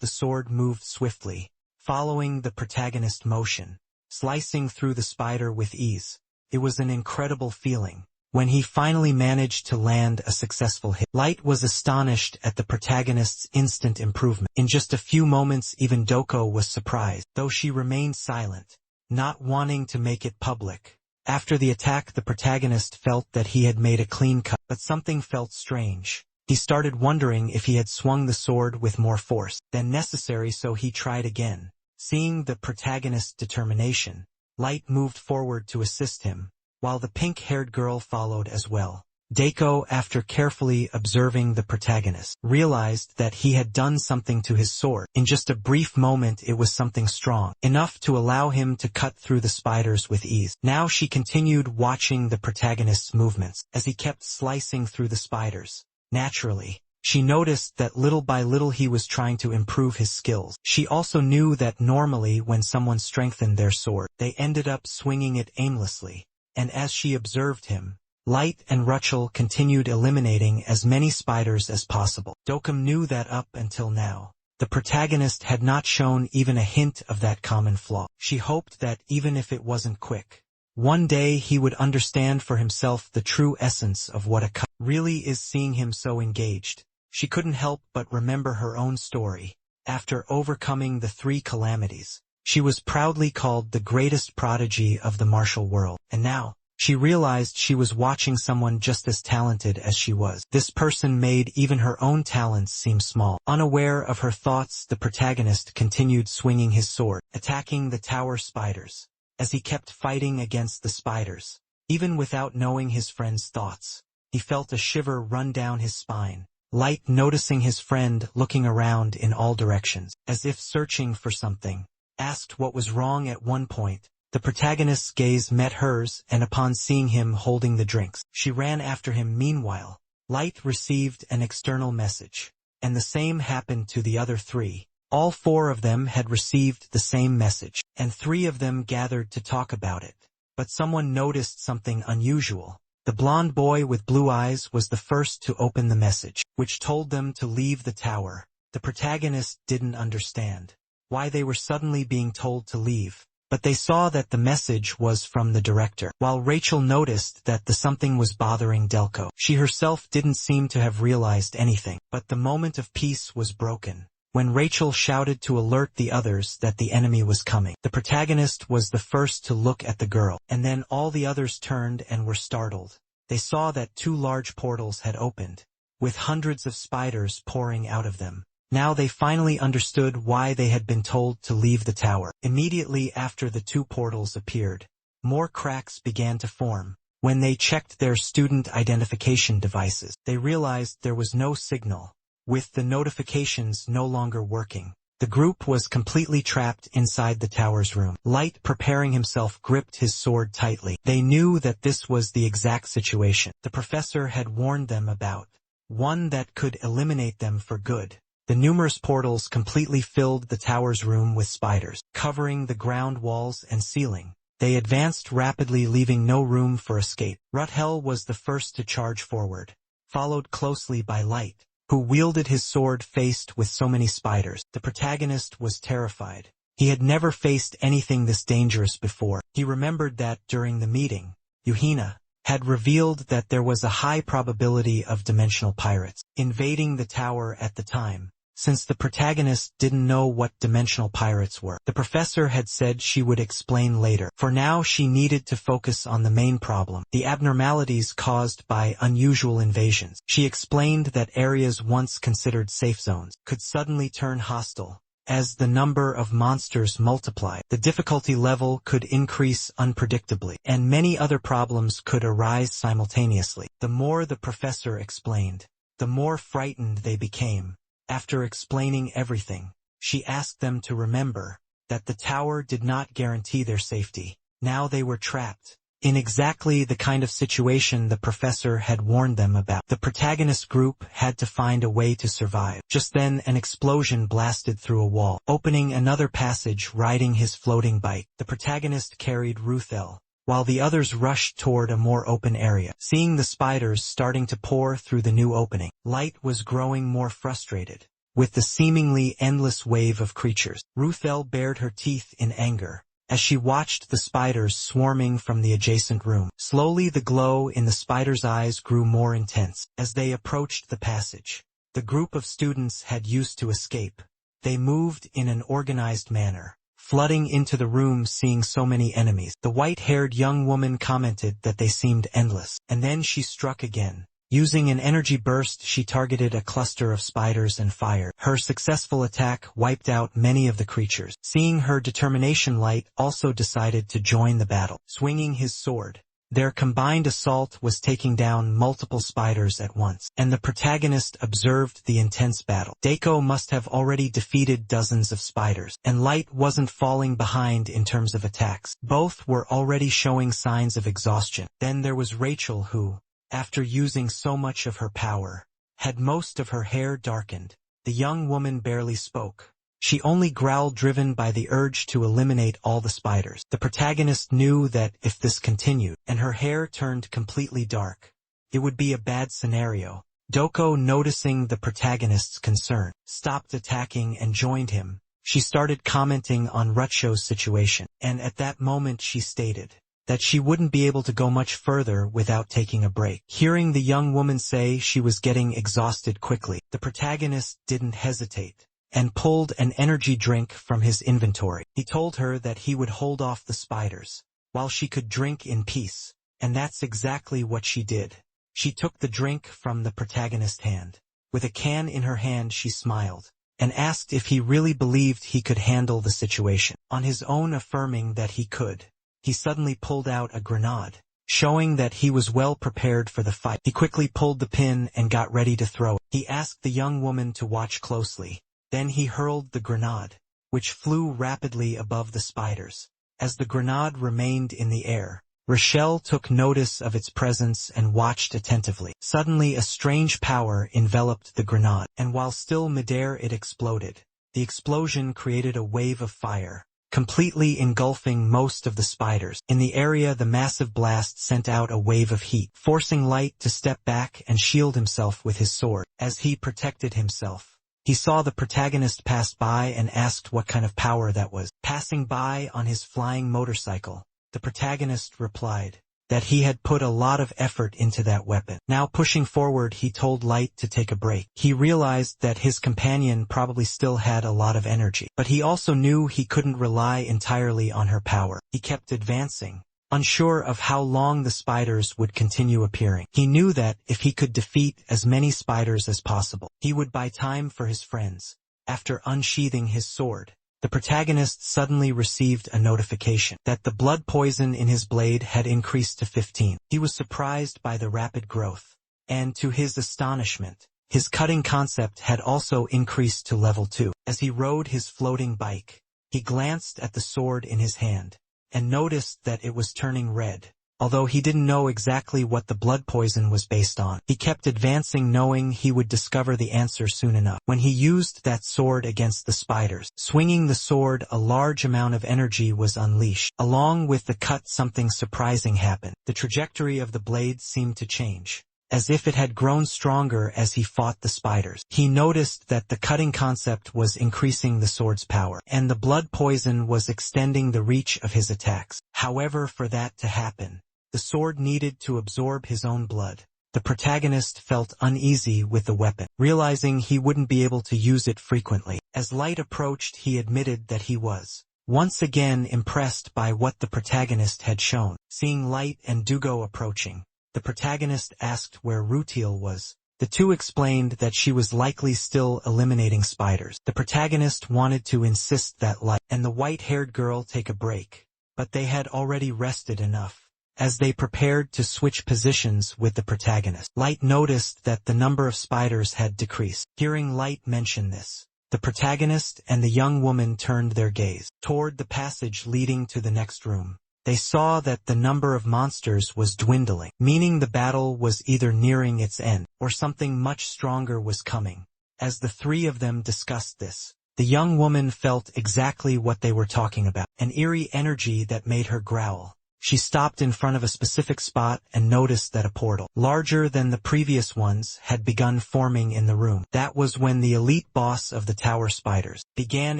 sword moved swiftly, following the protagonist's motion, slicing through the spider with ease. It was an incredible feeling. When he finally managed to land a successful hit, Light was astonished at the protagonist's instant improvement. In just a few moments, even Daiko was surprised, though she remained silent, not wanting to make it public. After the attack, the protagonist felt that he had made a clean cut, but something felt strange. He started wondering if he had swung the sword with more force than necessary, so he tried again. Seeing the protagonist's determination, Light moved forward to assist him, while the pink-haired girl followed as well. Daiko, after carefully observing the protagonist, realized that he had done something to his sword. In just a brief moment it was something strong, enough to allow him to cut through the spiders with ease. Now she continued watching the protagonist's movements, as he kept slicing through the spiders. Naturally, she noticed that little by little he was trying to improve his skills. She also knew that normally when someone strengthened their sword, they ended up swinging it aimlessly, and as she observed him, Light and Rachel continued eliminating as many spiders as possible. Dokkum knew that up until now, the protagonist had not shown even a hint of that common flaw. She hoped that even if it wasn't quick, one day he would understand for himself the true essence of what a cut really is. Seeing him so engaged, she couldn't help but remember her own story. After overcoming the 3 calamities, she was proudly called the greatest prodigy of the martial world, and now, she realized she was watching someone just as talented as she was. This person made even her own talents seem small. Unaware of her thoughts, the protagonist continued swinging his sword, attacking the tower spiders. As he kept fighting against the spiders, even without knowing his friend's thoughts, he felt a shiver run down his spine. Light, noticing his friend looking around in all directions, as if searching for something, asked what was wrong. At one point, the protagonist's gaze met hers, and upon seeing him holding the drinks, she ran after him. Meanwhile, Light received an external message, and the same happened to the other 3. All 4 of them had received the same message, and 3 of them gathered to talk about it. But someone noticed something unusual. The blonde boy with blue eyes was the first to open the message, which told them to leave the tower. The protagonist didn't understand why they were suddenly being told to leave, but they saw that the message was from the director. While Rachel noticed that the something was bothering Delco, she herself didn't seem to have realized anything. But the moment of peace was broken when Rachel shouted to alert the others that the enemy was coming. The protagonist was the first to look at the girl, and then all the others turned and were startled. They saw that 2 large portals had opened, with hundreds of spiders pouring out of them. Now they finally understood why they had been told to leave the tower. Immediately after the 2 portals appeared, more cracks began to form. When they checked their student identification devices, they realized there was no signal, with the notifications no longer working. The group was completely trapped inside the tower's room. Light, preparing himself, gripped his sword tightly. They knew that this was the exact situation the professor had warned them about, one that could eliminate them for good. The numerous portals completely filled the tower's room with spiders, covering the ground walls and ceiling. They advanced rapidly, leaving no room for escape. Yahello was the first to charge forward, followed closely by Light, who wielded his sword faced with so many spiders. The protagonist was terrified. He had never faced anything this dangerous before. He remembered that during the meeting, Yuhina had revealed that there was a high probability of dimensional pirates invading the tower at the time. Since the protagonist didn't know what dimensional pirates were, the professor had said she would explain later. For now she needed to focus on the main problem, the abnormalities caused by unusual invasions. She explained that areas once considered safe zones could suddenly turn hostile. As the number of monsters multiplied, the difficulty level could increase unpredictably, and many other problems could arise simultaneously. The more the professor explained, the more frightened they became. After explaining everything, she asked them to remember that the tower did not guarantee their safety. Now they were trapped in exactly the kind of situation the professor had warned them about. The protagonist group had to find a way to survive. Just then an explosion blasted through a wall, opening another passage. Riding his floating bike, the protagonist carried Ruthel, while the others rushed toward a more open area. Seeing the spiders starting to pour through the new opening, Light was growing more frustrated with the seemingly endless wave of creatures. Ruthel bared her teeth in anger as she watched the spiders swarming from the adjacent room. Slowly the glow in the spiders' eyes grew more intense. As they approached the passage the group of students had used to escape, they moved in an organized manner, flooding into the room. Seeing so many enemies, the white-haired young woman commented that they seemed endless, and then she struck again. Using an energy burst, she targeted a cluster of spiders and fired. Her successful attack wiped out many of the creatures. Seeing her determination, Light also decided to join the battle. Swinging his sword, Their combined assault was taking down multiple spiders at once, and the protagonist observed the intense battle. Daiko must have already defeated dozens of spiders, and Light wasn't falling behind in terms of attacks. Both were already showing signs of exhaustion. Then there was Rachel who, after using so much of her power, had most of her hair darkened. The young woman barely spoke. She only growled, driven by the urge to eliminate all the spiders. The protagonist knew that if this continued, and her hair turned completely dark, it would be a bad scenario. Doko, noticing the protagonist's concern, stopped attacking and joined him. She started commenting on Rucho's situation, and at that moment she stated that she wouldn't be able to go much further without taking a break. Hearing the young woman say she was getting exhausted quickly, the protagonist didn't hesitate and pulled an energy drink from his inventory. He told her that he would hold off the spiders, while she could drink in peace, and that's exactly what she did. She took the drink from the protagonist's hand. With a can in her hand, she smiled, and asked if he really believed he could handle the situation. On his own affirming that he could, he suddenly pulled out a grenade, showing that he was well prepared for the fight. He quickly pulled the pin and got ready to throw it. He asked the young woman to watch closely. Then he hurled the grenade, which flew rapidly above the spiders. As the grenade remained in the air, Rochelle took notice of its presence and watched attentively. Suddenly a strange power enveloped the grenade, and while still midair it exploded. The explosion created a wave of fire, completely engulfing most of the spiders. In the area, the massive blast sent out a wave of heat, forcing Light to step back and shield himself with his sword. As he protected himself, he saw the protagonist pass by and asked what kind of power that was. Passing by on his flying motorcycle, the protagonist replied that he had put a lot of effort into that weapon. Now pushing forward, he told Light to take a break. He realized that his companion probably still had a lot of energy, but he also knew he couldn't rely entirely on her power. He kept advancing, unsure of how long the spiders would continue appearing. He knew that if he could defeat as many spiders as possible, he would buy time for his friends. After unsheathing his sword, the protagonist suddenly received a notification that the blood poison in his blade had increased to 15. He was surprised by the rapid growth, and to his astonishment, his cutting concept had also increased to level 2. As he rode his floating bike, he glanced at the sword in his hand, and noticed that it was turning red. Although he didn't know exactly what the blood poison was based on, he kept advancing, knowing he would discover the answer soon enough. When he used that sword against the spiders, swinging the sword, a large amount of energy was unleashed. Along with the cut, something surprising happened. The trajectory of the blade seemed to change, as if it had grown stronger as he fought the spiders. He noticed that the cutting concept was increasing the sword's power, and the blood poison was extending the reach of his attacks. However, for that to happen, the sword needed to absorb his own blood. The protagonist felt uneasy with the weapon, realizing he wouldn't be able to use it frequently. As Light approached, he admitted that he was once again impressed by what the protagonist had shown. Seeing Light and Dugo approaching, the protagonist asked where Rutiel was. The two explained that she was likely still eliminating spiders. The protagonist wanted to insist that Light and the white-haired girl take a break, but they had already rested enough. As they prepared to switch positions with the protagonist, Light noticed that the number of spiders had decreased. Hearing Light mention this, the protagonist and the young woman turned their gaze toward the passage leading to the next room. They saw that the number of monsters was dwindling, meaning the battle was either nearing its end, or something much stronger was coming. As the three of them discussed this, the young woman felt exactly what they were talking about, an eerie energy that made her growl. She stopped in front of a specific spot and noticed that a portal, larger than the previous ones, had begun forming in the room. That was when the elite boss of the tower spiders began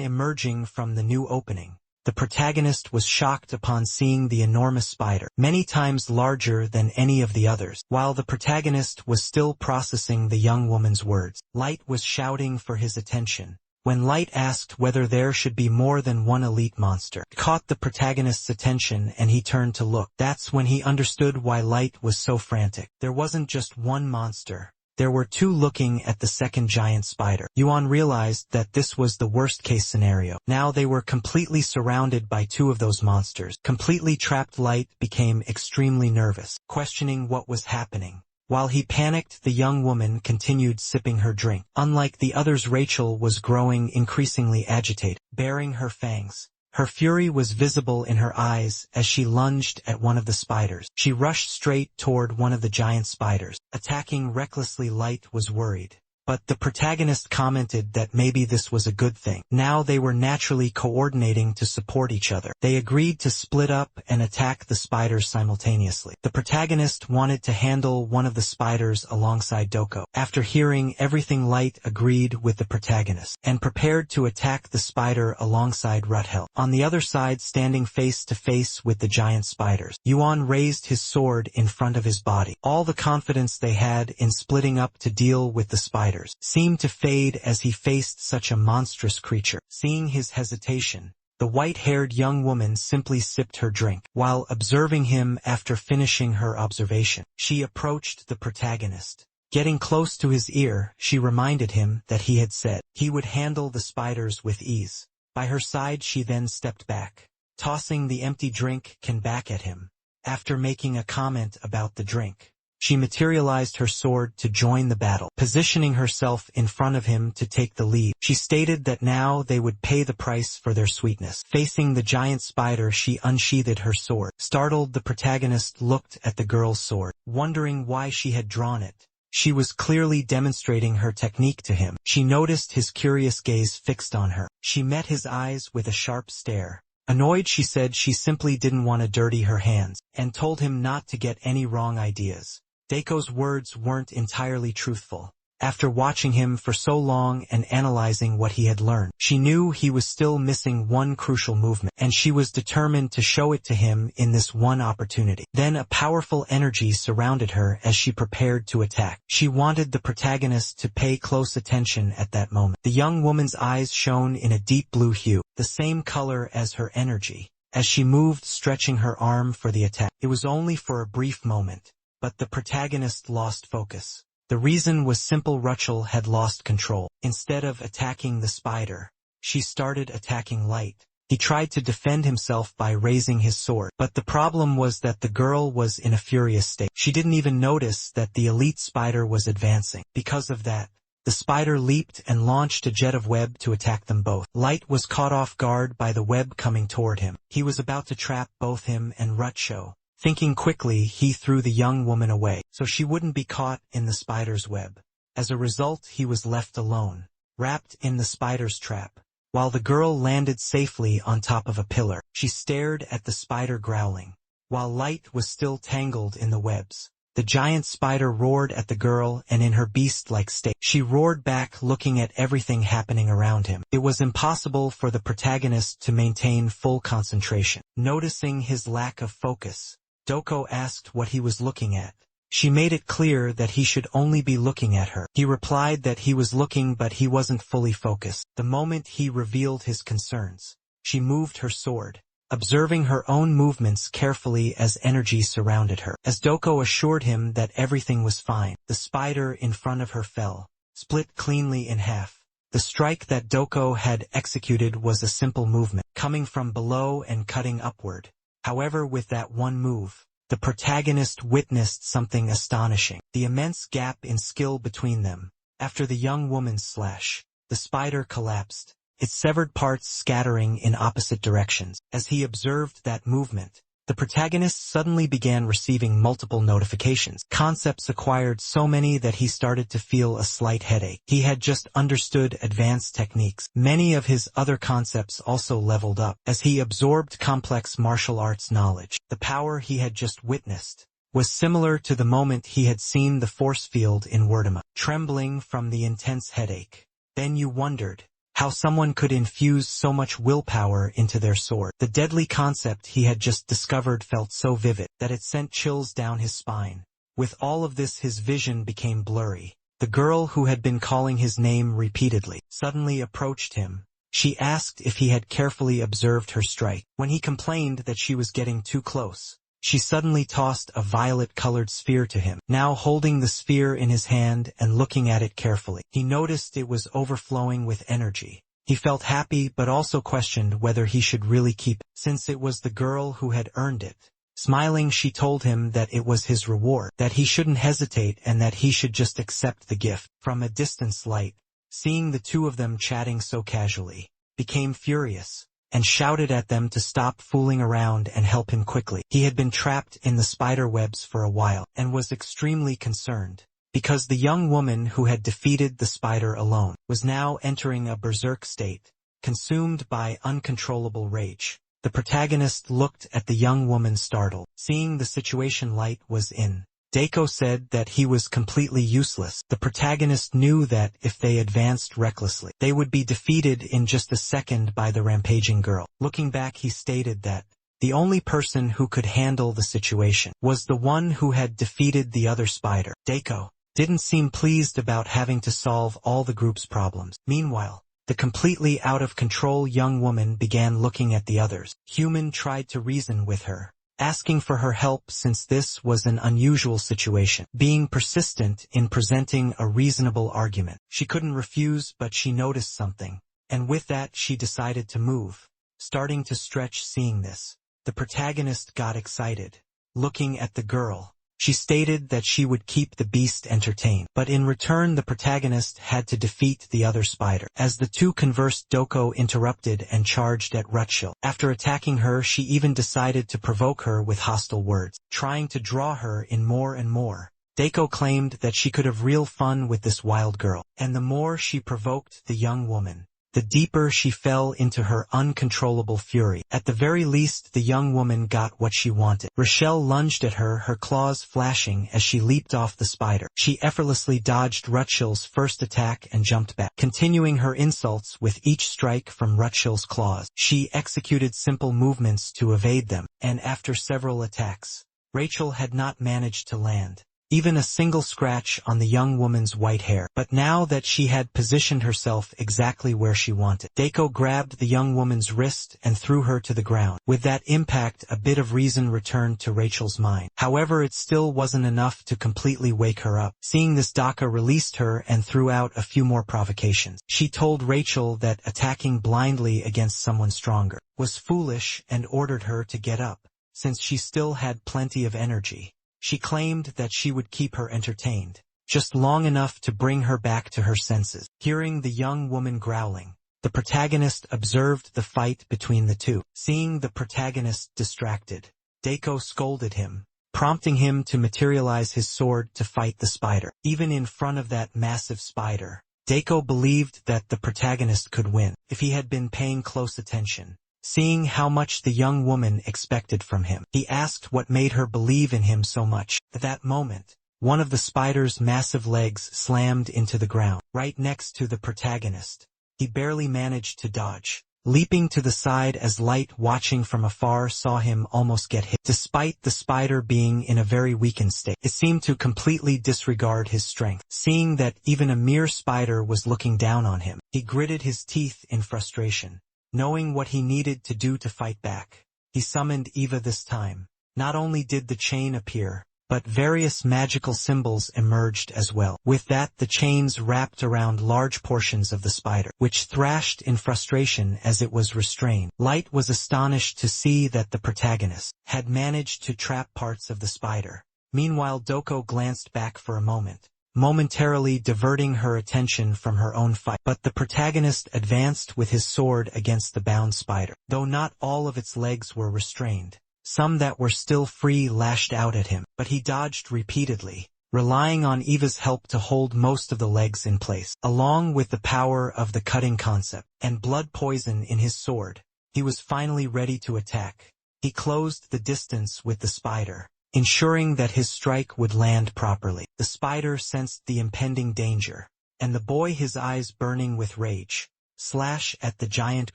emerging from the new opening. The protagonist was shocked upon seeing the enormous spider, many times larger than any of the others. While the protagonist was still processing the young woman's words, Light was shouting for his attention. When Light asked whether there should be more than one elite monster, it caught the protagonist's attention and he turned to look. That's when he understood why Light was so frantic. There wasn't just one monster, There were two looking at the second giant spider. Yuan realized that this was the worst-case scenario. Now they were completely surrounded by two of those monsters. Completely trapped, Light became extremely nervous, questioning what was happening. While he panicked, the young woman continued sipping her drink. Unlike the others, Rachel was growing increasingly agitated, baring her fangs. Her fury was visible in her eyes as she lunged at one of the spiders. She rushed straight toward one of the giant spiders, attacking recklessly. Light was worried, but the protagonist commented that maybe this was a good thing. Now they were naturally coordinating to support each other. They agreed to split up and attack the spiders simultaneously. The protagonist wanted to handle one of the spiders alongside Doko. After hearing everything, Light agreed with the protagonist and prepared to attack the spider alongside Ruthel. On the other side, standing face to face with the giant spiders, Yuan raised his sword in front of his body. All the confidence they had in splitting up to deal with the spider seemed to fade as he faced such a monstrous creature. Seeing his hesitation, the white-haired young woman simply sipped her drink. While observing him after finishing her observation, she approached the protagonist. Getting close to his ear, she reminded him that he had said he would handle the spiders with ease. By her side, she then stepped back, tossing the empty drink can back at him. After making a comment about the drink, she materialized her sword to join the battle, positioning herself in front of him to take the lead. She stated that now they would pay the price for their sweetness. Facing the giant spider, she unsheathed her sword. Startled, the protagonist looked at the girl's sword, wondering why she had drawn it. She was clearly demonstrating her technique to him. She noticed his curious gaze fixed on her. She met his eyes with a sharp stare. Annoyed, she said she simply didn't want to dirty her hands, and told him not to get any wrong ideas. Daiko's words weren't entirely truthful. After watching him for so long and analyzing what he had learned, she knew he was still missing one crucial movement, and she was determined to show it to him in this one opportunity. Then a powerful energy surrounded her as she prepared to attack. She wanted the protagonist to pay close attention at that moment. The young woman's eyes shone in a deep blue hue, the same color as her energy, as she moved, stretching her arm for the attack. It was only for a brief moment, but the protagonist lost focus. The reason was simple: Rachel had lost control. Instead of attacking the spider, she started attacking Light. He tried to defend himself by raising his sword, but the problem was that the girl was in a furious state. She didn't even notice that the elite spider was advancing. Because of that, the spider leaped and launched a jet of web to attack them both. Light was caught off guard by the web coming toward him. He was about to trap both him and Rutcho. Thinking quickly, he threw the young woman away, so she wouldn't be caught in the spider's web. As a result, he was left alone, wrapped in the spider's trap. While the girl landed safely on top of a pillar, she stared at the spider, growling. While Light was still tangled in the webs, the giant spider roared at the girl, and in her beast-like state, she roared back, looking at everything happening around him. It was impossible for the protagonist to maintain full concentration. Noticing his lack of focus, Doko asked what he was looking at. She made it clear that he should only be looking at her. He replied that he was looking, but he wasn't fully focused. The moment he revealed his concerns, she moved her sword, observing her own movements carefully as energy surrounded her. As Doko assured him that everything was fine, the spider in front of her fell, split cleanly in half. The strike that Doko had executed was a simple movement, coming from below and cutting upward. However, with that one move, the protagonist witnessed something astonishing: the immense gap in skill between them. After the young woman's slash, the spider collapsed, its severed parts scattering in opposite directions. As he observed that movement, the protagonist suddenly began receiving multiple notifications. Concepts acquired so many that he started to feel a slight headache. He had just understood advanced techniques. Many of his other concepts also leveled up as he absorbed complex martial arts knowledge. The power he had just witnessed was similar to the moment he had seen the force field in Wordama, trembling from the intense headache. Then you wondered how someone could infuse so much willpower into their sword. The deadly concept he had just discovered felt so vivid that it sent chills down his spine. With all of this, his vision became blurry. The girl who had been calling his name repeatedly suddenly approached him. She asked if he had carefully observed her strike. When he complained that she was getting too close, She suddenly tossed a violet-colored sphere to him. Now holding the sphere in his hand and looking at it carefully, he noticed it was overflowing with energy. He felt happy but also questioned whether he should really keep it, since it was the girl who had earned it. Smiling, she told him that it was his reward, that he shouldn't hesitate and that he should just accept the gift. From a distance, Light, seeing the two of them chatting so casually, became furious and shouted at them to stop fooling around and help him quickly. He had been trapped in the spider webs for a while and was extremely concerned, because the young woman who had defeated the spider alone was now entering a berserk state, consumed by uncontrollable rage. The protagonist looked at the young woman startled. Seeing the situation Light was in, Daiko said that he was completely useless. The protagonist knew that if they advanced recklessly, they would be defeated in just a second by the rampaging girl. Looking back, he stated that the only person who could handle the situation was the one who had defeated the other spider. Daiko didn't seem pleased about having to solve all the group's problems. Meanwhile, the completely out-of-control young woman began looking at the others. Human tried to reason with her, asking for her help since this was an unusual situation. Being persistent in presenting a reasonable argument, she couldn't refuse, but she noticed something, and with that she decided to move, starting to stretch. Seeing this, the protagonist got excited. Looking at the girl, she stated that she would keep the beast entertained, but in return the protagonist had to defeat the other spider. As the two conversed, Doko interrupted and charged at Rutschel. After attacking her, she even decided to provoke her with hostile words, trying to draw her in more and more. Daiko claimed that she could have real fun with this wild girl, and the more she provoked the young woman, the deeper she fell into her uncontrollable fury. At the very least, the young woman got what she wanted. Rochelle lunged at her, her claws flashing as she leaped off the spider. She effortlessly dodged Rutschel's first attack and jumped back, continuing her insults with each strike from Rutschel's claws. She executed simple movements to evade them, and after several attacks, Rachel had not managed to land even a single scratch on the young woman's white hair. But now that she had positioned herself exactly where she wanted, Daiko grabbed the young woman's wrist and threw her to the ground. With that impact, a bit of reason returned to Rachel's mind. However, it still wasn't enough to completely wake her up. Seeing this, Daka released her and threw out a few more provocations. She told Rachel that attacking blindly against someone stronger was foolish and ordered her to get up, since she still had plenty of energy. She claimed that she would keep her entertained, just long enough to bring her back to her senses. Hearing the young woman growling, the protagonist observed the fight between the two. Seeing the protagonist distracted, Daiko scolded him, prompting him to materialize his sword to fight the spider. Even in front of that massive spider, Daiko believed that the protagonist could win if he had been paying close attention. Seeing how much the young woman expected from him, he asked what made her believe in him so much. At that moment, one of the spider's massive legs slammed into the ground, right next to the protagonist. He barely managed to dodge, leaping to the side as Light, watching from afar, saw him almost get hit. Despite the spider being in a very weakened state, it seemed to completely disregard his strength. Seeing that even a mere spider was looking down on him, he gritted his teeth in frustration. Knowing what he needed to do to fight back, he summoned Eva this time. Not only did the chain appear, but various magical symbols emerged as well. With that, the chains wrapped around large portions of the spider, which thrashed in frustration as it was restrained. Light was astonished to see that the protagonist had managed to trap parts of the spider. Meanwhile, Doko glanced back for a moment, momentarily diverting her attention from her own fight. But the protagonist advanced with his sword against the bound spider. Though not all of its legs were restrained, some that were still free lashed out at him, but he dodged repeatedly, relying on Eva's help to hold most of the legs in place. Along with the power of the cutting concept and blood poison in his sword, he was finally ready to attack. He closed the distance with the spider, ensuring that his strike would land properly. The spider sensed the impending danger, and the boy, his eyes burning with rage, slashed at the giant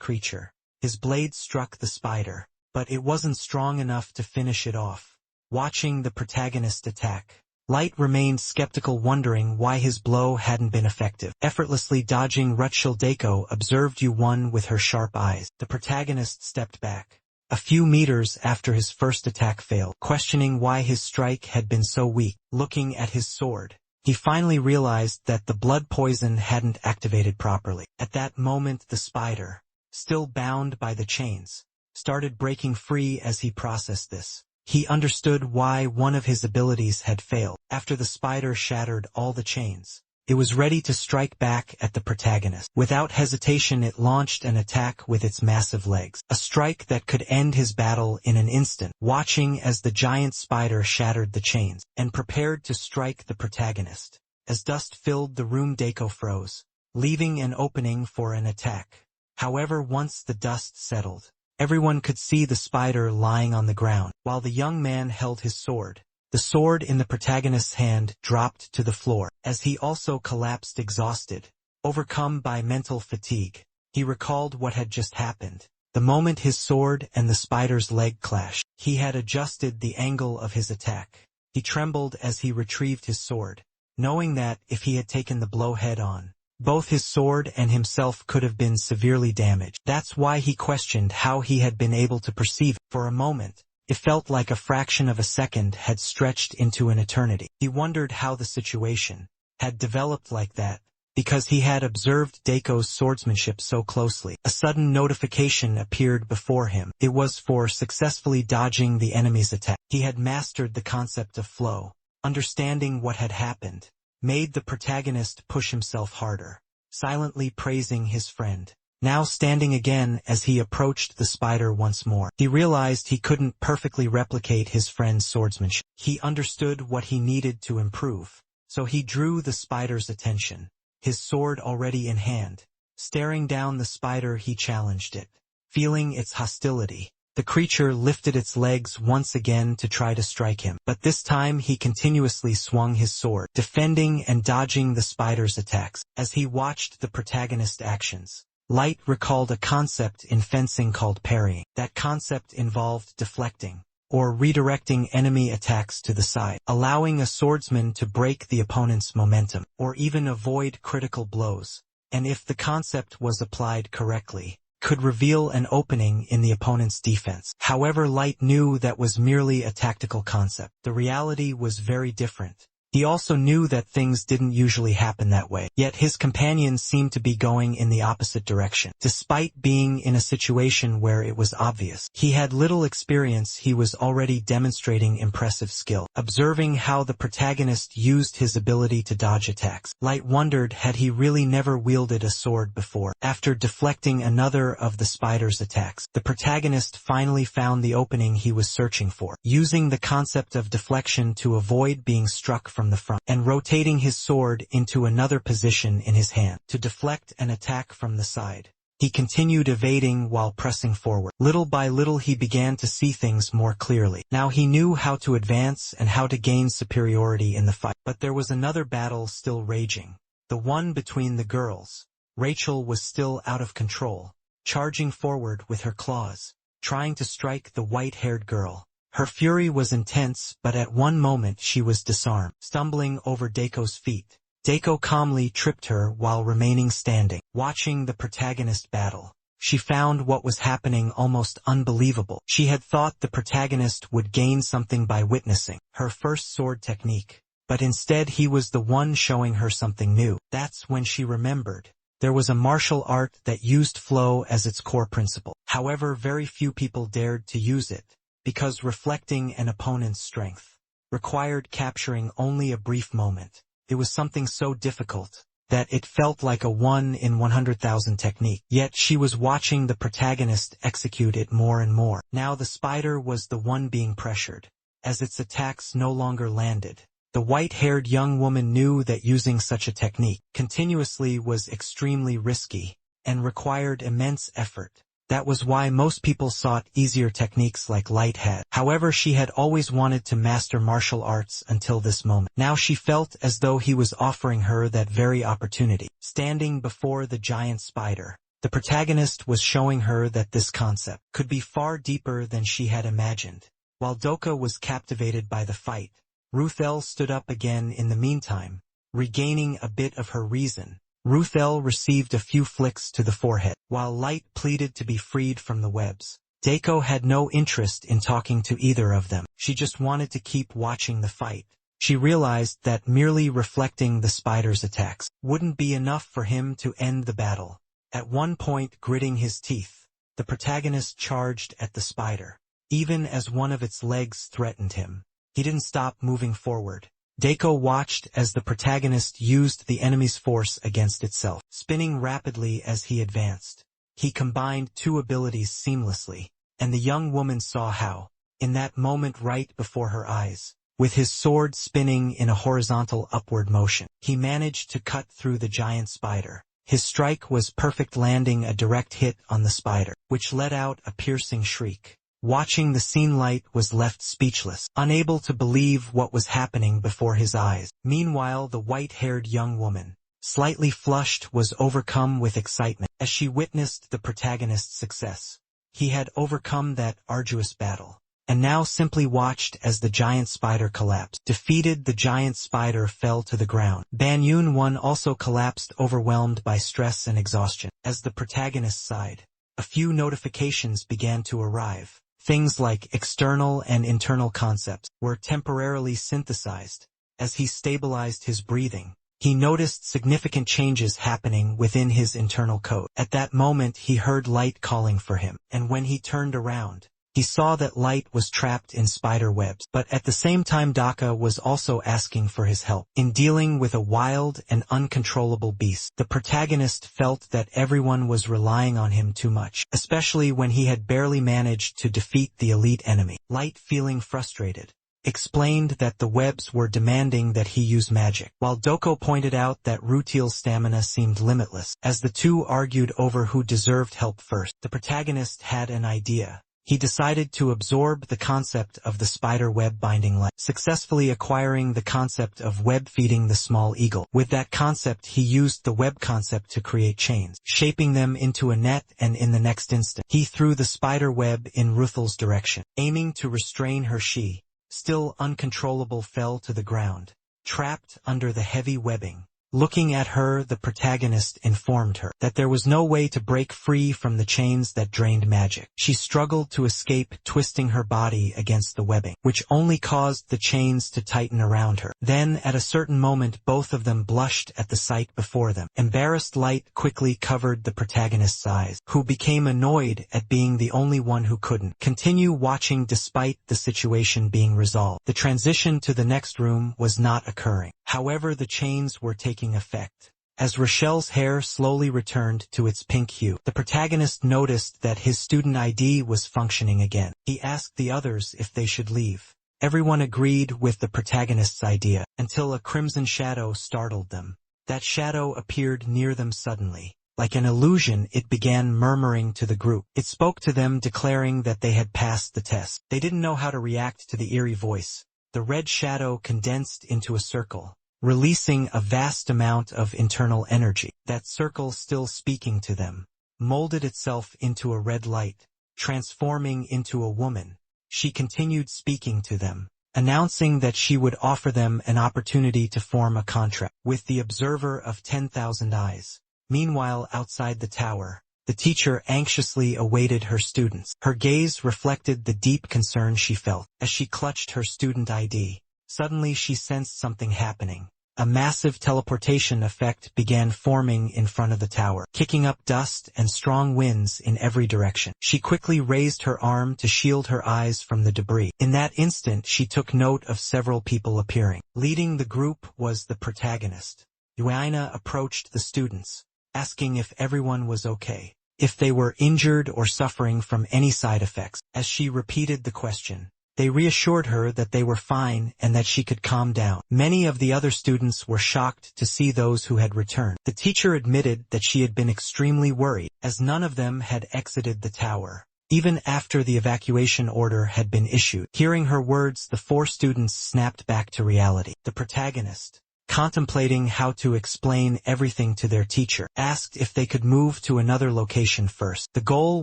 creature. His blade struck the spider, but it wasn't strong enough to finish it off. Watching the protagonist attack, Light remained skeptical, wondering why his blow hadn't been effective. Effortlessly dodging Rutschel, Daiko observed Yu-One with her sharp eyes. The protagonist stepped back, a few meters after his first attack failed. Questioning why his strike had been so weak, looking at his sword, he finally realized that the blood poison hadn't activated properly. At that moment the spider, still bound by the chains, started breaking free. As he processed this, he understood why one of his abilities had failed. After the spider shattered all the chains, it was ready to strike back at the protagonist. Without hesitation it launched an attack with its massive legs, a strike that could end his battle in an instant. Watching as the giant spider shattered the chains and prepared to strike the protagonist, as dust filled the room, Deiko froze, leaving an opening for an attack. However, once the dust settled, everyone could see the spider lying on the ground, while the young man held his sword. The sword in the protagonist's hand dropped to the floor, as he also collapsed exhausted. Overcome by mental fatigue, he recalled what had just happened. The moment his sword and the spider's leg clashed, he had adjusted the angle of his attack. He trembled as he retrieved his sword, knowing that, if he had taken the blow head-on, both his sword and himself could have been severely damaged. That's why he questioned how he had been able to perceive it. For a moment, it felt like a fraction of a second had stretched into an eternity. He wondered how the situation had developed like that, because he had observed Deiko's swordsmanship so closely. A sudden notification appeared before him. It was for successfully dodging the enemy's attack. He had mastered the concept of flow. Understanding what had happened made the protagonist push himself harder, silently praising his friend. Now standing again as he approached the spider once more, he realized he couldn't perfectly replicate his friend's swordsmanship. He understood what he needed to improve, so he drew the spider's attention, his sword already in hand. Staring down the spider, he challenged it. Feeling its hostility, the creature lifted its legs once again to try to strike him, but this time he continuously swung his sword, defending and dodging the spider's attacks. As he watched the protagonist's actions, Light recalled a concept in fencing called parrying. That concept involved deflecting, or redirecting enemy attacks to the side, allowing a swordsman to break the opponent's momentum, or even avoid critical blows, and if the concept was applied correctly, could reveal an opening in the opponent's defense. However, Light knew that was merely a tactical concept. The reality was very different. He also knew that things didn't usually happen that way, yet his companions seemed to be going in the opposite direction. Despite being in a situation where it was obvious he had little experience, he was already demonstrating impressive skill. Observing how the protagonist used his ability to dodge attacks, Light wondered, had he really never wielded a sword before? After deflecting another of the spider's attacks, the protagonist finally found the opening he was searching for, using the concept of deflection to avoid being struck from the front, and rotating his sword into another position in his hand to deflect an attack from the side. He continued evading while pressing forward. Little by little he began to see things more clearly. Now he knew how to advance and how to gain superiority in the fight. But there was another battle still raging, the one between the girls. Rachel was still out of control, charging forward with her claws, trying to strike the white-haired girl. Her fury was intense, but at one moment she was disarmed. Stumbling over Deiko's feet, Deiko calmly tripped her while remaining standing. Watching the protagonist battle, she found what was happening almost unbelievable. She had thought the protagonist would gain something by witnessing her first sword technique, but instead he was the one showing her something new. That's when she remembered. There was a martial art that used flow as its core principle. However, very few people dared to use it, because reflecting an opponent's strength required capturing only a brief moment. It was something so difficult that it felt like a 1 in 100,000 technique. Yet she was watching the protagonist execute it more and more. Now the spider was the one being pressured, as its attacks no longer landed. The white-haired young woman knew that using such a technique continuously was extremely risky and required immense effort. That was why most people sought easier techniques like Light had. However, she had always wanted to master martial arts until this moment. Now she felt as though he was offering her that very opportunity. Standing before the giant spider, the protagonist was showing her that this concept could be far deeper than she had imagined. While Doka was captivated by the fight, Ruthel stood up again in the meantime, regaining a bit of her reason. Ruthel received a few flicks to the forehead, while Light pleaded to be freed from the webs. Daiko had no interest in talking to either of them. She just wanted to keep watching the fight. She realized that merely reflecting the spider's attacks wouldn't be enough for him to end the battle. At one point, gritting his teeth, the protagonist charged at the spider. Even as one of its legs threatened him, he didn't stop moving forward. Daiko watched as the protagonist used the enemy's force against itself, spinning rapidly as he advanced. He combined two abilities seamlessly, and the young woman saw how, in that moment right before her eyes, with his sword spinning in a horizontal upward motion, he managed to cut through the giant spider. His strike was perfect, landing a direct hit on the spider, which let out a piercing shriek. Watching the scene, Light was left speechless, unable to believe what was happening before his eyes. Meanwhile, the white-haired young woman, slightly flushed, was overcome with excitement as she witnessed the protagonist's success. He had overcome that arduous battle, and now simply watched as the giant spider collapsed. Defeated, the giant spider fell to the ground. Banyun-won also collapsed, overwhelmed by stress and exhaustion. As the protagonist sighed, a few notifications began to arrive. Things like external and internal concepts were temporarily synthesized. As he stabilized his breathing, he noticed significant changes happening within his internal code. At that moment, he heard Light calling for him, and when he turned around, he saw that Light was trapped in spider webs. But at the same time, Daka was also asking for his help. In dealing with a wild and uncontrollable beast, the protagonist felt that everyone was relying on him too much, especially when he had barely managed to defeat the elite enemy. Light, feeling frustrated, explained that the webs were demanding that he use magic, while Doko pointed out that Rutiel's stamina seemed limitless. As the two argued over who deserved help first, the protagonist had an idea. He decided to absorb the concept of the spider web binding Light, successfully acquiring the concept of web feeding the small eagle. With that concept, he used the web concept to create chains, shaping them into a net, and in the next instant, he threw the spider web in Ruthel's direction. Aiming to restrain her, she, still uncontrollable, fell to the ground, trapped under the heavy webbing. Looking at her, the protagonist informed her that there was no way to break free from the chains that drained magic. She struggled to escape, twisting her body against the webbing, which only caused the chains to tighten around her. Then, at a certain moment, both of them blushed at the sight before them. Embarrassed, Light quickly covered the protagonist's eyes, who became annoyed at being the only one who couldn't continue watching despite the situation being resolved. The transition to the next room was not occurring. However, the chains were taking effect. As Rochelle's hair slowly returned to its pink hue, the protagonist noticed that his student ID was functioning again. He asked the others if they should leave. Everyone agreed with the protagonist's idea, until a crimson shadow startled them. That shadow appeared near them suddenly. Like an illusion, it began murmuring to the group. It spoke to them, declaring that they had passed the test. They didn't know how to react to the eerie voice. The red shadow condensed into a circle, releasing a vast amount of internal energy. That circle, still speaking to them, molded itself into a red light, transforming into a woman. She continued speaking to them, announcing that she would offer them an opportunity to form a contract with the observer of 10,000 eyes. Meanwhile, outside the tower, the teacher anxiously awaited her students. Her gaze reflected the deep concern she felt as she clutched her student ID. Suddenly she sensed something happening. A massive teleportation effect began forming in front of the tower, kicking up dust and strong winds in every direction. She quickly raised her arm to shield her eyes from the debris. In that instant, she took note of several people appearing. Leading the group was the protagonist. Yuaina approached the students, asking if everyone was okay, if they were injured or suffering from any side effects. As she repeated the question, they reassured her that they were fine and that she could calm down. Many of the other students were shocked to see those who had returned. The teacher admitted that she had been extremely worried, as none of them had exited the tower, even after the evacuation order had been issued. Hearing her words, the 4 students snapped back to reality. The protagonist, contemplating how to explain everything to their teacher, asked if they could move to another location first. The goal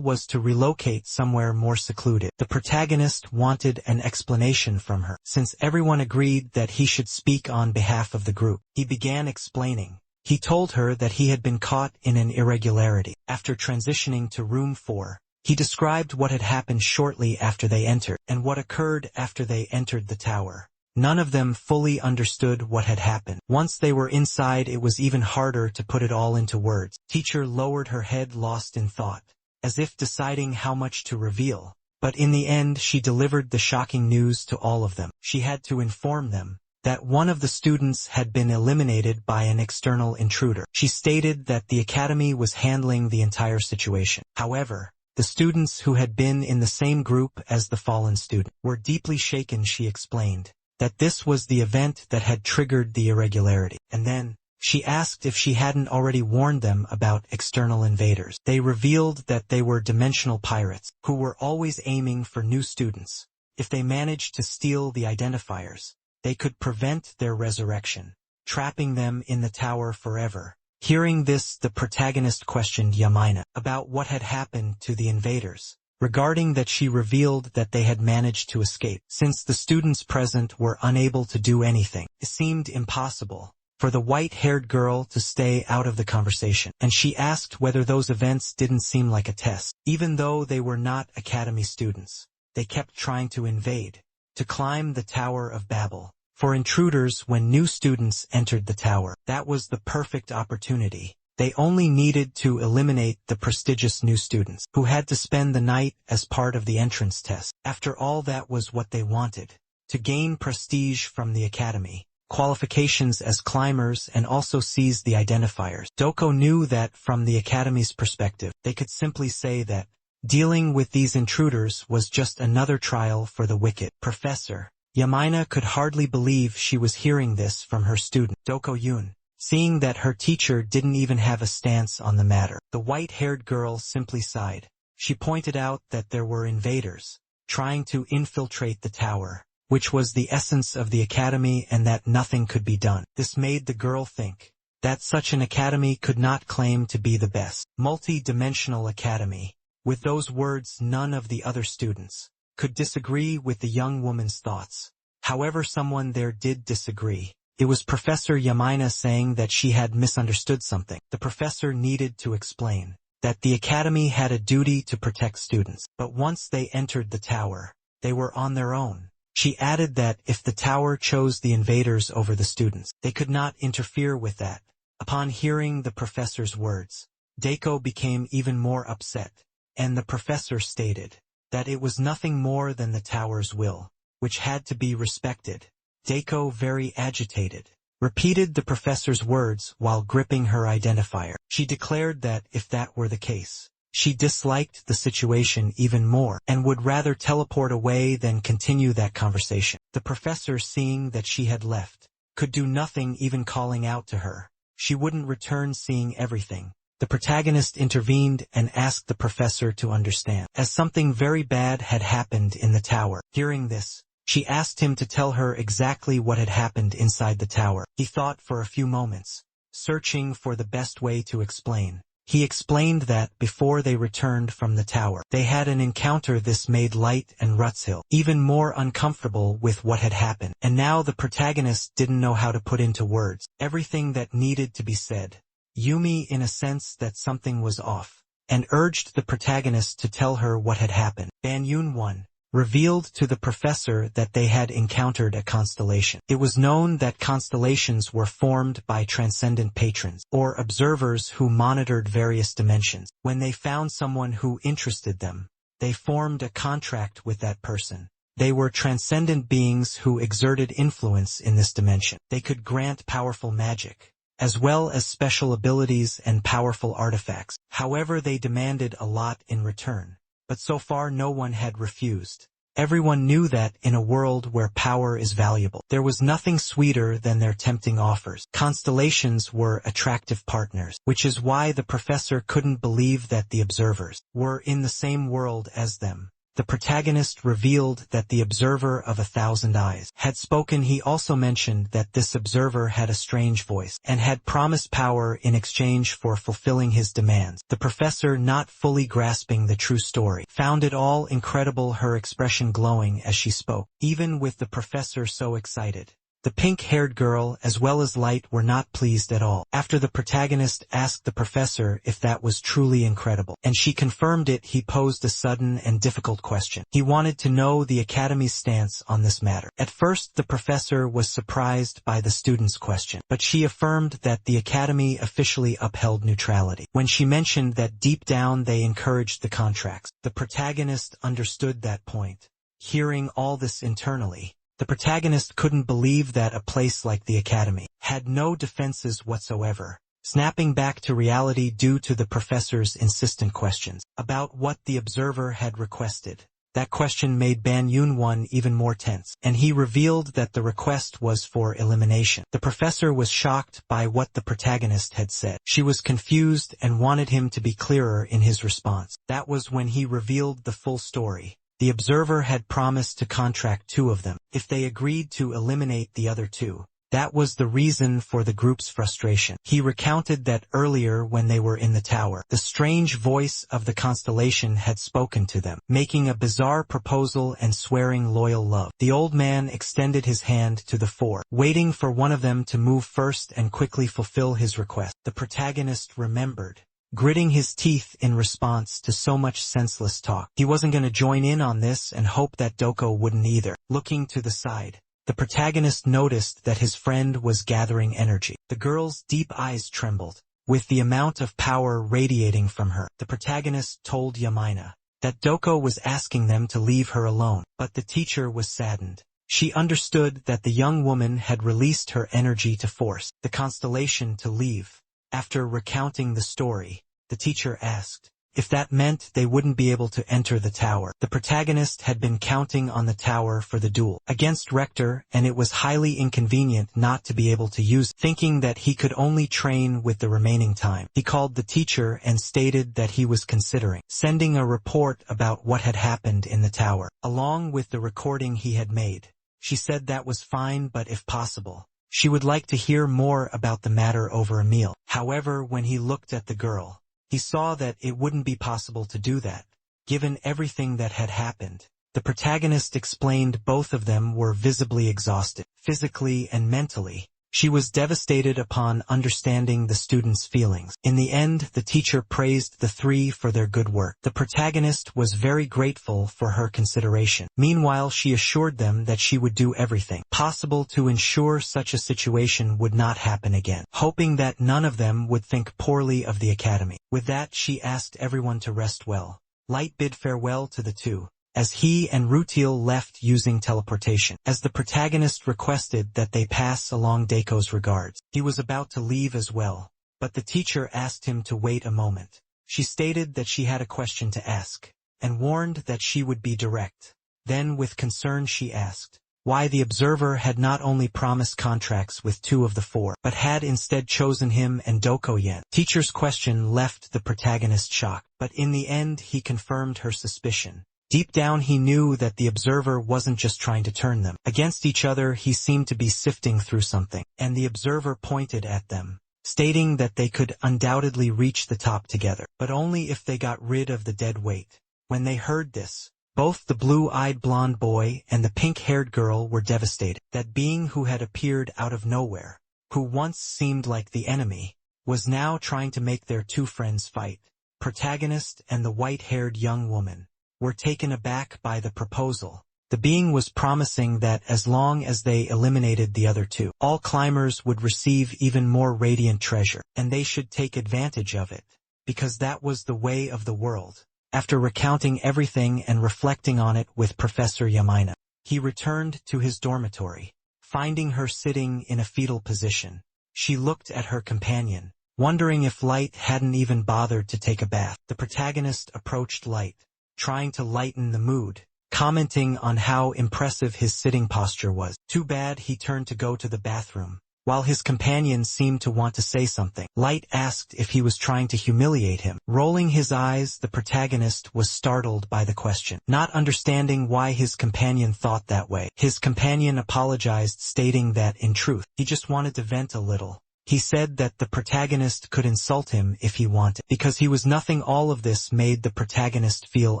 was to relocate somewhere more secluded. The protagonist wanted an explanation from her. Since everyone agreed that he should speak on behalf of the group, he began explaining. He told her that he had been caught in an irregularity. After transitioning to room 4, He described what had happened shortly after they entered, and what occurred after they entered the tower. None of them fully understood what had happened. Once they were inside, it was even harder to put it all into words. Teacher lowered her head, lost in thought, as if deciding how much to reveal. But in the end, she delivered the shocking news to all of them. She had to inform them that one of the students had been eliminated by an external intruder. She stated that the academy was handling the entire situation. However, the students who had been in the same group as the fallen student were deeply shaken. She explained that this was the event that had triggered the irregularity. And then, she asked if she hadn't already warned them about external invaders. They revealed that they were dimensional pirates, who were always aiming for new students. If they managed to steal the identifiers, they could prevent their resurrection, trapping them in the tower forever. Hearing this, the protagonist questioned Yamina about what had happened to the invaders. Regarding that, she revealed that they had managed to escape. Since the students present were unable to do anything, it seemed impossible for the white-haired girl to stay out of the conversation, and she asked whether those events didn't seem like a test. Even though they were not academy students, they kept trying to invade, to climb the Tower of Babel. For intruders, when new students entered the tower, that was the perfect opportunity. They only needed to eliminate the prestigious new students, who had to spend the night as part of the entrance test. After all, that was what they wanted, to gain prestige from the academy, qualifications as climbers, and also seize the identifiers. Doko knew that from the academy's perspective, they could simply say that dealing with these intruders was just another trial for the wicked. Professor Yamina could hardly believe she was hearing this from her student, Doko Yun. Seeing that her teacher didn't even have a stance on the matter, the white-haired girl simply sighed. She pointed out that there were invaders trying to infiltrate the tower, which was the essence of the academy, and that nothing could be done. This made the girl think that such an academy could not claim to be the best multi-dimensional academy. With those words, none of the other students could disagree with the young woman's thoughts. However, someone there did disagree. It was Professor Yamina, saying that she had misunderstood something. The professor needed to explain that the academy had a duty to protect students, but once they entered the tower, they were on their own. She added that if the tower chose the invaders over the students, they could not interfere with that. Upon hearing the professor's words, Dako became even more upset, and the professor stated that it was nothing more than the tower's will, which had to be respected. Dako, very agitated, repeated the professor's words while gripping her identifier. She declared that if that were the case, she disliked the situation even more, and would rather teleport away than continue that conversation. The professor, seeing that she had left, could do nothing, even calling out to her. She wouldn't return. Seeing everything, the protagonist intervened and asked the professor to understand, as something very bad had happened in the tower. Hearing this, she asked him to tell her exactly what had happened inside the tower. He thought for a few moments, searching for the best way to explain. He explained that before they returned from the tower, they had an encounter. This made Light and Rutzhill even more uncomfortable with what had happened, and now the protagonist didn't know how to put into words everything that needed to be said. Yumi, in a sense that something was off, and urged the protagonist to tell her what had happened. Banyun 1 revealed to the professor that they had encountered a constellation. It was known that constellations were formed by transcendent patrons, or observers who monitored various dimensions. When they found someone who interested them, they formed a contract with that person. They were transcendent beings who exerted influence in this dimension. They could grant powerful magic, as well as special abilities and powerful artifacts. However, they demanded a lot in return, but so far no one had refused. Everyone knew that in a world where power is valuable, there was nothing sweeter than their tempting offers. Constellations were attractive partners, which is why the professor couldn't believe that the observers were in the same world as them. The protagonist revealed that the observer of 1,000 eyes had spoken. He also mentioned that this observer had a strange voice and had promised power in exchange for fulfilling his demands. The professor, not fully grasping the true story, found it all incredible, her expression glowing as she spoke. Even with the professor so excited, The pink-haired girl as well as Light were not pleased at all. After the protagonist asked the professor if that was truly incredible, and she confirmed it, he posed a sudden and difficult question. He wanted to know the Academy's stance on this matter. At first, the professor was surprised by the student's question, but she affirmed that the Academy officially upheld neutrality. When she mentioned that deep down they encouraged the contracts, the protagonist understood that point. Hearing all this internally, the protagonist couldn't believe that a place like the Academy had no defenses whatsoever. Snapping back to reality due to the professor's insistent questions about what the observer had requested. That question made Ban Yun-won even more tense, and he revealed that the request was for elimination. The professor was shocked by what the protagonist had said. She was confused and wanted him to be clearer in his response. That was when he revealed the full story. The observer had promised to contract 2 of them if they agreed to eliminate the other 2. That was the reason for the group's frustration. He recounted that earlier when they were in the tower, the strange voice of the constellation had spoken to them, making a bizarre proposal and swearing loyal love. The old man extended his hand to the 4, waiting for one of them to move first and quickly fulfill his request. The protagonist remembered, gritting his teeth in response to so much senseless talk. He wasn't going to join in on this and hoped that Doko wouldn't either. Looking to the side, the protagonist noticed that his friend was gathering energy. The girl's deep eyes trembled, with the amount of power radiating from her. The protagonist told Yamina that Doko was asking them to leave her alone, but the teacher was saddened. She understood that the young woman had released her energy to force the constellation to leave. After recounting the story, the teacher asked if that meant they wouldn't be able to enter the tower. The protagonist had been counting on the tower for the duel against Rector, and it was highly inconvenient not to be able to use it. Thinking that he could only train with the remaining time, he called the teacher and stated that he was considering sending a report about what had happened in the tower, along with the recording he had made. She said that was fine, but if possible, she would like to hear more about the matter over a meal. However, when he looked at the girl, he saw that it wouldn't be possible to do that, given everything that had happened. The protagonist explained both of them were visibly exhausted, physically and mentally. She was devastated upon understanding the students' feelings. In the end, the teacher praised the 3 for their good work. The protagonist was very grateful for her consideration. Meanwhile, she assured them that she would do everything possible to ensure such a situation would not happen again, hoping that none of them would think poorly of the Academy. With that, she asked everyone to rest well. Light bid farewell to the 2, as he and Rutil left using teleportation. As the protagonist requested that they pass along Daiko's regards, he was about to leave as well, but the teacher asked him to wait a moment. She stated that she had a question to ask, and warned that she would be direct. Then with concern she asked why the observer had not only promised contracts with 2 of the 4, but had instead chosen him and Doko Yen. Teacher's question left the protagonist shocked, but in the end he confirmed her suspicion. Deep down he knew that the observer wasn't just trying to turn them against each other. He seemed to be sifting through something, and the observer pointed at them, stating that they could undoubtedly reach the top together, but only if they got rid of the dead weight. When they heard this, both the blue-eyed blonde boy and the pink-haired girl were devastated. That being who had appeared out of nowhere, who once seemed like the enemy, was now trying to make their 2 friends fight. Protagonist and the white-haired young woman were taken aback by the proposal. The being was promising that as long as they eliminated the other 2, all climbers would receive even more radiant treasure, and they should take advantage of it, because that was the way of the world. After recounting everything and reflecting on it with Professor Yamina, he returned to his dormitory, finding her sitting in a fetal position. She looked at her companion, wondering if Light hadn't even bothered to take a bath. The protagonist approached Light, trying to lighten the mood, commenting on how impressive his sitting posture was. Too bad he turned to go to the bathroom. While his companion seemed to want to say something, Light asked if he was trying to humiliate him. Rolling his eyes, the protagonist was startled by the question, not understanding why his companion thought that way. His companion apologized, stating that, in truth, he just wanted to vent a little. He said that the protagonist could insult him if he wanted, because he was nothing. All of this made the protagonist feel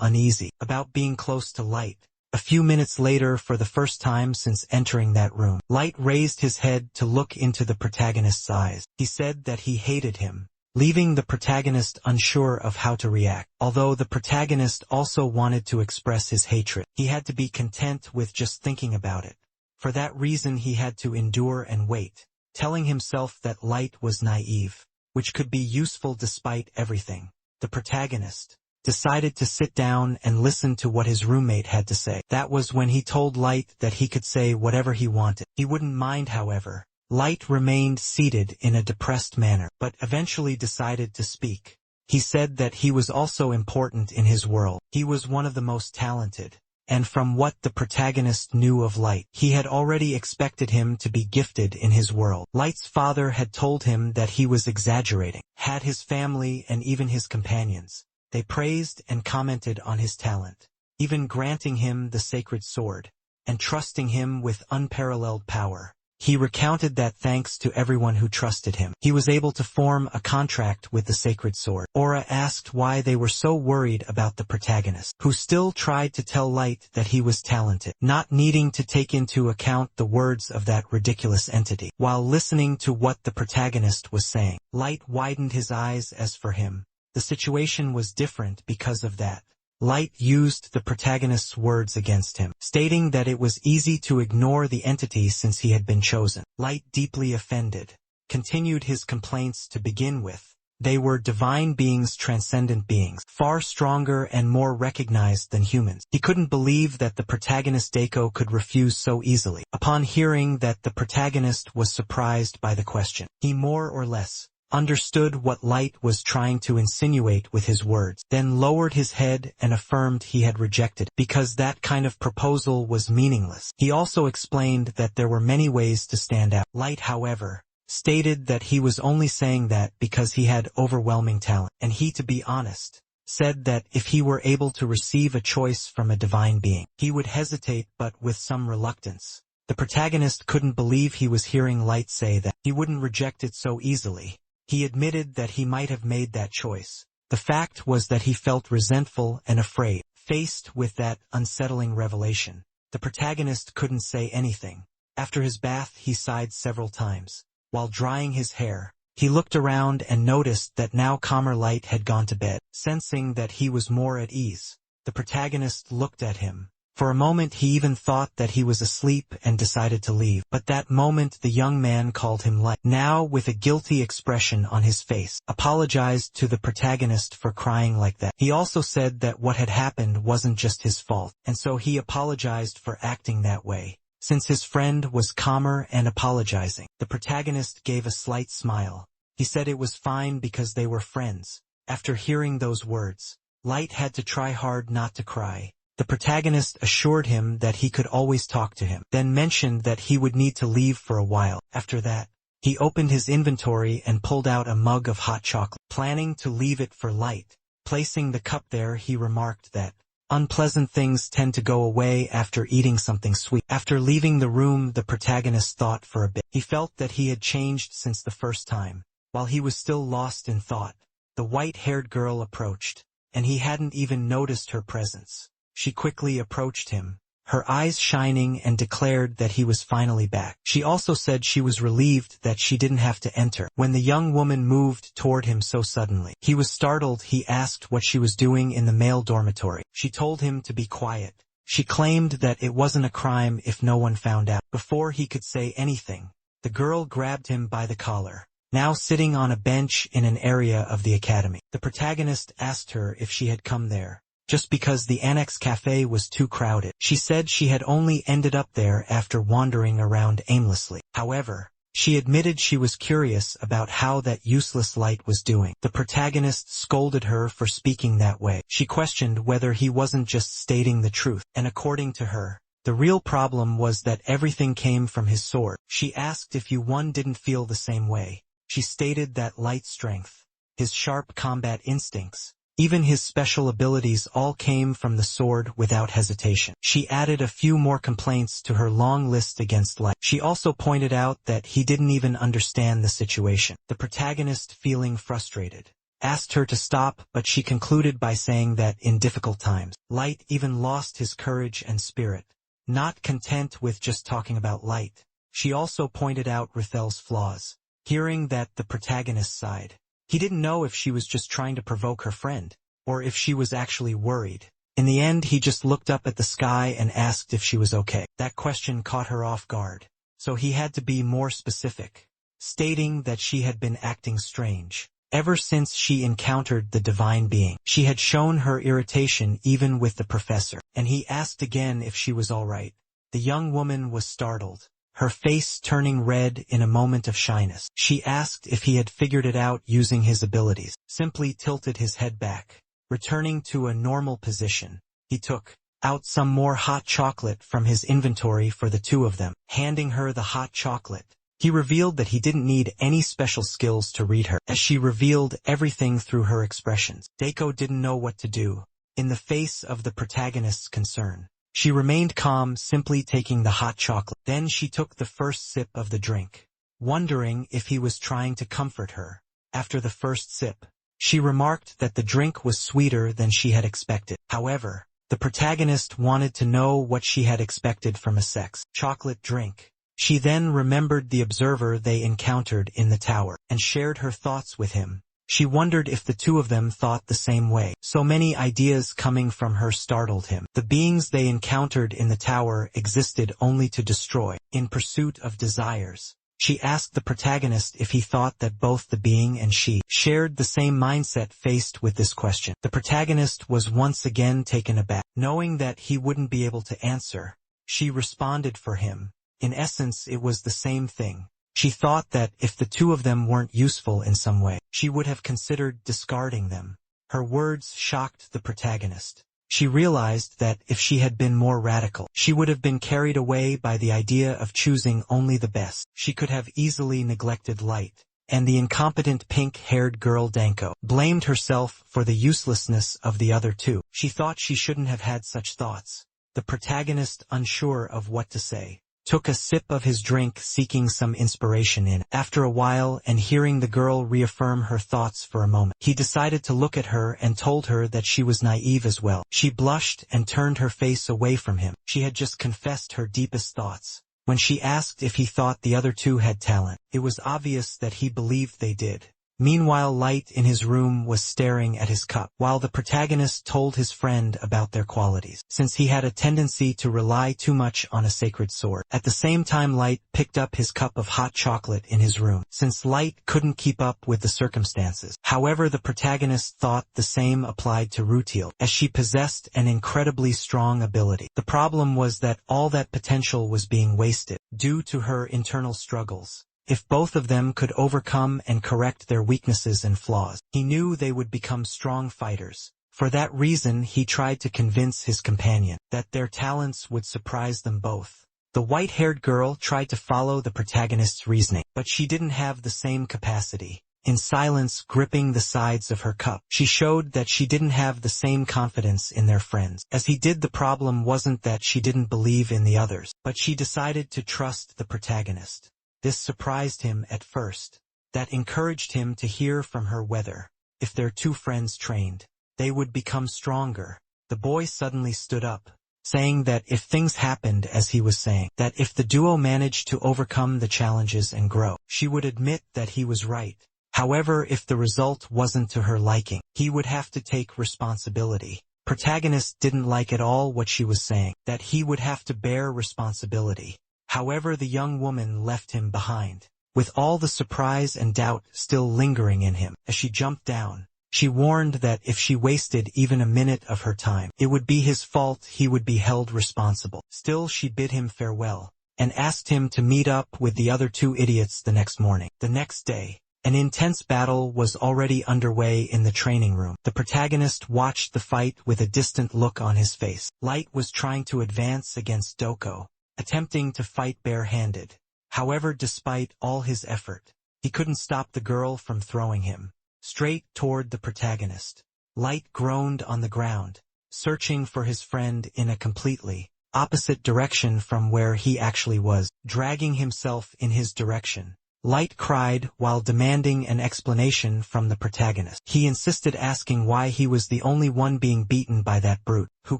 uneasy about being close to Light, A few minutes later, for the first time since entering that room, Light raised his head to look into the protagonist's eyes. He said that he hated him, leaving the protagonist unsure of how to react. Although the protagonist also wanted to express his hatred, he had to be content with just thinking about it. For that reason he had to endure and wait, telling himself that Light was naive, which could be useful despite everything. The protagonist decided to sit down and listen to what his roommate had to say. That was when he told Light that he could say whatever he wanted. He wouldn't mind, however. Light remained seated in a depressed manner, but eventually decided to speak. He said that he was also important in his world. He was one of the most talented, and from what the protagonist knew of Light, he had already expected him to be gifted in his world. Light's father had told him that he was exaggerating, had his family and even his companions. They praised and commented on his talent, even granting him the sacred sword, and trusting him with unparalleled power. He recounted that thanks to everyone who trusted him, he was able to form a contract with the sacred sword. Aura asked why they were so worried about the protagonist, who still tried to tell Light that he was talented, not needing to take into account the words of that ridiculous entity. While listening to what the protagonist was saying, Light widened his eyes. As for him, the situation was different because of that. Light used the protagonist's words against him, stating that it was easy to ignore the entity since he had been chosen. Light, deeply offended, continued his complaints to begin with. They were divine beings, transcendent beings, far stronger and more recognized than humans. He couldn't believe that the protagonist Dako could refuse so easily. Upon hearing that the protagonist was surprised by the question, he more or less understood what Light was trying to insinuate with his words, then lowered his head and affirmed he had rejected, because that kind of proposal was meaningless. He also explained that there were many ways to stand out. Light, however, stated that he was only saying that because he had overwhelming talent, and he, to be honest, said that if he were able to receive a choice from a divine being, he would hesitate, but with some reluctance. The protagonist couldn't believe he was hearing Light say that he wouldn't reject it so easily. He admitted that he might have made that choice. The fact was that he felt resentful and afraid. Faced with that unsettling revelation, the protagonist couldn't say anything. After his bath, he sighed several times. While drying his hair, he looked around and noticed that now calmer Light had gone to bed. Sensing that he was more at ease, the protagonist looked at him. For a moment he even thought that he was asleep and decided to leave. But that moment the young man called him Light, now with a guilty expression on his face, apologized to the protagonist for crying like that. He also said that what had happened wasn't just his fault, and so he apologized for acting that way. Since his friend was calmer and apologizing, the protagonist gave a slight smile. He said it was fine because they were friends. After hearing those words, Light had to try hard not to cry. The protagonist assured him that he could always talk to him, then mentioned that he would need to leave for a while. After that, he opened his inventory and pulled out a mug of hot chocolate, planning to leave it for Light. Placing the cup there, he remarked that unpleasant things tend to go away after eating something sweet. After leaving the room, the protagonist thought for a bit. He felt that he had changed since the first time. While he was still lost in thought, the white-haired girl approached, and he hadn't even noticed her presence. She quickly approached him, her eyes shining, and declared that he was finally back. She also said she was relieved that she didn't have to enter. When the young woman moved toward him so suddenly, he was startled. He asked what she was doing in the male dormitory. She told him to be quiet. She claimed that it wasn't a crime if no one found out. Before he could say anything, the girl grabbed him by the collar. Now sitting on a bench in an area of the academy, the protagonist asked her if she had come there just because the annex cafe was too crowded. She said she had only ended up there after wandering around aimlessly. However, she admitted she was curious about how that useless Light was doing. The protagonist scolded her for speaking that way. She questioned whether he wasn't just stating the truth, and according to her, the real problem was that everything came from his sword. She asked if one didn't feel the same way. She stated that Light's strength, his sharp combat instincts, even his special abilities all came from the sword without hesitation. She added a few more complaints to her long list against Light. She also pointed out that he didn't even understand the situation. The protagonist, feeling frustrated, asked her to stop, but she concluded by saying that in difficult times, Light even lost his courage and spirit. Not content with just talking about Light, she also pointed out Rathel's flaws. Hearing that the protagonist sighed, he didn't know if she was just trying to provoke her friend, or if she was actually worried. In the end, he just looked up at the sky and asked if she was okay. That question caught her off guard, so he had to be more specific, stating that she had been acting strange. Ever since she encountered the divine being, she had shown her irritation even with the professor, and he asked again if she was all right. The young woman was startled, her face turning red in a moment of shyness. She asked if he had figured it out using his abilities, simply tilted his head back. Returning to a normal position, he took out some more hot chocolate from his inventory for the two of them, handing her the hot chocolate. He revealed that he didn't need any special skills to read her, as she revealed everything through her expressions. Daiko didn't know what to do. In the face of the protagonist's concern, she remained calm, simply taking the hot chocolate. Then she took the first sip of the drink, wondering if he was trying to comfort her. After the first sip, she remarked that the drink was sweeter than she had expected. However, the protagonist wanted to know what she had expected from a sex chocolate drink. She then remembered the observer they encountered in the tower, and shared her thoughts with him. She wondered if the two of them thought the same way. So many ideas coming from her startled him. The beings they encountered in the tower existed only to destroy, in pursuit of desires. She asked the protagonist if he thought that both the being and she shared the same mindset faced with this question. The protagonist was once again taken aback. Knowing that he wouldn't be able to answer, she responded for him. In essence, it was the same thing. She thought that if the two of them weren't useful in some way, she would have considered discarding them. Her words shocked the protagonist. She realized that if she had been more radical, she would have been carried away by the idea of choosing only the best. She could have easily neglected Light, and the incompetent pink-haired girl Danko blamed herself for the uselessness of the other two. She thought she shouldn't have had such thoughts. The protagonist, unsure of what to say, took a sip of his drink, seeking some inspiration in it. After a while, and hearing the girl reaffirm her thoughts for a moment, he decided to look at her and told her that she was naive as well. She blushed and turned her face away from him. She had just confessed her deepest thoughts. When she asked if he thought the other two had talent, it was obvious that he believed they did. Meanwhile, Light in his room was staring at his cup, while the protagonist told his friend about their qualities, since he had a tendency to rely too much on a sacred sword. At the same time, Light picked up his cup of hot chocolate in his room, since Light couldn't keep up with the circumstances. However, the protagonist thought the same applied to Rutil, as she possessed an incredibly strong ability. The problem was that all that potential was being wasted, due to her internal struggles. If both of them could overcome and correct their weaknesses and flaws, he knew they would become strong fighters. For that reason, he tried to convince his companion that their talents would surprise them both. The white-haired girl tried to follow the protagonist's reasoning, but she didn't have the same capacity. In silence, gripping the sides of her cup, she showed that she didn't have the same confidence in their friends. As he did, the problem wasn't that she didn't believe in the others, but she decided to trust the protagonist. This surprised him at first. That encouraged him to hear from her whether, if their two friends trained, they would become stronger. The boy suddenly stood up, saying that if things happened as he was saying, that if the duo managed to overcome the challenges and grow, she would admit that he was right. However, if the result wasn't to her liking, he would have to take responsibility. Protagonist didn't like at all what she was saying, that he would have to bear responsibility. However, the young woman left him behind, with all the surprise and doubt still lingering in him. As she jumped down, she warned that if she wasted even a minute of her time, it would be his fault. He would be held responsible. Still, she bid him farewell, and asked him to meet up with the other two idiots the next morning. The next day, an intense battle was already underway in the training room. The protagonist watched the fight with a distant look on his face. Light was trying to advance against Doko, attempting to fight bare-handed. However, despite all his effort, he couldn't stop the girl from throwing him straight toward the protagonist. Light groaned on the ground, searching for his friend in a completely opposite direction from where he actually was, dragging himself in his direction. Light cried while demanding an explanation from the protagonist. He insisted, asking why he was the only one being beaten by that brute, who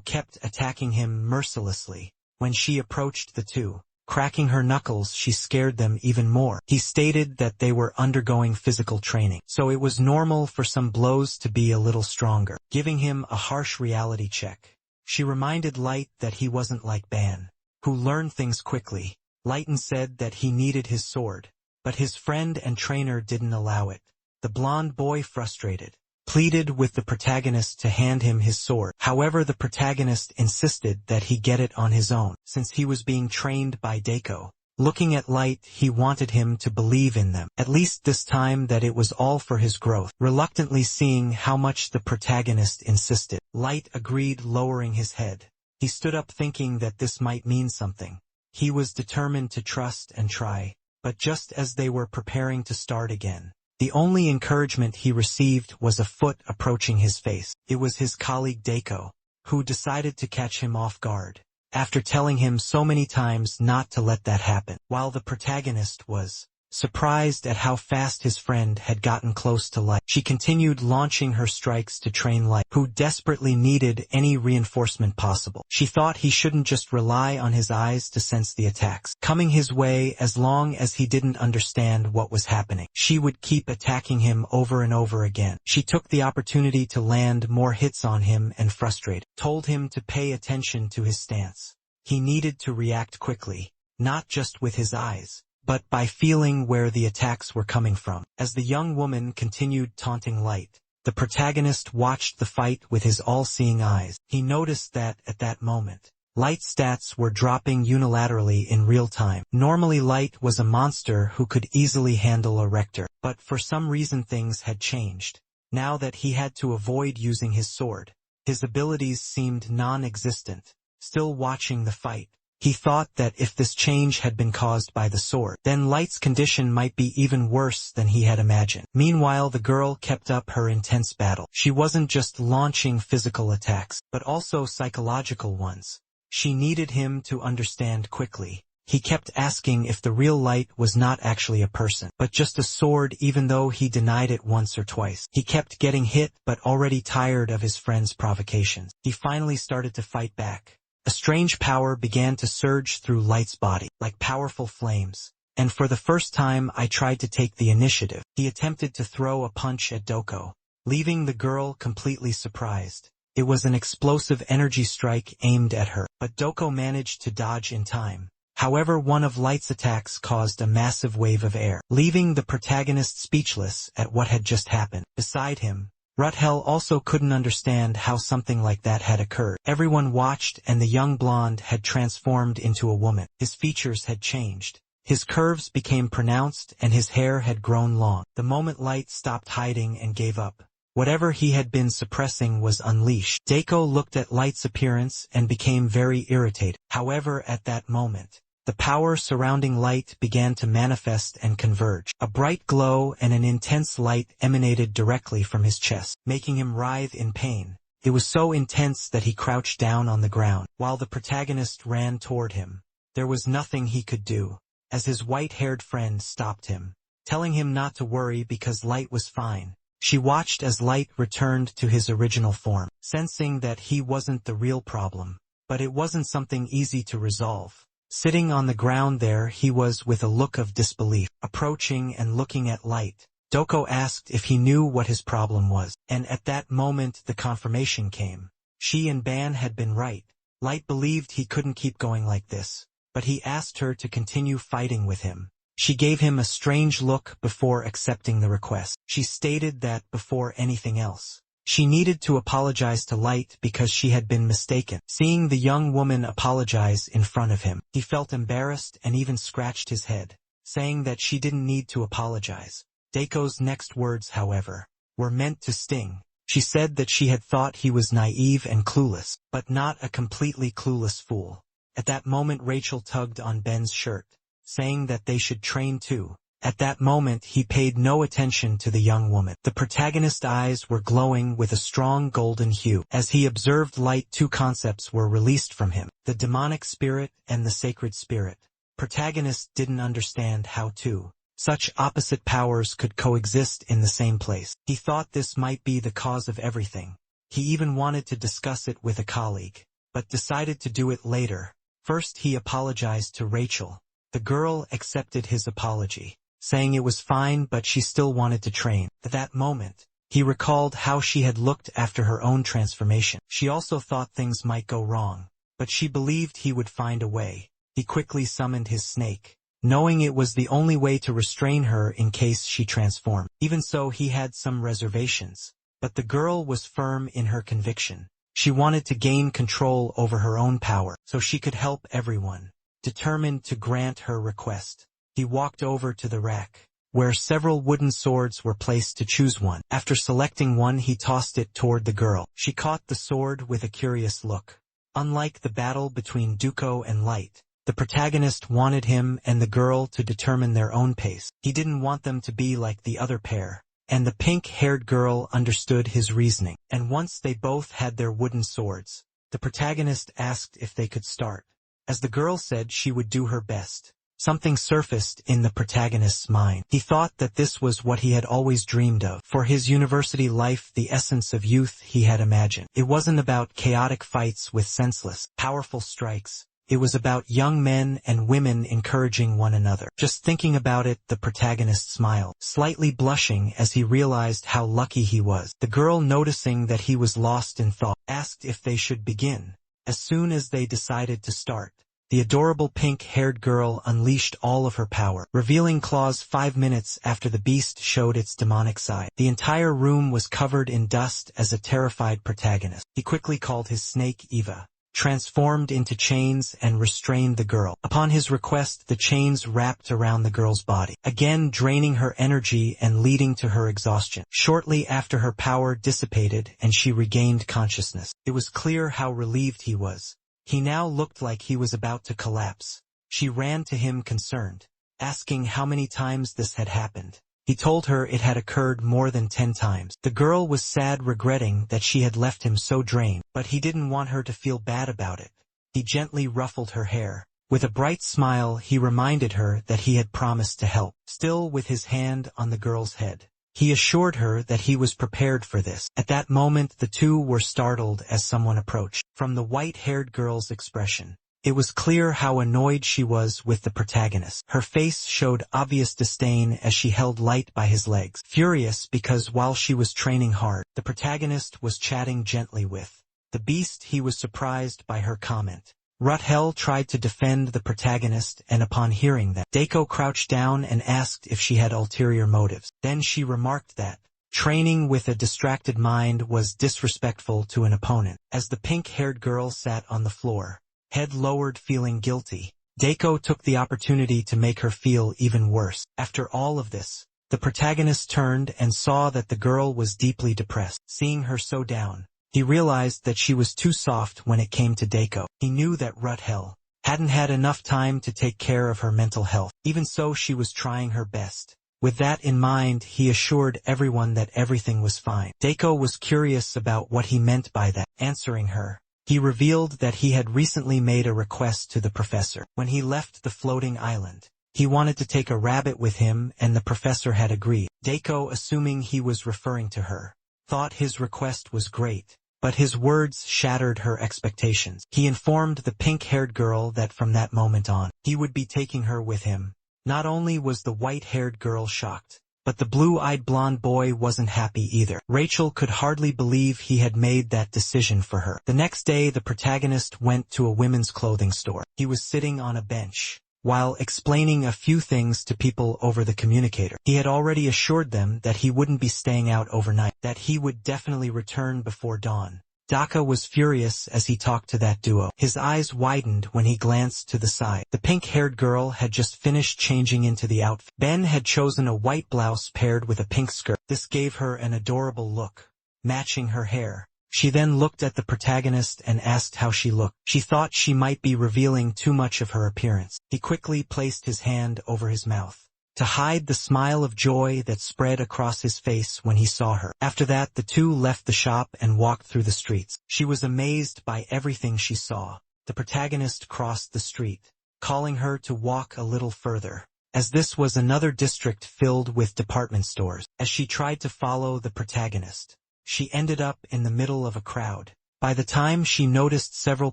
kept attacking him mercilessly. When she approached the two, cracking her knuckles, she scared them even more. He stated that they were undergoing physical training, so it was normal for some blows to be a little stronger, giving him a harsh reality check. She reminded Light that he wasn't like Ban, who learned things quickly. Lighten said that he needed his sword, but his friend and trainer didn't allow it. The blonde boy, frustrated, pleaded with the protagonist to hand him his sword. However, the protagonist insisted that he get it on his own, since he was being trained by Deiko. Looking at Light, he wanted him to believe in them, at least this time, that it was all for his growth. Reluctantly seeing how much the protagonist insisted, Light agreed, lowering his head. He stood up, thinking that this might mean something. He was determined to trust and try, but just as they were preparing to start again, the only encouragement he received was a foot approaching his face. It was his colleague Deiko, who decided to catch him off guard, after telling him so many times not to let that happen. While the protagonist was surprised at how fast his friend had gotten close to Light, she continued launching her strikes to train Light, who desperately needed any reinforcement possible. She thought he shouldn't just rely on his eyes to sense the attacks coming his way. As long as he didn't understand what was happening, she would keep attacking him over and over again. She took the opportunity to land more hits on him and, frustrated, told him to pay attention to his stance. He needed to react quickly, not just with his eyes, but by feeling where the attacks were coming from. As the young woman continued taunting Light, the protagonist watched the fight with his all-seeing eyes. He noticed that, at that moment, Light's stats were dropping unilaterally in real time. Normally Light was a monster who could easily handle a rector, but for some reason things had changed. Now that he had to avoid using his sword, his abilities seemed non-existent. Still watching the fight, he thought that if this change had been caused by the sword, then Light's condition might be even worse than he had imagined. Meanwhile, the girl kept up her intense battle. She wasn't just launching physical attacks, but also psychological ones. She needed him to understand quickly. He kept asking if the real Light was not actually a person, but just a sword, even though he denied it once or twice. He kept getting hit, but already tired of his friend's provocations, he finally started to fight back. A strange power began to surge through Light's body, like powerful flames. And for the first time, I tried to take the initiative. He attempted to throw a punch at Doko, leaving the girl completely surprised. It was an explosive energy strike aimed at her, but Doko managed to dodge in time. However, one of Light's attacks caused a massive wave of air, leaving the protagonist speechless at what had just happened. Beside him, Ruthel also couldn't understand how something like that had occurred. Everyone watched, and the young blonde had transformed into a woman. His features had changed. His curves became pronounced, and his hair had grown long. The moment Light stopped hiding and gave up, whatever he had been suppressing was unleashed. Deiko looked at Light's appearance and became very irritated. However, at that moment, the power surrounding Light began to manifest and converge. A bright glow and an intense light emanated directly from his chest, making him writhe in pain. It was so intense that he crouched down on the ground. While the protagonist ran toward him, there was nothing he could do, as his white-haired friend stopped him, telling him not to worry because Light was fine. She watched as Light returned to his original form, sensing that he wasn't the real problem. But it wasn't something easy to resolve. Sitting on the ground there he was with a look of disbelief, approaching and looking at Light. Doko asked if he knew what his problem was, and at that moment the confirmation came. She and Ban had been right. Light believed he couldn't keep going like this, but he asked her to continue fighting with him. She gave him a strange look before accepting the request. She stated that before anything else, she needed to apologize to Light because she had been mistaken. Seeing the young woman apologize in front of him, he felt embarrassed and even scratched his head, saying that she didn't need to apologize. Deiko's next words, however, were meant to sting. She said that she had thought he was naive and clueless, but not a completely clueless fool. At that moment Rachel tugged on Ben's shirt, saying that they should train too. At that moment he paid no attention to the young woman. The protagonist's eyes were glowing with a strong golden hue. As he observed Light, two concepts were released from him, the demonic spirit and the sacred spirit. Protagonist didn't understand how to Such opposite powers could coexist in the same place. He thought this might be the cause of everything. He even wanted to discuss it with a colleague, but decided to do it later. First he apologized to Rachel. The girl accepted his apology, saying it was fine but she still wanted to train. At that moment, he recalled how she had looked after her own transformation. She also thought things might go wrong, but she believed he would find a way. He quickly summoned his snake, knowing it was the only way to restrain her in case she transformed. Even so, he had some reservations, but the girl was firm in her conviction. She wanted to gain control over her own power, so she could help everyone. Determined to grant her request, he walked over to the rack, where several wooden swords were placed to choose one. After selecting one, he tossed it toward the girl. She caught the sword with a curious look. Unlike the battle between Duko and Light, the protagonist wanted him and the girl to determine their own pace. He didn't want them to be like the other pair, and the pink-haired girl understood his reasoning. And once they both had their wooden swords, the protagonist asked if they could start. As the girl said she would do her best, something surfaced in the protagonist's mind. He thought that this was what he had always dreamed of. For his university life, the essence of youth he had imagined. It wasn't about chaotic fights with senseless, powerful strikes. It was about young men and women encouraging one another. Just thinking about it, the protagonist smiled, slightly blushing as he realized how lucky he was. The girl, noticing that he was lost in thought, asked if they should begin. As soon as they decided to start, the adorable pink-haired girl unleashed all of her power, revealing claws 5 minutes after the beast showed its demonic side. The entire room was covered in dust as a terrified protagonist. He quickly called his snake Eva, transformed into chains and restrained the girl. Upon his request, the chains wrapped around the girl's body, again draining her energy and leading to her exhaustion. Shortly after, her power dissipated and she regained consciousness. It was clear how relieved he was. He now looked like he was about to collapse. She ran to him concerned, asking how many times this had happened. He told her it had occurred more than 10 times. The girl was sad, regretting that she had left him so drained, but he didn't want her to feel bad about it. He gently ruffled her hair. With a bright smile, he reminded her that he had promised to help. Still with his hand on the girl's head, he assured her that he was prepared for this. At that moment, the two were startled as someone approached. From the white-haired girl's expression, it was clear how annoyed she was with the protagonist. Her face showed obvious disdain as she held Light by his legs, furious because while she was training hard, the protagonist was chatting gently with the beast. He was surprised by her comment. Yahello tried to defend the protagonist, and upon hearing that, Daiko crouched down and asked if she had ulterior motives. Then she remarked that training with a distracted mind was disrespectful to an opponent. As the pink-haired girl sat on the floor, head lowered, feeling guilty, Daiko took the opportunity to make her feel even worse. After all of this, the protagonist turned and saw that the girl was deeply depressed. Seeing her so down, he realized that she was too soft when it came to Daiko. He knew that Yahello hadn't had enough time to take care of her mental health. Even so, she was trying her best. With that in mind, he assured everyone that everything was fine. Daiko was curious about what he meant by that. Answering her, he revealed that he had recently made a request to the professor. When he left the floating island, he wanted to take a rabbit with him, and the professor had agreed. Daiko, assuming he was referring to her, thought his request was great, but his words shattered her expectations. He informed the pink-haired girl that from that moment on, he would be taking her with him. Not only was the white-haired girl shocked, but the blue-eyed blonde boy wasn't happy either. Rachel could hardly believe he had made that decision for her. The next day, the protagonist went to a women's clothing store. He was sitting on a bench, while explaining a few things to people over the communicator. He had already assured them that he wouldn't be staying out overnight, that he would definitely return before dawn. Daka was furious as he talked to that duo. His eyes widened when he glanced to the side. The pink-haired girl had just finished changing into the outfit. Ben had chosen a white blouse paired with a pink skirt. This gave her an adorable look, matching her hair. She then looked at the protagonist and asked how she looked. She thought she might be revealing too much of her appearance. He quickly placed his hand over his mouth to hide the smile of joy that spread across his face when he saw her. After that, the two left the shop and walked through the streets. She was amazed by everything she saw. The protagonist crossed the street, calling her to walk a little further, as this was another district filled with department stores. As she tried to follow the protagonist, she ended up in the middle of a crowd. By the time she noticed, several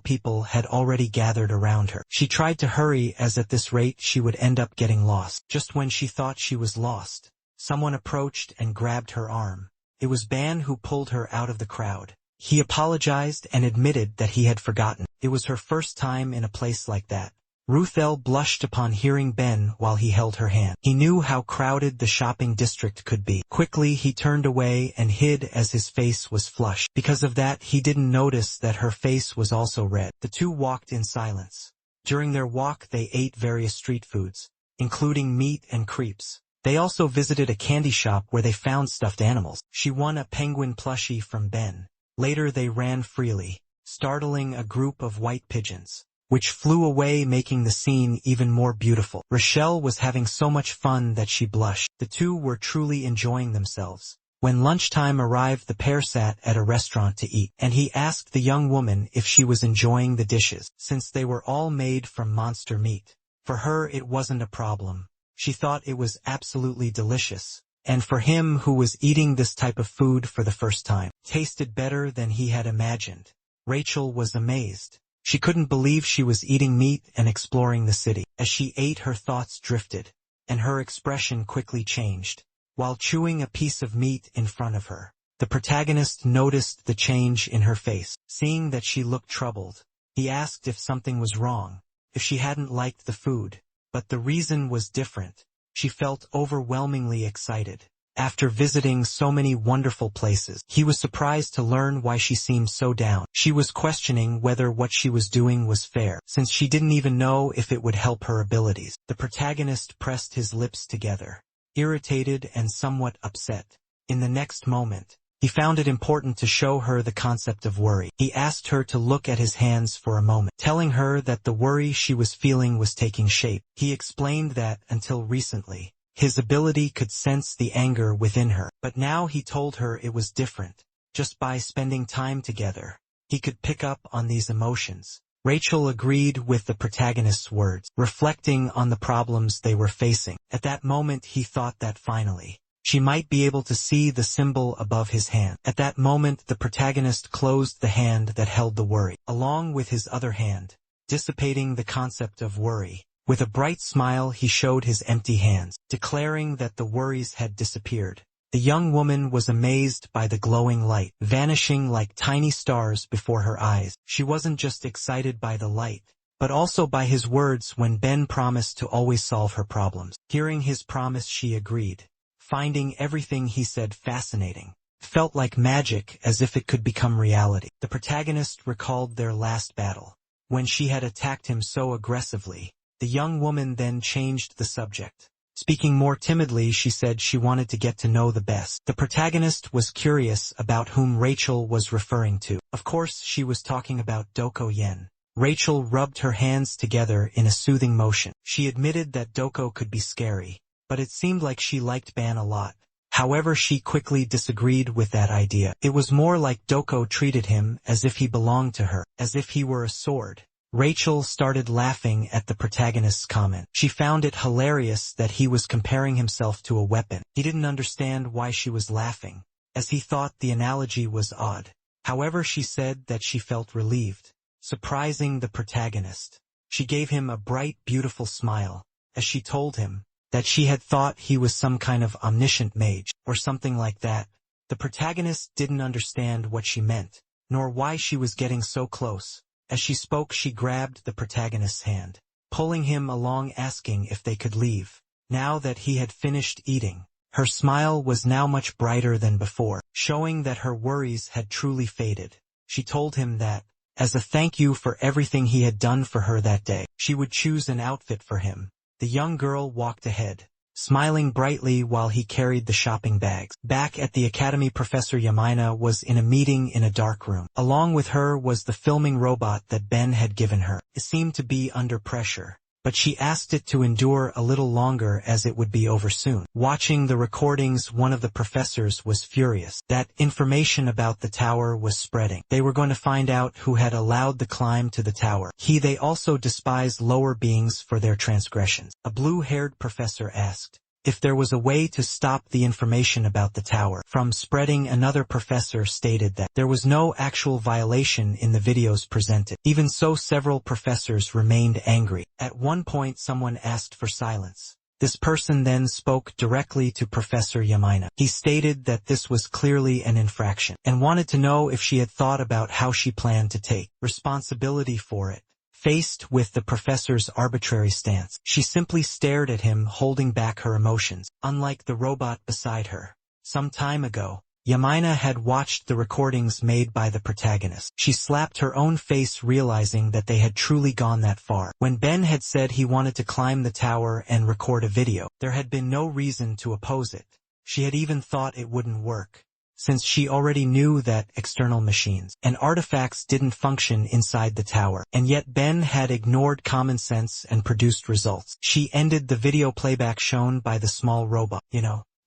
people had already gathered around her. She tried to hurry, as at this rate she would end up getting lost. Just when she thought she was lost, someone approached and grabbed her arm. It was Ben, who pulled her out of the crowd. He apologized and admitted that he had forgotten. It was her first time in a place like that. Ruthel blushed upon hearing Ben while he held her hand. He knew how crowded the shopping district could be. Quickly he turned away and hid, as his face was flushed. Because of that, he didn't notice that her face was also red. The two walked in silence. During their walk they ate various street foods, including meat and crepes. They also visited a candy shop where they found stuffed animals. She won a penguin plushie from Ben. Later they ran freely, startling a group of white pigeons, which flew away, making the scene even more beautiful. Rochelle was having so much fun that she blushed. The two were truly enjoying themselves. When lunchtime arrived, the pair sat at a restaurant to eat, and he asked the young woman if she was enjoying the dishes, since they were all made from monster meat. For her it wasn't a problem. She thought it was absolutely delicious. And for him, who was eating this type of food for the first time, tasted better than he had imagined. Rachel was amazed. She couldn't believe she was eating meat and exploring the city. As she ate, her thoughts drifted, and her expression quickly changed. While chewing a piece of meat in front of her, the protagonist noticed the change in her face. Seeing that she looked troubled, he asked if something was wrong, if she hadn't liked the food. But the reason was different. She felt overwhelmingly excited. After visiting so many wonderful places, he was surprised to learn why she seemed so down. She was questioning whether what she was doing was fair, since she didn't even know if it would help her abilities. The protagonist pressed his lips together, irritated and somewhat upset. In the next moment, he found it important to show her the concept of worry. He asked her to look at his hands for a moment, telling her that the worry she was feeling was taking shape. He explained that, until recently, his ability could sense the anger within her, but now he told her it was different. Just by spending time together, he could pick up on these emotions. Rachel agreed with the protagonist's words, reflecting on the problems they were facing. At that moment he thought that finally, she might be able to see the symbol above his hand. At that moment the protagonist closed the hand that held the worry, along with his other hand, dissipating the concept of worry. With a bright smile he showed his empty hands, declaring that the worries had disappeared. The young woman was amazed by the glowing light, vanishing like tiny stars before her eyes. She wasn't just excited by the light, but also by his words when Ben promised to always solve her problems. Hearing his promise, she agreed, finding everything he said fascinating. Felt like magic, as if it could become reality. The protagonist recalled their last battle, when she had attacked him so aggressively. The young woman then changed the subject. Speaking more timidly, she said she wanted to get to know the best. The protagonist was curious about whom Rachel was referring to. Of course, she was talking about Doko Yen. Rachel rubbed her hands together in a soothing motion. She admitted that Doko could be scary, but it seemed like she liked Ban a lot. However, she quickly disagreed with that idea. It was more like Doko treated him as if he belonged to her, as if he were a sword. Rachel started laughing at the protagonist's comment. She found it hilarious that he was comparing himself to a weapon. He didn't understand why she was laughing, as he thought the analogy was odd. However, she said that she felt relieved, surprising the protagonist. She gave him a bright, beautiful smile, as she told him that she had thought he was some kind of omniscient mage, or something like that. The protagonist didn't understand what she meant, nor why she was getting so close. As she spoke, she grabbed the protagonist's hand, pulling him along, asking if they could leave. Now that he had finished eating, her smile was now much brighter than before, showing that her worries had truly faded. She told him that, as a thank you for everything he had done for her that day, she would choose an outfit for him. The young girl walked ahead, smiling brightly while he carried the shopping bags. Back at the academy, Professor Yamina was in a meeting in a dark room. Along with her was the filming robot that Ben had given her. It seemed to be under pressure, but she asked it to endure a little longer as it would be over soon. Watching the recordings, one of the professors was furious. That information about the tower was spreading. They were going to find out who had allowed the climb to the tower. They also despise lower beings for their transgressions. A blue-haired professor asked if there was a way to stop the information about the tower from spreading. Another professor stated that there was no actual violation in the videos presented. Even so, several professors remained angry. At one point, someone asked for silence. This person then spoke directly to Professor Yahello. He stated that this was clearly an infraction and wanted to know if she had thought about how she planned to take responsibility for it. Faced with the professor's arbitrary stance, she simply stared at him, holding back her emotions, unlike the robot beside her. Some time ago, Yahello had watched the recordings made by the protagonist. She slapped her own face, realizing that they had truly gone that far. When Ben had said he wanted to climb the tower and record a video, there had been no reason to oppose it. She had even thought it wouldn't work, since she already knew that external machines and artifacts didn't function inside the tower. And yet Ben had ignored common sense and produced results. She ended the video playback shown by the small robot.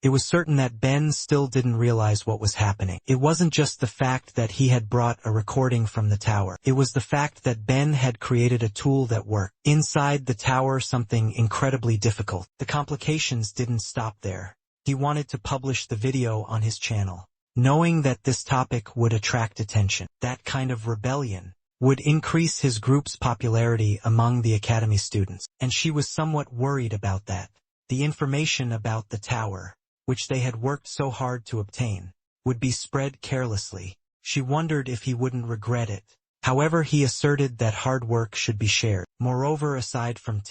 It was certain that Ben still didn't realize what was happening. It wasn't just the fact that he had brought a recording from the tower. It was the fact that Ben had created a tool that worked. Inside the tower, something incredibly difficult. The complications didn't stop there. He wanted to publish the video on his channel, knowing that this topic would attract attention. That kind of rebellion would increase his group's popularity among the academy students, and she was somewhat worried about that. The information about the tower, which they had worked so hard to obtain, would be spread carelessly. She wondered if he wouldn't regret it. However, he asserted that hard work should be shared. Moreover, aside from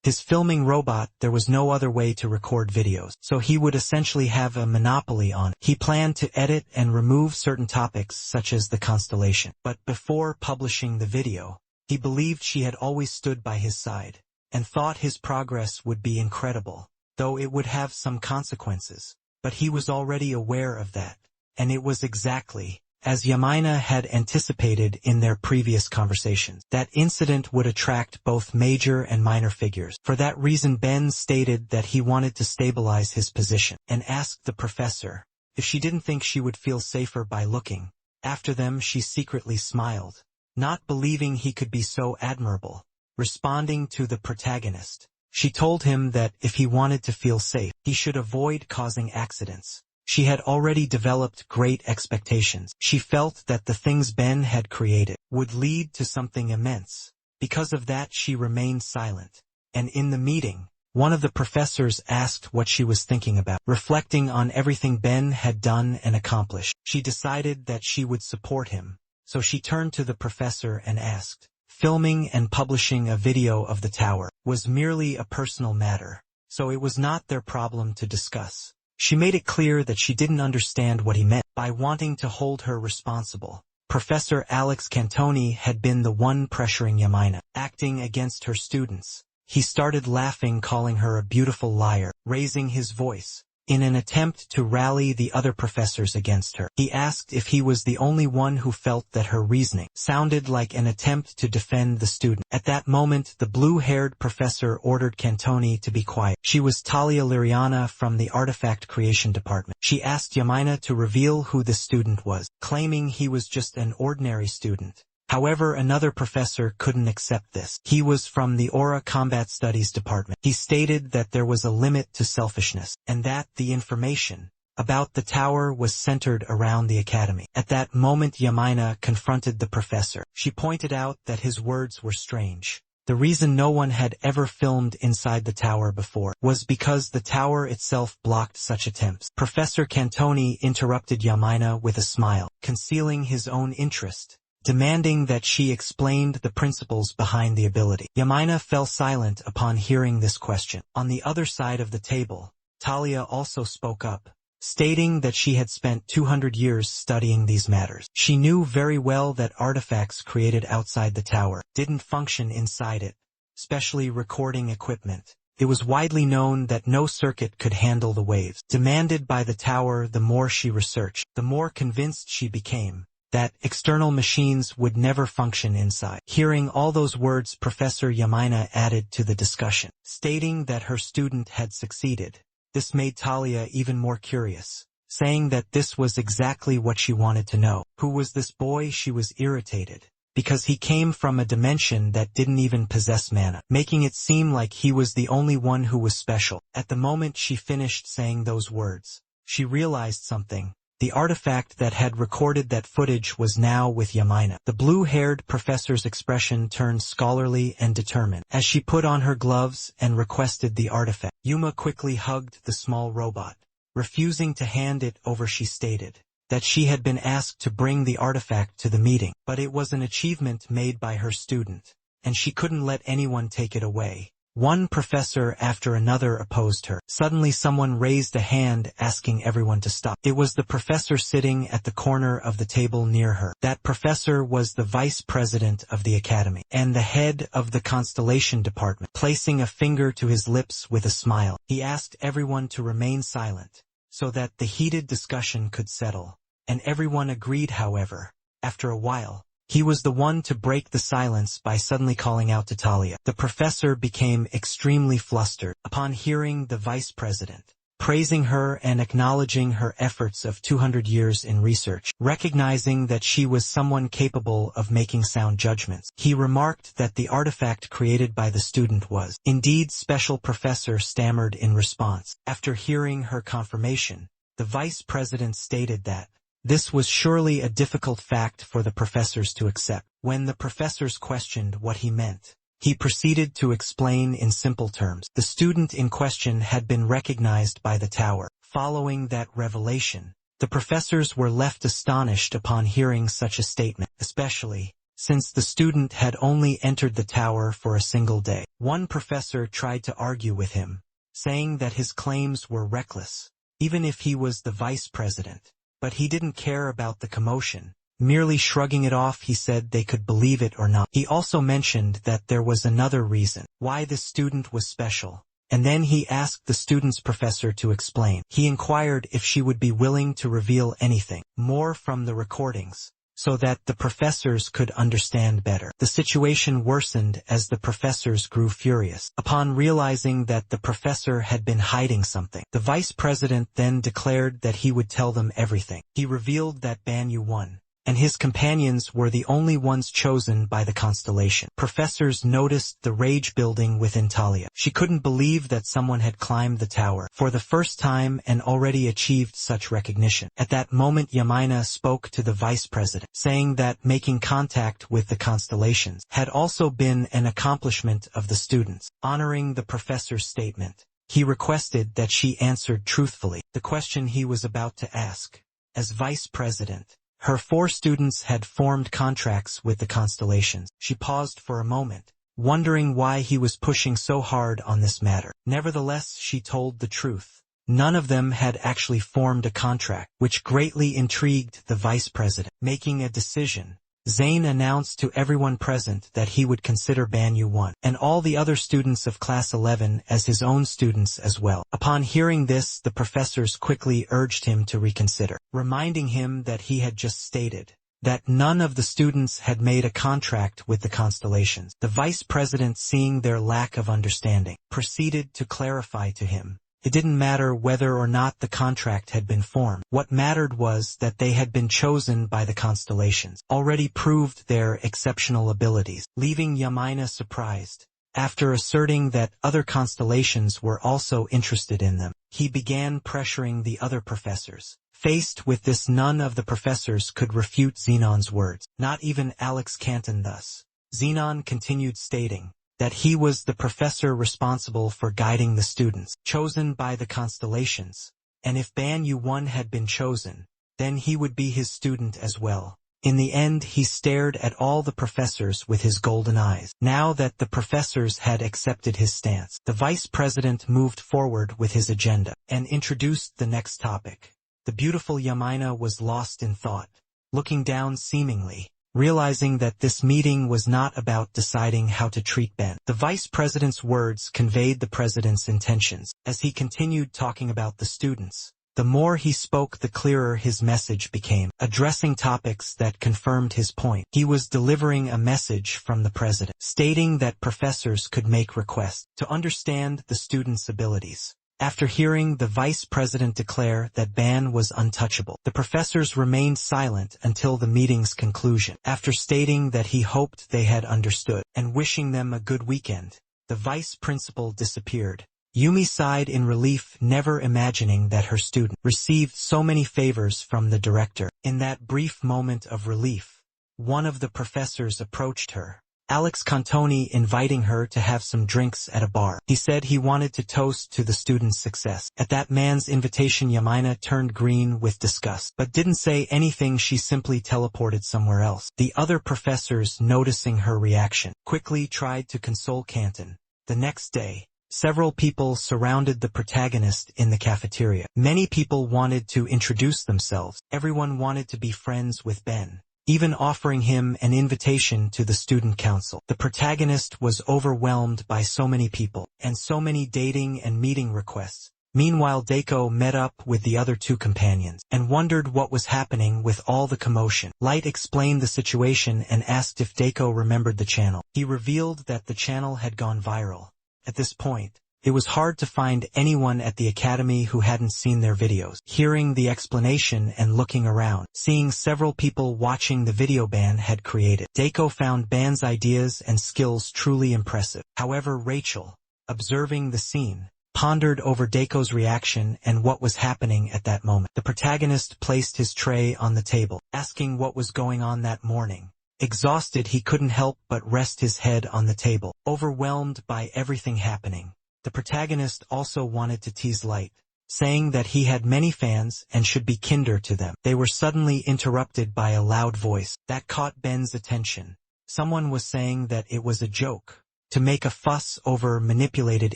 his filming robot, there was no other way to record videos, so he would essentially have a monopoly on it. He planned to edit and remove certain topics such as the constellation. But before publishing the video, he believed she had always stood by his side, and thought his progress would be incredible, though it would have some consequences. But he was already aware of that, and it was exactly as Yahello had anticipated in their previous conversations. That incident would attract both major and minor figures. For that reason, Ben stated that he wanted to stabilize his position, and asked the professor if she didn't think she would feel safer by looking after them. She secretly smiled, not believing he could be so admirable. Responding to the protagonist, she told him that if he wanted to feel safe, he should avoid causing accidents. She had already developed great expectations. She felt that the things Ben had created would lead to something immense. Because of that, she remained silent. And in the meeting, one of the professors asked what she was thinking about. Reflecting on everything Ben had done and accomplished, she decided that she would support him. So she turned to the professor and asked, filming and publishing a video of the tower was merely a personal matter, so it was not their problem to discuss. She made it clear that she didn't understand what he meant by wanting to hold her responsible. Professor Alex Cantoni had been the one pressuring Yahello, acting against her students. He started laughing, calling her a beautiful liar, raising his voice in an attempt to rally the other professors against her. He asked if he was the only one who felt that her reasoning sounded like an attempt to defend the student. At that moment, the blue-haired professor ordered Cantoni to be quiet. She was Talia Liriana from the Artifact Creation Department. She asked Yahello to reveal who the student was, claiming he was just an ordinary student. However, another professor couldn't accept this. He was from the Aura Combat Studies Department. He stated that there was a limit to selfishness, and that the information about the tower was centered around the academy. At that moment, Yahello confronted the professor. She pointed out that his words were strange. The reason no one had ever filmed inside the tower before was because the tower itself blocked such attempts. Professor Cantoni interrupted Yahello with a smile, concealing his own interest, demanding that she explained the principles behind the ability. Yahello fell silent upon hearing this question. On the other side of the table, Talia also spoke up, stating that she had spent 200 years studying these matters. She knew very well that artifacts created outside the tower didn't function inside it, especially recording equipment. It was widely known that no circuit could handle the waves demanded by the tower. The more she researched, the more convinced she became that external machines would never function inside. Hearing all those words, Professor Yamina added to the discussion, stating that her student had succeeded. This made Talia even more curious, saying that this was exactly what she wanted to know. Who was this boy? She was irritated, because he came from a dimension that didn't even possess mana, making it seem like he was the only one who was special. At the moment she finished saying those words, she realized something. The artifact that had recorded that footage was now with Yamina. The blue-haired professor's expression turned scholarly and determined as she put on her gloves and requested the artifact. Yuma quickly hugged the small robot. Refusing to hand it over, she stated that she had been asked to bring the artifact to the meeting, but it was an achievement made by her student, and she couldn't let anyone take it away. One professor after another opposed her. Suddenly someone raised a hand asking everyone to stop. It was the professor sitting at the corner of the table near her. That professor was the vice president of the academy and the head of the constellation department. Placing a finger to his lips with a smile, he asked everyone to remain silent so that the heated discussion could settle, and everyone agreed. However, after a while, he was the one to break the silence by suddenly calling out to Talia. The professor became extremely flustered upon hearing the vice president praising her and acknowledging her efforts of 200 years in research. Recognizing that she was someone capable of making sound judgments, he remarked that the artifact created by the student was indeed special. Professor stammered in response. After hearing her confirmation, the vice president stated that this was surely a difficult fact for the professors to accept. When the professors questioned what he meant, he proceeded to explain in simple terms. The student in question had been recognized by the tower. Following that revelation, the professors were left astonished upon hearing such a statement, especially since the student had only entered the tower for a single day. One professor tried to argue with him, saying that his claims were reckless, even if he was the vice president. But he didn't care about the commotion. Merely shrugging it off, he said they could believe it or not. He also mentioned that there was another reason why the student was special, and then he asked the student's professor to explain. He inquired if she would be willing to reveal anything more from the recordings, so that the professors could understand better. The situation worsened as the professors grew furious. Upon realizing that the professor had been hiding something, the vice president then declared that he would tell them everything. He revealed that Banyu won, and his companions were the only ones chosen by the constellation. Professors noticed the rage building within Talia. She couldn't believe that someone had climbed the tower for the first time and already achieved such recognition. At that moment Yamina spoke to the vice president, saying that making contact with the constellations had also been an accomplishment of the students. Honoring the professor's statement, he requested that she answered truthfully the question he was about to ask. As vice president, her 4 students had formed contracts with the constellations. She paused for a moment, wondering why he was pushing so hard on this matter. Nevertheless, she told the truth. None of them had actually formed a contract, which greatly intrigued the vice president. Making a decision, Zane announced to everyone present that he would consider Banyu 1 and all the other students of Class 11 as his own students as well. Upon hearing this, the professors quickly urged him to reconsider, reminding him that he had just stated that none of the students had made a contract with the constellations. The vice president, seeing their lack of understanding, proceeded to clarify to him it didn't matter whether or not the contract had been formed. What mattered was that they had been chosen by the constellations, already proved their exceptional abilities, leaving Yamina surprised. After asserting that other constellations were also interested in them, he began pressuring the other professors. Faced with this, none of the professors could refute Xenon's words, not even Alex Canton. Thus, Xenon continued, stating that he was the professor responsible for guiding the students chosen by the constellations, and if Banyu 1 had been chosen, then he would be his student as well. In the end, he stared at all the professors with his golden eyes. Now that the professors had accepted his stance, the vice president moved forward with his agenda and introduced the next topic. The beautiful Yamina was lost in thought, looking down seemingly, realizing that this meeting was not about deciding how to treat Ben. The vice president's words conveyed the president's intentions. As he continued talking about the students, The more he spoke, the clearer his message became, addressing topics that confirmed his point. He was delivering a message from the president, stating that professors could make requests to understand the students' abilities. After hearing the vice president declare that Ban was untouchable, the professors remained silent until the meeting's conclusion. After stating that he hoped they had understood, and wishing them a good weekend, the vice principal disappeared. Yumi sighed in relief, never imagining that her student received so many favors from the director. In that brief moment of relief, one of the professors approached her, Alex Cantoni, inviting her to have some drinks at a bar. He said he wanted to toast to the student's success. At that man's invitation, Yamina turned green with disgust, but didn't say anything. She simply teleported somewhere else. The other professors, noticing her reaction, quickly tried to console Canton. The next day, several people surrounded the protagonist in the cafeteria. Many people wanted to introduce themselves. Everyone wanted to be friends with Ben, even offering him an invitation to the student council. The protagonist was overwhelmed by so many people, and so many dating and meeting requests. Meanwhile, Daiko met up with the other two companions, and wondered what was happening with all the commotion. Light explained the situation and asked if Daiko remembered the channel. He revealed that the channel had gone viral. At this point, it was hard to find anyone at the academy who hadn't seen their videos. Hearing the explanation and looking around, seeing several people watching the video Ban had created, Daiko found Ban's ideas and skills truly impressive. However, Rachel, observing the scene, pondered over Daiko's reaction and what was happening at that moment. The protagonist placed his tray on the table, asking what was going on that morning. Exhausted, he couldn't help but rest his head on the table, overwhelmed by everything happening. The protagonist also wanted to tease Light, saying that he had many fans and should be kinder to them. They were suddenly interrupted by a loud voice that caught Ben's attention. Someone was saying that it was a joke to make a fuss over manipulated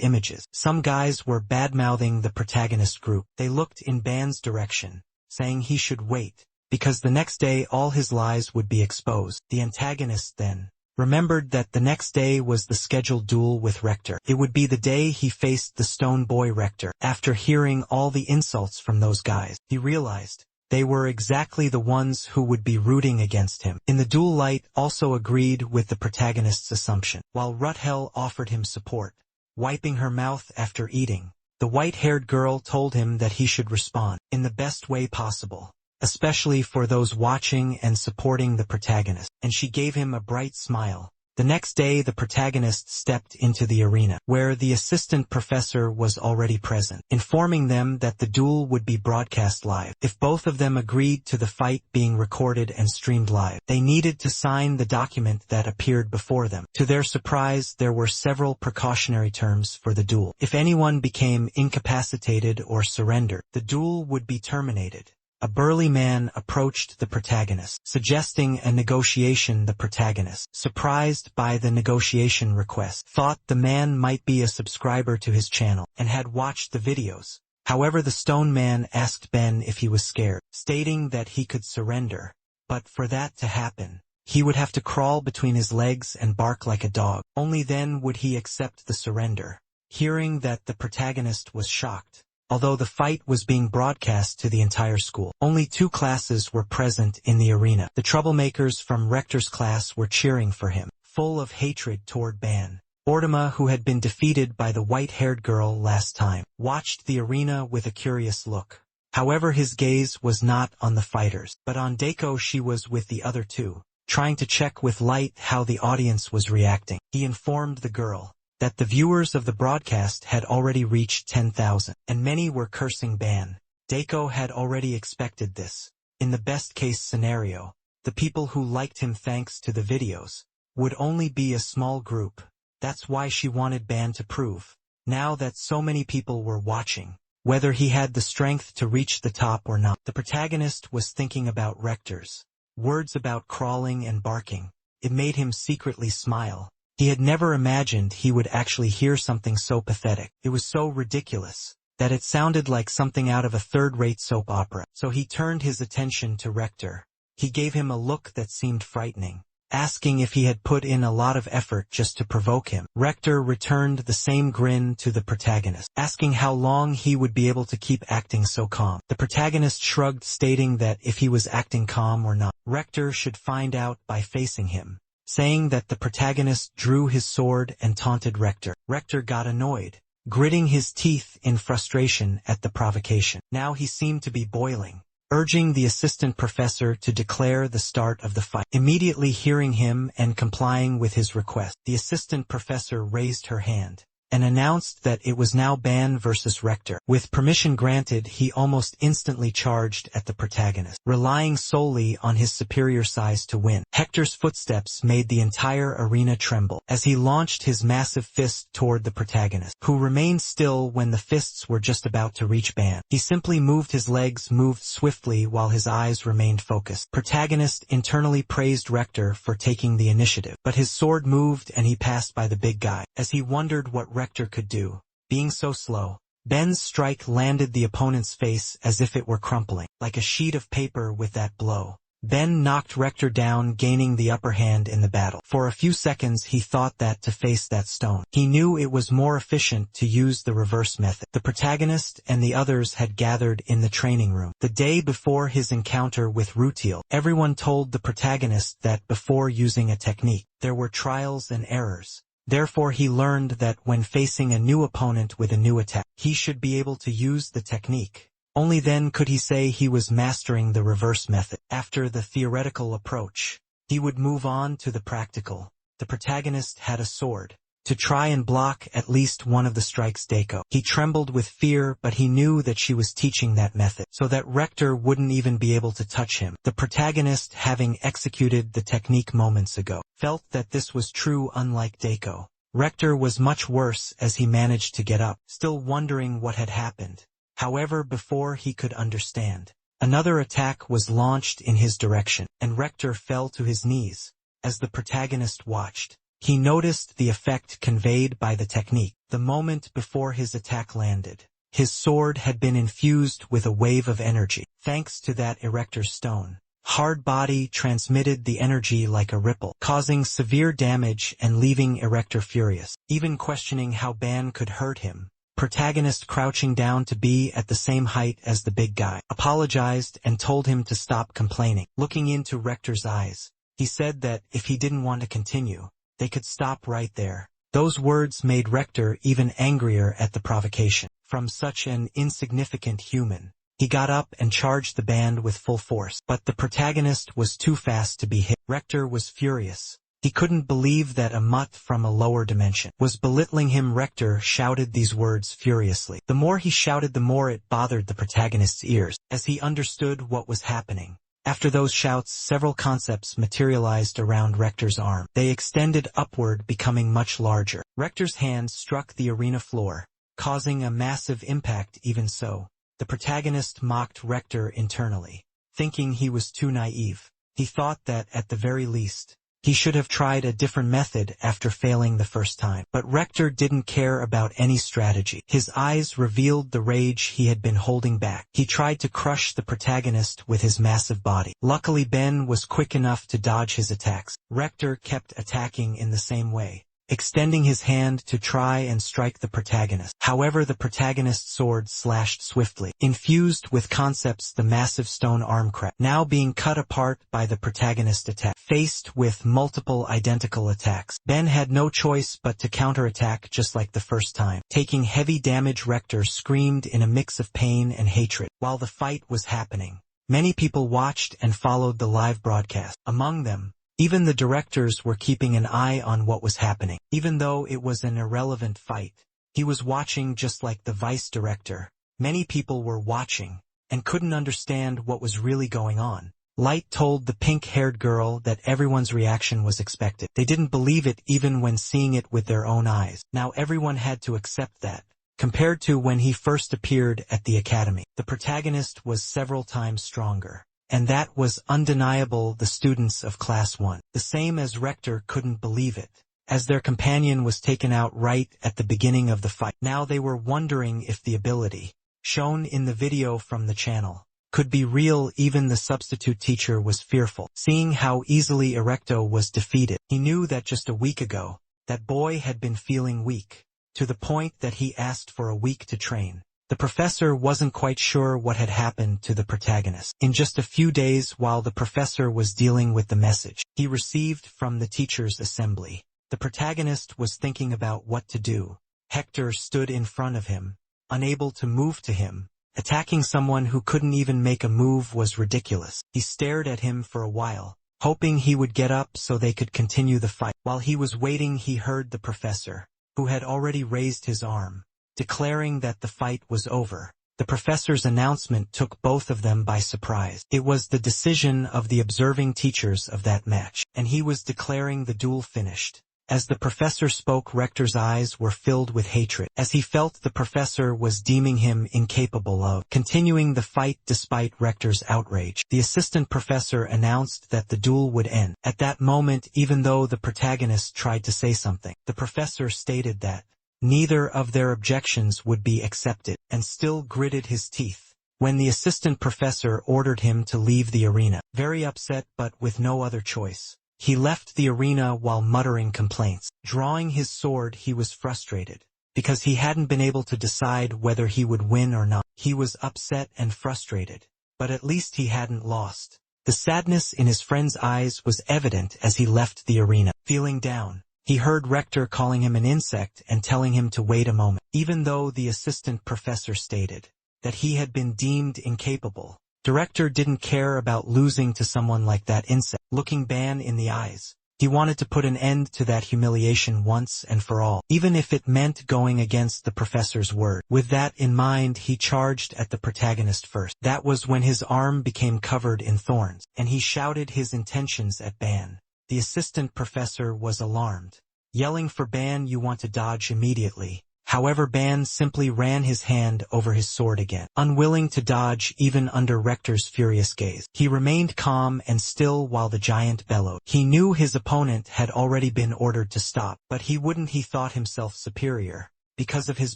images. Some guys were bad-mouthing the protagonist group. They looked in Ben's direction, saying he should wait, because the next day all his lies would be exposed. The antagonist then remembered that the next day was the scheduled duel with Rector. It would be the day he faced the Stone Boy Rector. After hearing all the insults from those guys, he realized they were exactly the ones who would be rooting against him. In the duel, Light also agreed with the protagonist's assumption, while Ruthel offered him support. Wiping her mouth after eating, the white-haired girl told him that he should respond in the best way possible, especially for those watching and supporting the protagonist, and she gave him a bright smile. The next day, the protagonist stepped into the arena, where the assistant professor was already present, informing them that the duel would be broadcast live. If both of them agreed to the fight being recorded and streamed live, they needed to sign the document that appeared before them. To their surprise, there were several precautionary terms for the duel. If anyone became incapacitated or surrendered, the duel would be terminated. A burly man approached the protagonist, suggesting a negotiation. The protagonist, surprised by the negotiation request, thought the man might be a subscriber to his channel and had watched the videos. However, the stone man asked Ben if he was scared, stating that he could surrender, but for that to happen, he would have to crawl between his legs and bark like a dog. Only then would he accept the surrender. Hearing that the protagonist was shocked, although the fight was being broadcast to the entire school. Only 2 classes were present in the arena. The troublemakers from Rector's class were cheering for him, full of hatred toward Ban. Ortema, who had been defeated by the white-haired girl last time, watched the arena with a curious look. However, his gaze was not on the fighters, but on Daiko. She was with the other 2, trying to check with Light how the audience was reacting. He informed the girl that the viewers of the broadcast had already reached 10,000, and many were cursing Ban. Daiko had already expected this. In the best-case scenario, the people who liked him thanks to the videos would only be a small group. That's why she wanted Ban to prove, now that so many people were watching, whether he had the strength to reach the top or not. The protagonist was thinking about Rector's words about crawling and barking. It made him secretly smile. He had never imagined he would actually hear something so pathetic. It was so ridiculous that it sounded like something out of a third-rate soap opera. So he turned his attention to Rector. He gave him a look that seemed frightening, asking if he had put in a lot of effort just to provoke him. Rector returned the same grin to the protagonist, asking how long he would be able to keep acting so calm. The protagonist shrugged, stating that if he was acting calm or not, Rector should find out by facing him, saying that the protagonist drew his sword and taunted Rector. Rector got annoyed, gritting his teeth in frustration at the provocation. Now he seemed to be boiling, urging the assistant professor to declare the start of the fight. Immediately hearing him and complying with his request, the assistant professor raised her hand and announced that it was now Ban versus Rector. With permission granted, he almost instantly charged at the protagonist, relying solely on his superior size to win. Hector's footsteps made the entire arena tremble as he launched his massive fist toward the protagonist, who remained still when the fists were just about to reach Ban. He simply moved his legs, moved swiftly while his eyes remained focused. Protagonist internally praised Rector for taking the initiative, but his sword moved and he passed by the big guy. As he wondered what Rector could do, being so slow, Ben's strike landed the opponent's face as if it were crumpling, like a sheet of paper. With that blow, Ben knocked Rector down, gaining the upper hand in the battle. For a few seconds he thought that to face that stone, he knew it was more efficient to use the reverse method. The protagonist and the others had gathered in the training room. The day before his encounter with Rutiel, everyone told the protagonist that before using a technique, there were trials and errors. Therefore he learned that when facing a new opponent with a new attack, he should be able to use the technique. Only then could he say he was mastering the reverse method. After the theoretical approach, he would move on to the practical. The protagonist had a sword to try and block at least one of the strikes. Deiko. He trembled with fear, but he knew that she was teaching that method so that Rector wouldn't even be able to touch him. The protagonist, having executed the technique moments ago, felt that this was true. Unlike Deiko, Rector was much worse as he managed to get up, still wondering what had happened. However, before he could understand, another attack was launched in his direction, and Rector fell to his knees. As the protagonist watched, he noticed the effect conveyed by the technique. The moment before his attack landed, his sword had been infused with a wave of energy. Thanks to that, Erector's stone hard body transmitted the energy like a ripple, causing severe damage and leaving Erector furious, even questioning how Ban could hurt him. Protagonist, crouching down to be at the same height as the big guy, apologized and told him to stop complaining. Looking into Rector's eyes, he said that if he didn't want to continue, they could stop right there. Those words made Rector even angrier at the provocation from such an insignificant human. He got up and charged the band with full force, but the protagonist was too fast to be hit. Rector was furious. He couldn't believe that a mutt from a lower dimension was belittling him. Rector shouted these words furiously. The more he shouted, the more it bothered the protagonist's ears, as he understood what was happening. After those shouts, several concepts materialized around Rector's arm. They extended upward, becoming much larger. Rector's hand struck the arena floor, causing a massive impact. Even so, the protagonist mocked Rector internally, thinking he was too naive. He thought that, at the very least, he should have tried a different method after failing the first time. But Rector didn't care about any strategy. His eyes revealed the rage he had been holding back. He tried to crush the protagonist with his massive body. Luckily, Ben was quick enough to dodge his attacks. Rector kept attacking in the same way, extending his hand to try and strike the protagonist. However, the protagonist's sword slashed swiftly, infused with concepts. The massive stone arm cracked, now being cut apart by the protagonist's attack. Faced with multiple identical attacks, Ben had no choice but to counterattack just like the first time. Taking heavy damage, Rector screamed in a mix of pain and hatred. While the fight was happening, many people watched and followed the live broadcast. Among them, even the directors were keeping an eye on what was happening. Even though it was an irrelevant fight, he was watching just like the vice director. Many people were watching and couldn't understand what was really going on. Light told the pink-haired girl that everyone's reaction was expected. They didn't believe it even when seeing it with their own eyes. Now everyone had to accept that. Compared to when he first appeared at the academy, the protagonist was several times stronger. And that was undeniable. The students of Class 1, the same as Rector, couldn't believe it, as their companion was taken out right at the beginning of the fight. Now they were wondering if the ability shown in the video from the channel could be real. Even the substitute teacher was fearful. Seeing how easily Erecto was defeated, he knew that just a week ago, that boy had been feeling weak, to the point that he asked for a week to train. The professor wasn't quite sure what had happened to the protagonist. In just a few days, while the professor was dealing with the message he received from the teachers' assembly, the protagonist was thinking about what to do. Hector stood in front of him, unable to move to him. Attacking someone who couldn't even make a move was ridiculous. He stared at him for a while, hoping he would get up so they could continue the fight. While he was waiting, he heard the professor, who had already raised his arm, declaring that the fight was over. The professor's announcement took both of them by surprise. It was the decision of the observing teachers of that match, and he was declaring the duel finished. As the professor spoke, Rector's eyes were filled with hatred, as he felt the professor was deeming him incapable of continuing the fight despite Rector's outrage. The assistant professor announced that the duel would end. At that moment, even though the protagonist tried to say something, the professor stated that neither of their objections would be accepted, and still gritted his teeth when the assistant professor ordered him to leave the arena. Very upset but with no other choice, he left the arena while muttering complaints. Drawing his sword, he was frustrated, because he hadn't been able to decide whether he would win or not. He was upset and frustrated, but at least he hadn't lost. The sadness in his friend's eyes was evident as he left the arena. Feeling down, he heard Rector calling him an insect and telling him to wait a moment. Even though the assistant professor stated that he had been deemed incapable, Director didn't care about losing to someone like that insect. Looking Ban in the eyes, he wanted to put an end to that humiliation once and for all, even if it meant going against the professor's word. With that in mind, he charged at the protagonist first. That was when his arm became covered in thorns, and he shouted his intentions at Ban. The assistant professor was alarmed, yelling for Ban, "You want to dodge immediately." However, Ban simply ran his hand over his sword again, unwilling to dodge even under Rector's furious gaze. He remained calm and still while the giant bellowed. He knew his opponent had already been ordered to stop, but he wouldn't. He thought himself superior because of his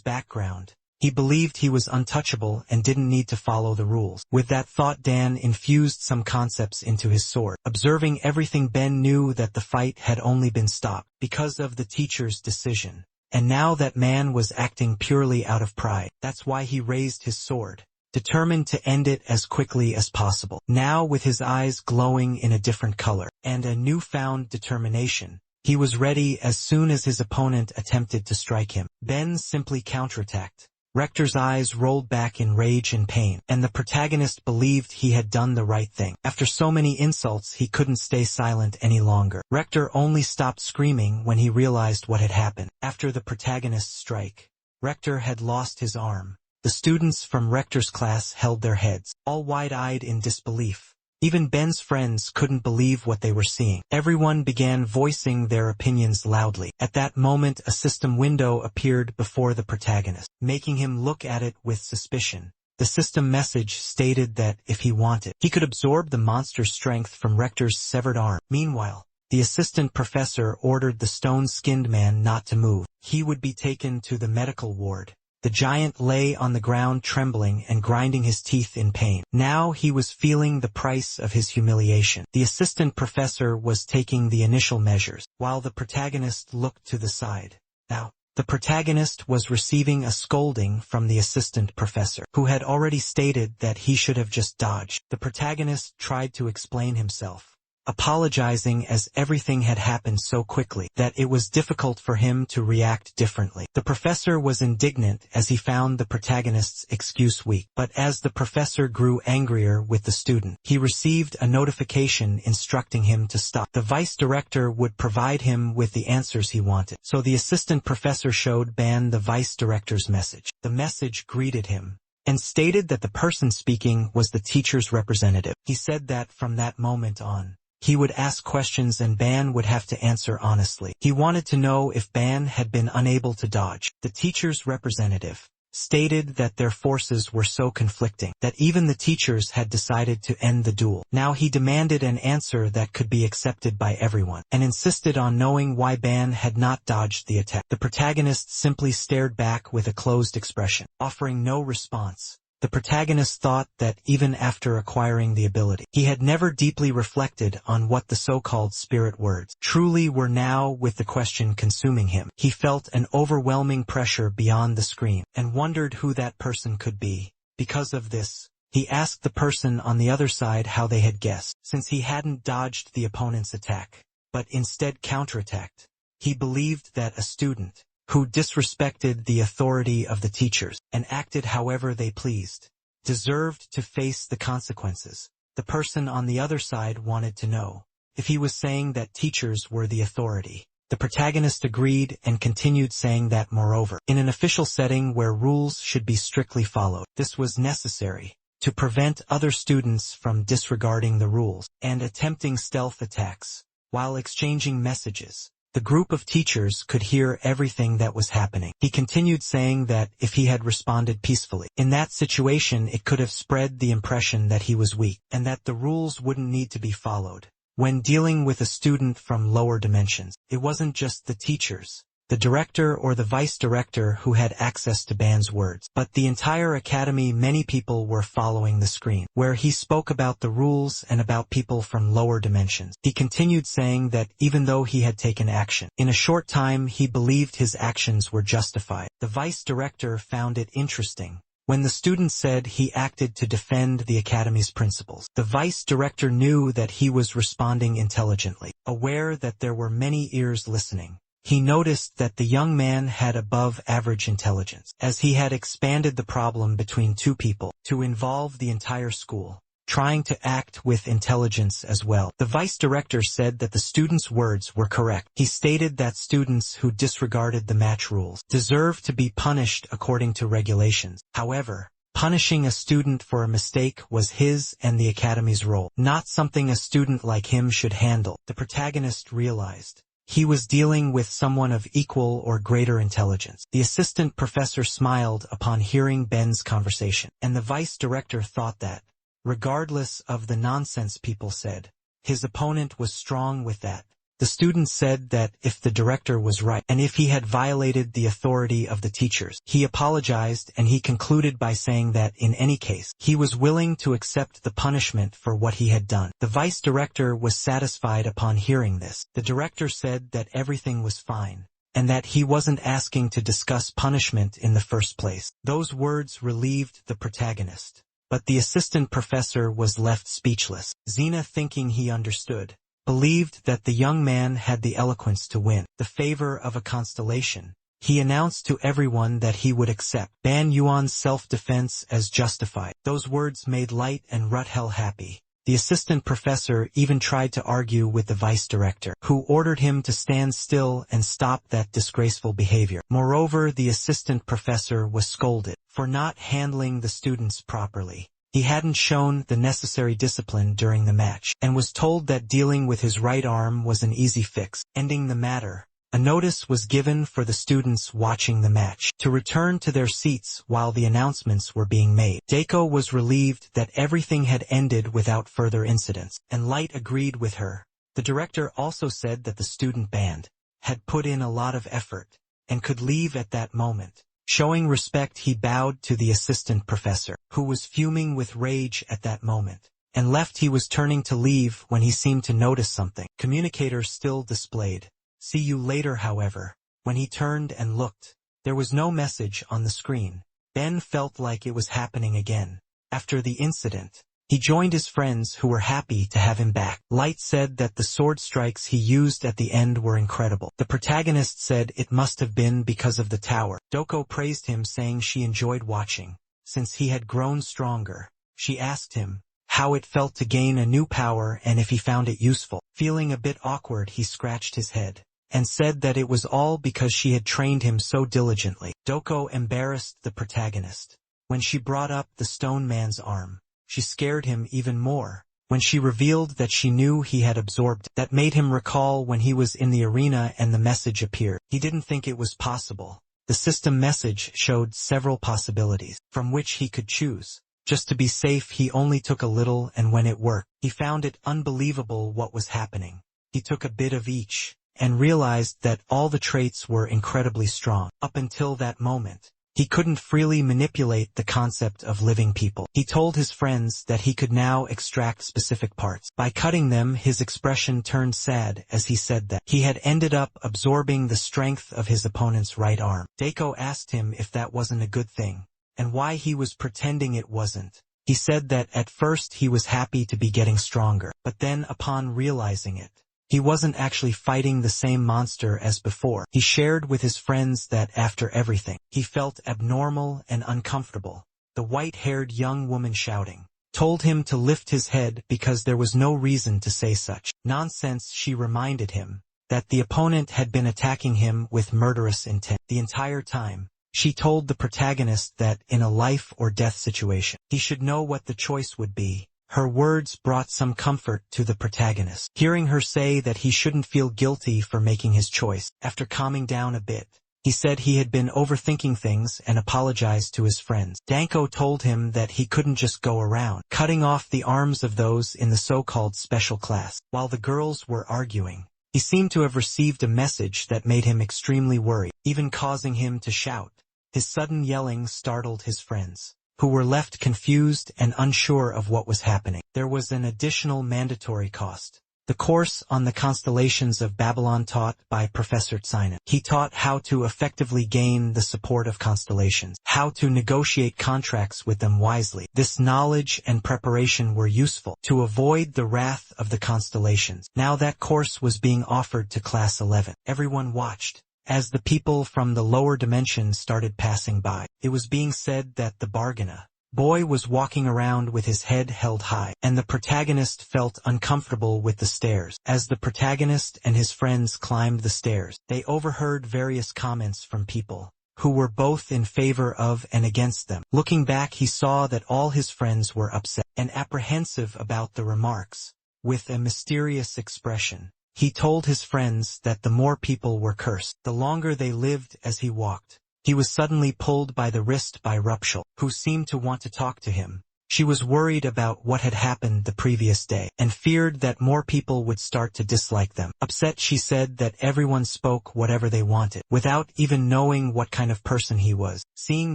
background. He believed he was untouchable and didn't need to follow the rules. With that thought, Dan infused some concepts into his sword. Observing everything, Ben knew that the fight had only been stopped because of the teacher's decision. And now that man was acting purely out of pride. That's why he raised his sword, determined to end it as quickly as possible. Now, with his eyes glowing in a different color and a newfound determination, he was ready as soon as his opponent attempted to strike him. Ben simply counterattacked. Rector's eyes rolled back in rage and pain, and the protagonist believed he had done the right thing. After so many insults, he couldn't stay silent any longer. Rector only stopped screaming when he realized what had happened. After the protagonist's strike, Rector had lost his arm. The students from Rector's class held their heads, all wide-eyed in disbelief. Even Ben's friends couldn't believe what they were seeing. Everyone began voicing their opinions loudly. At that moment, a system window appeared before the protagonist, making him look at it with suspicion. The system message stated that if he wanted, he could absorb the monster's strength from Rector's severed arm. Meanwhile, the assistant professor ordered the stone-skinned man not to move. He would be taken to the medical ward. The giant lay on the ground trembling and grinding his teeth in pain. Now he was feeling the price of his humiliation. The assistant professor was taking the initial measures, while the protagonist looked to the side. Now, the protagonist was receiving a scolding from the assistant professor, who had already stated that he should have just dodged. The protagonist tried to explain himself, apologizing as everything had happened so quickly that it was difficult for him to react differently. The professor was indignant as he found the protagonist's excuse weak, but as the professor grew angrier with the student, he received a notification instructing him to stop. The vice director would provide him with the answers he wanted, so the assistant professor showed Ban the vice director's message. The message greeted him and stated that the person speaking was the teacher's representative. He said that from that moment on, he would ask questions and Ban would have to answer honestly. He wanted to know if Ban had been unable to dodge. The teacher's representative stated that their forces were so conflicting that even the teachers had decided to end the duel. Now he demanded an answer that could be accepted by everyone, and insisted on knowing why Ban had not dodged the attack. The protagonist simply stared back with a closed expression, offering no response. The protagonist thought that even after acquiring the ability, he had never deeply reflected on what the so-called spirit words truly were. Now, with the question consuming him, he felt an overwhelming pressure beyond the screen, and wondered who that person could be. Because of this, he asked the person on the other side how they had guessed, since he hadn't dodged the opponent's attack, but instead counterattacked. He believed that a student who disrespected the authority of the teachers and acted however they pleased deserved to face the consequences. The person on the other side wanted to know if he was saying that teachers were the authority. The protagonist agreed and continued saying that, moreover, in an official setting where rules should be strictly followed, this was necessary to prevent other students from disregarding the rules and attempting stealth attacks while exchanging messages. The group of teachers could hear everything that was happening. He continued saying that if he had responded peacefully in that situation, it could have spread the impression that he was weak and that the rules wouldn't need to be followed. When dealing with a student from lower dimensions, it wasn't just the teachers, the director or the vice director who had access to Ban's words, but the entire academy. Many people were following the screen, where he spoke about the rules and about people from lower dimensions. He continued saying that even though he had taken action, in a short time he believed his actions were justified. The vice director found it interesting when the student said he acted to defend the academy's principles. The vice director knew that he was responding intelligently, aware that there were many ears listening. He noticed that the young man had above-average intelligence, as he had expanded the problem between two people to involve the entire school, trying to act with intelligence as well. The vice director said that the students' words were correct. He stated that students who disregarded the match rules deserved to be punished according to regulations. However, punishing a student for a mistake was his and the academy's role, not something a student like him should handle. The protagonist realized he was dealing with someone of equal or greater intelligence. The assistant professor smiled upon hearing Ben's conversation, and the vice director thought that, regardless of the nonsense people said, his opponent was strong with that. The student said that if the director was right, and if he had violated the authority of the teachers, he apologized, and he concluded by saying that in any case, he was willing to accept the punishment for what he had done. The vice director was satisfied upon hearing this. The director said that everything was fine, and that he wasn't asking to discuss punishment in the first place. Those words relieved the protagonist, but the assistant professor was left speechless. Xena, thinking he understood, believed that the young man had the eloquence to win the favor of a constellation. He announced to everyone that he would accept Ban Yuan's self-defense as justified. Those words made Light and Ruthel happy. The assistant professor even tried to argue with the vice director, who ordered him to stand still and stop that disgraceful behavior. Moreover, the assistant professor was scolded for not handling the students properly. He hadn't shown the necessary discipline during the match, and was told that dealing with his right arm was an easy fix. Ending the matter, a notice was given for the students watching the match to return to their seats while the announcements were being made. Daiko was relieved that everything had ended without further incidents, and Light agreed with her. The director also said that the student band had put in a lot of effort and could leave at that moment. Showing respect, he bowed to the assistant professor, who was fuming with rage at that moment, and left. He was turning to leave when he seemed to notice something. Communicator still displayed "See you later." However, when he turned and looked, there was no message on the screen. Ben felt like it was happening again. After the incident, he joined his friends, who were happy to have him back. Light said that the sword strikes he used at the end were incredible. The protagonist said it must have been because of the tower. Doko praised him, saying she enjoyed watching, since he had grown stronger. She asked him how it felt to gain a new power and if he found it useful. Feeling a bit awkward, he scratched his head and said that it was all because she had trained him so diligently. Doko embarrassed the protagonist when she brought up the stone man's arm. She scared him even more when she revealed that she knew he had absorbed it. That made him recall when he was in the arena and the message appeared. He didn't think it was possible. The system message showed several possibilities from which he could choose. Just to be safe, he only took a little, and when it worked, he found it unbelievable what was happening. He took a bit of each and realized that all the traits were incredibly strong. Up until that moment, He couldn't freely manipulate the concept of living people. He told his friends that he could now extract specific parts. By cutting them, his expression turned sad as he said that he had ended up absorbing the strength of his opponent's right arm. Daiko asked him if that wasn't a good thing, and why he was pretending it wasn't. He said that at first he was happy to be getting stronger, but then upon realizing it, he wasn't actually fighting the same monster as before. He shared with his friends that after everything, he felt abnormal and uncomfortable. The white-haired young woman shouting told him to lift his head because there was no reason to say such nonsense. She reminded him that the opponent had been attacking him with murderous intent the entire time. She told the protagonist that in a life-or-death situation, he should know what the choice would be. Her words brought some comfort to the protagonist, hearing her say that he shouldn't feel guilty for making his choice. After calming down a bit, he said he had been overthinking things and apologized to his friends. Danko told him that he couldn't just go around cutting off the arms of those in the so-called special class. While the girls were arguing, he seemed to have received a message that made him extremely worried, even causing him to shout. His sudden yelling startled his friends, who were left confused and unsure of what was happening. There was an additional mandatory cost. The course on the constellations of Babylon taught by Professor Tsinan. He taught how to effectively gain the support of constellations, how to negotiate contracts with them wisely. This knowledge and preparation were useful to avoid the wrath of the constellations. Now that course was being offered to Class 11. Everyone watched as the people from the lower dimensions started passing by. It was being said that the bargainer boy was walking around with his head held high, and the protagonist felt uncomfortable with the stairs. As the protagonist and his friends climbed the stairs, they overheard various comments from people who were both in favor of and against them. Looking back, he saw that all his friends were upset and apprehensive about the remarks. With a mysterious expression, he told his friends that the more people were cursed, the longer they lived. As he walked, he was suddenly pulled by the wrist by Rupshul, who seemed to want to talk to him. She was worried about what had happened the previous day, and feared that more people would start to dislike them. Upset, she said that everyone spoke whatever they wanted, without even knowing what kind of person he was. Seeing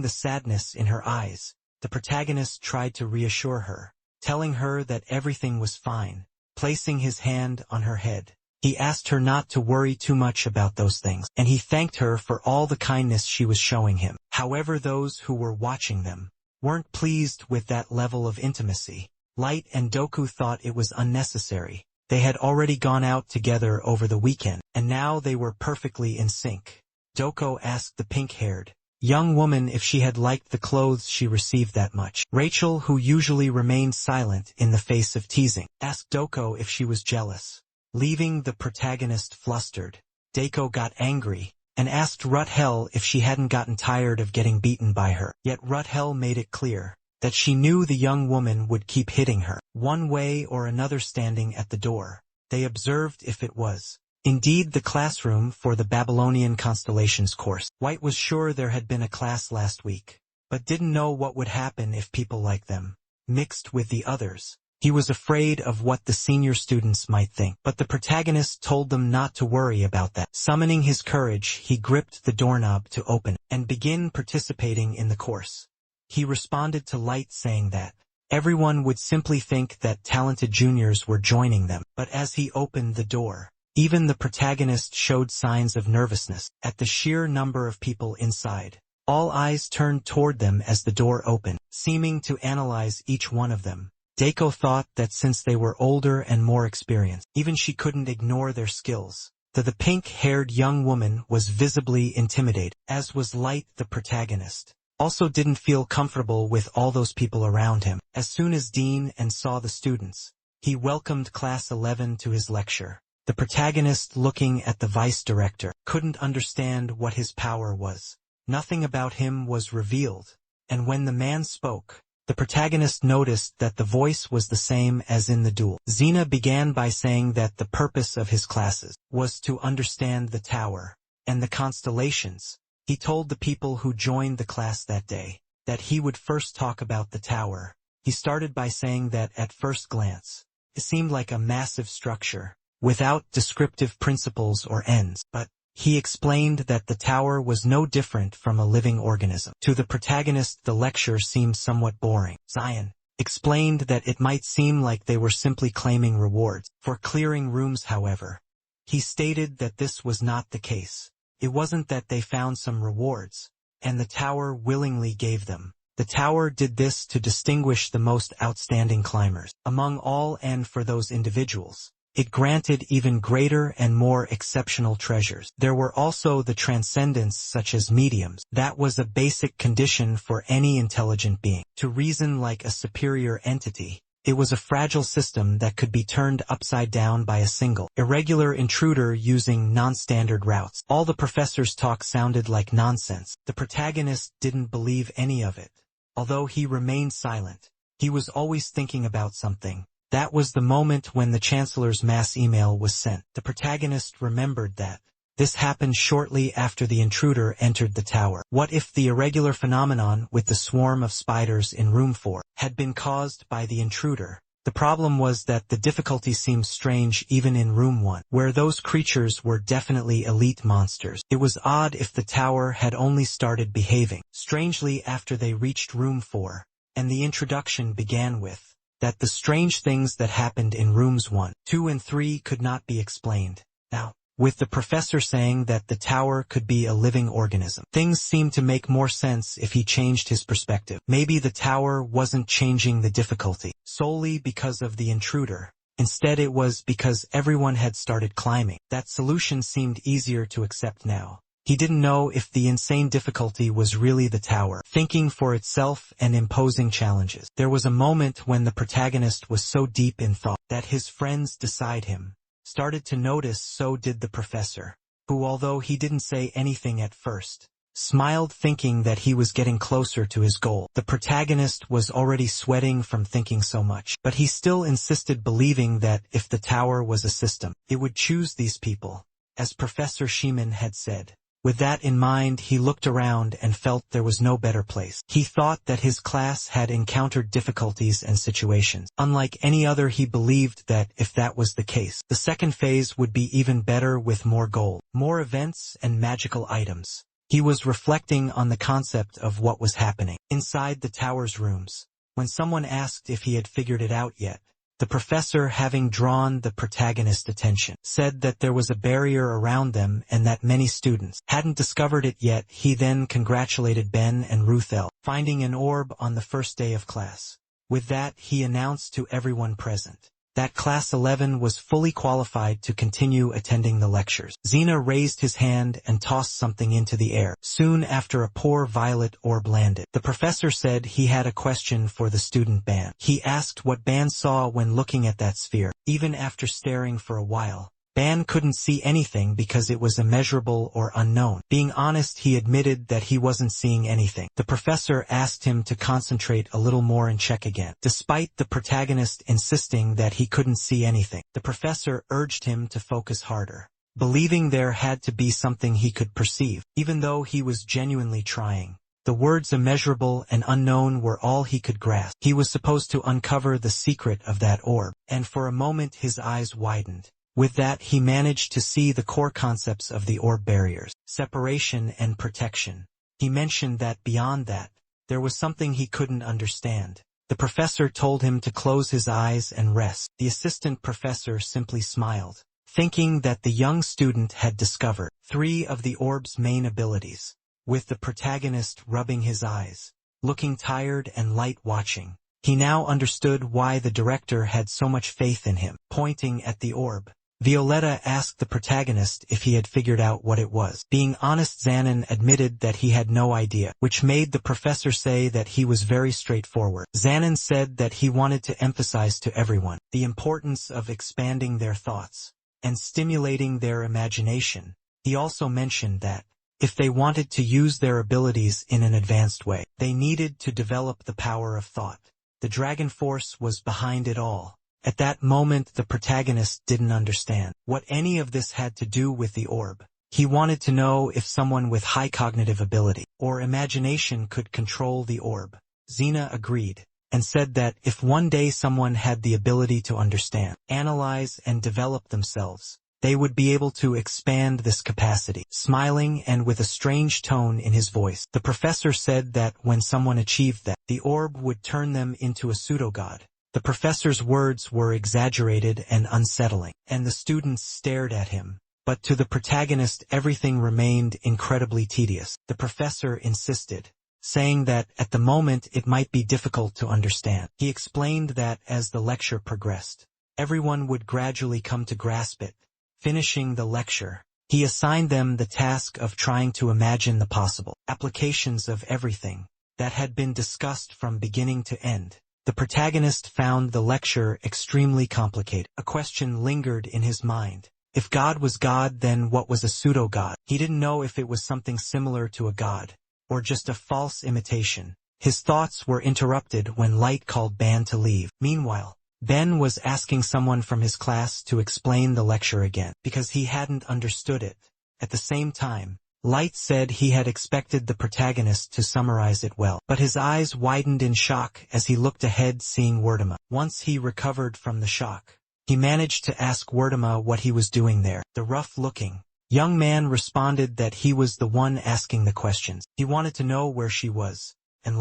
the sadness in her eyes, the protagonist tried to reassure her, telling her that everything was fine. Placing his hand on her head, he asked her not to worry too much about those things, and he thanked her for all the kindness she was showing him. However, those who were watching them weren't pleased with that level of intimacy. Light and Doku thought it was unnecessary. They had already gone out together over the weekend, and now they were perfectly in sync. Doko asked the pink-haired young woman if she had liked the clothes she received that much. Rachel, who usually remained silent in the face of teasing, asked Doko if she was jealous. Leaving the protagonist flustered, Dako got angry and asked Ruthel if she hadn't gotten tired of getting beaten by her. Yet Ruthel made it clear that she knew the young woman would keep hitting her. One way or another, standing at the door, they observed if it was indeed the classroom for the Babylonian Constellations course. White was sure there had been a class last week, but didn't know what would happen if people like them mixed with the others. He was afraid of what the senior students might think, but the protagonist told them not to worry about that. Summoning his courage, he gripped the doorknob to open and begin participating in the course. He responded to Light, saying that everyone would simply think that talented juniors were joining them. But as he opened the door, even the protagonist showed signs of nervousness at the sheer number of people inside. All eyes turned toward them as the door opened, seeming to analyze each one of them. Dako thought that since they were older and more experienced, even she couldn't ignore their skills. The pink-haired young woman was visibly intimidated, as was Light, the protagonist. Also didn't feel comfortable with all those people around him. As soon as Dean and saw the students, he welcomed Class 11 to his lecture. The protagonist, looking at the vice director, couldn't understand what his power was. Nothing about him was revealed, and when the man spoke, the protagonist noticed that the voice was the same as in the duel. Xena began by saying that the purpose of his classes was to understand the tower and the constellations. He told the people who joined the class that day that he would first talk about the tower. He started by saying that at first glance, it seemed like a massive structure without descriptive principles or ends, but He explained that the tower was no different from a living organism. To the protagonist, the lecture seemed somewhat boring. Zion explained that it might seem like they were simply claiming rewards for clearing rooms. However, he stated that this was not the case. It wasn't that they found some rewards, and the tower willingly gave them. The tower did this to distinguish the most outstanding climbers among all, and for those individuals, it granted even greater and more exceptional treasures. There were also the transcendents, such as mediums. That was a basic condition for any intelligent being to reason like a superior entity. It was a fragile system that could be turned upside down by a single, irregular intruder using non-standard routes. All the professor's talk sounded like nonsense. The protagonist didn't believe any of it. Although he remained silent, he was always thinking about something. That was the moment when the Chancellor's mass email was sent. The protagonist remembered that this happened shortly after the intruder entered the tower. What if the irregular phenomenon with the swarm of spiders in room 4 had been caused by the intruder? The problem was that the difficulty seemed strange even in room 1, where those creatures were definitely elite monsters. It was odd if the tower had only started behaving strangely after they reached room 4, and the introduction began with that the strange things that happened in rooms 1, 2, and 3 could not be explained. Now, with the professor saying that the tower could be a living organism, things seemed to make more sense if he changed his perspective. Maybe the tower wasn't changing the difficulty solely because of the intruder. Instead, it was because everyone had started climbing. That solution seemed easier to accept now. He didn't know if the insane difficulty was really the tower thinking for itself and imposing challenges. There was a moment when the protagonist was so deep in thought that his friends beside him started to notice. So did the professor, who, although he didn't say anything at first, smiled, thinking that he was getting closer to his goal. The protagonist was already sweating from thinking so much, but he still insisted, believing that if the tower was a system, it would choose these people, as Professor Sheeman had said. With that in mind, he looked around and felt there was no better place. He thought that his class had encountered difficulties and situations unlike any other. He believed that if that was the case, the second phase would be even better, with more gold, more events, and magical items. He was reflecting on the concept of what was happening inside the tower's rooms when someone asked if he had figured it out yet. The professor, having drawn the protagonist's attention, said that there was a barrier around them and that many students hadn't discovered it yet. He then congratulated Ben and Ruthel, finding an orb on the first day of class. With that, he announced to everyone present that Class 11 was fully qualified to continue attending the lectures. Xena raised his hand and tossed something into the air. Soon after, a poor violet orb landed. The professor said he had a question for the student Ban. He asked what Ban saw when looking at that sphere. Even after staring for a while, Ban couldn't see anything because it was immeasurable or unknown. Being honest, he admitted that he wasn't seeing anything. The professor asked him to concentrate a little more and check again. Despite the protagonist insisting that he couldn't see anything, the professor urged him to focus harder, believing there had to be something he could perceive, even though he was genuinely trying. The words immeasurable and unknown were all he could grasp. He was supposed to uncover the secret of that orb, and for a moment his eyes widened. With that, he managed to see the core concepts of the orb: barriers, separation, and protection. He mentioned that beyond that, there was something he couldn't understand. The professor told him to close his eyes and rest. The assistant professor simply smiled, thinking that the young student had discovered 3 of the orb's main abilities. With the protagonist rubbing his eyes, looking tired and light watching, he now understood why the director had so much faith in him. Pointing at the orb, Violetta asked the protagonist if he had figured out what it was. Being honest, Xanon admitted that he had no idea, which made the professor say that he was very straightforward. Xanon said that he wanted to emphasize to everyone the importance of expanding their thoughts and stimulating their imagination. He also mentioned that if they wanted to use their abilities in an advanced way, they needed to develop the power of thought. The Dragon Force was behind it all. At that moment, the protagonist didn't understand what any of this had to do with the orb. He wanted to know if someone with high cognitive ability or imagination could control the orb. Xena agreed, and said that if one day someone had the ability to understand, analyze, and develop themselves, they would be able to expand this capacity. Smiling and with a strange tone in his voice, the professor said that when someone achieved that, the orb would turn them into a pseudo-god. The professor's words were exaggerated and unsettling, and the students stared at him. But to the protagonist everything remained incredibly tedious. The professor insisted, saying that at the moment it might be difficult to understand. He explained that as the lecture progressed, everyone would gradually come to grasp it. Finishing the lecture, he assigned them the task of trying to imagine the possible applications of everything that had been discussed from beginning to end. The protagonist found the lecture extremely complicated. A question lingered in his mind. If God was God, then what was a pseudo-god? He didn't know if it was something similar to a god, or just a false imitation. His thoughts were interrupted when Light called Ben to leave. Meanwhile, Ben was asking someone from his class to explain the lecture again, because he hadn't understood it. At the same time, Light said he had expected the protagonist to summarize it well, but his eyes widened in shock as he looked ahead, seeing Werdema. Once he recovered from the shock, he managed to ask Werdema what he was doing there. The rough-looking young man responded that he was the one asking the questions. He wanted to know where she was, and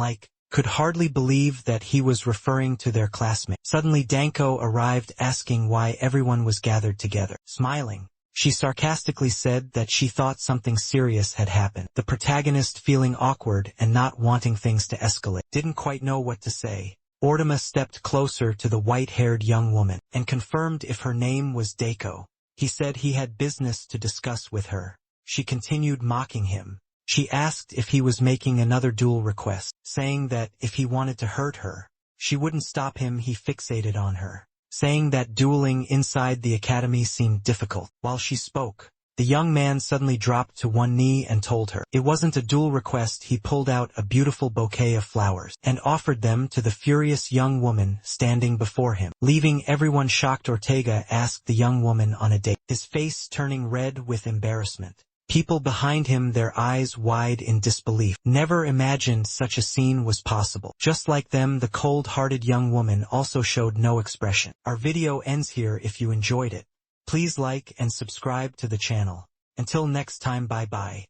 could hardly believe that he was referring to their classmate. Suddenly Danko arrived asking why everyone was gathered together. Smiling, she sarcastically said that she thought something serious had happened. The protagonist, feeling awkward and not wanting things to escalate, didn't quite know what to say. Werdema stepped closer to the white-haired young woman and confirmed if her name was Dako. He said he had business to discuss with her. She continued mocking him. She asked if he was making another duel request, saying that if he wanted to hurt her, she wouldn't stop him. He fixated on her, saying that dueling inside the academy seemed difficult. While she spoke, the young man suddenly dropped to one knee and told her it wasn't a duel request. He pulled out a beautiful bouquet of flowers and offered them to the furious young woman standing before him. Leaving everyone shocked, Ortega asked the young woman on a date, his face turning red with embarrassment. People behind him, their eyes wide in disbelief, never imagined such a scene was possible. Just like them, the cold-hearted young woman also showed no expression. Our video ends here. If you enjoyed it, please like and subscribe to the channel. Until next time, bye-bye.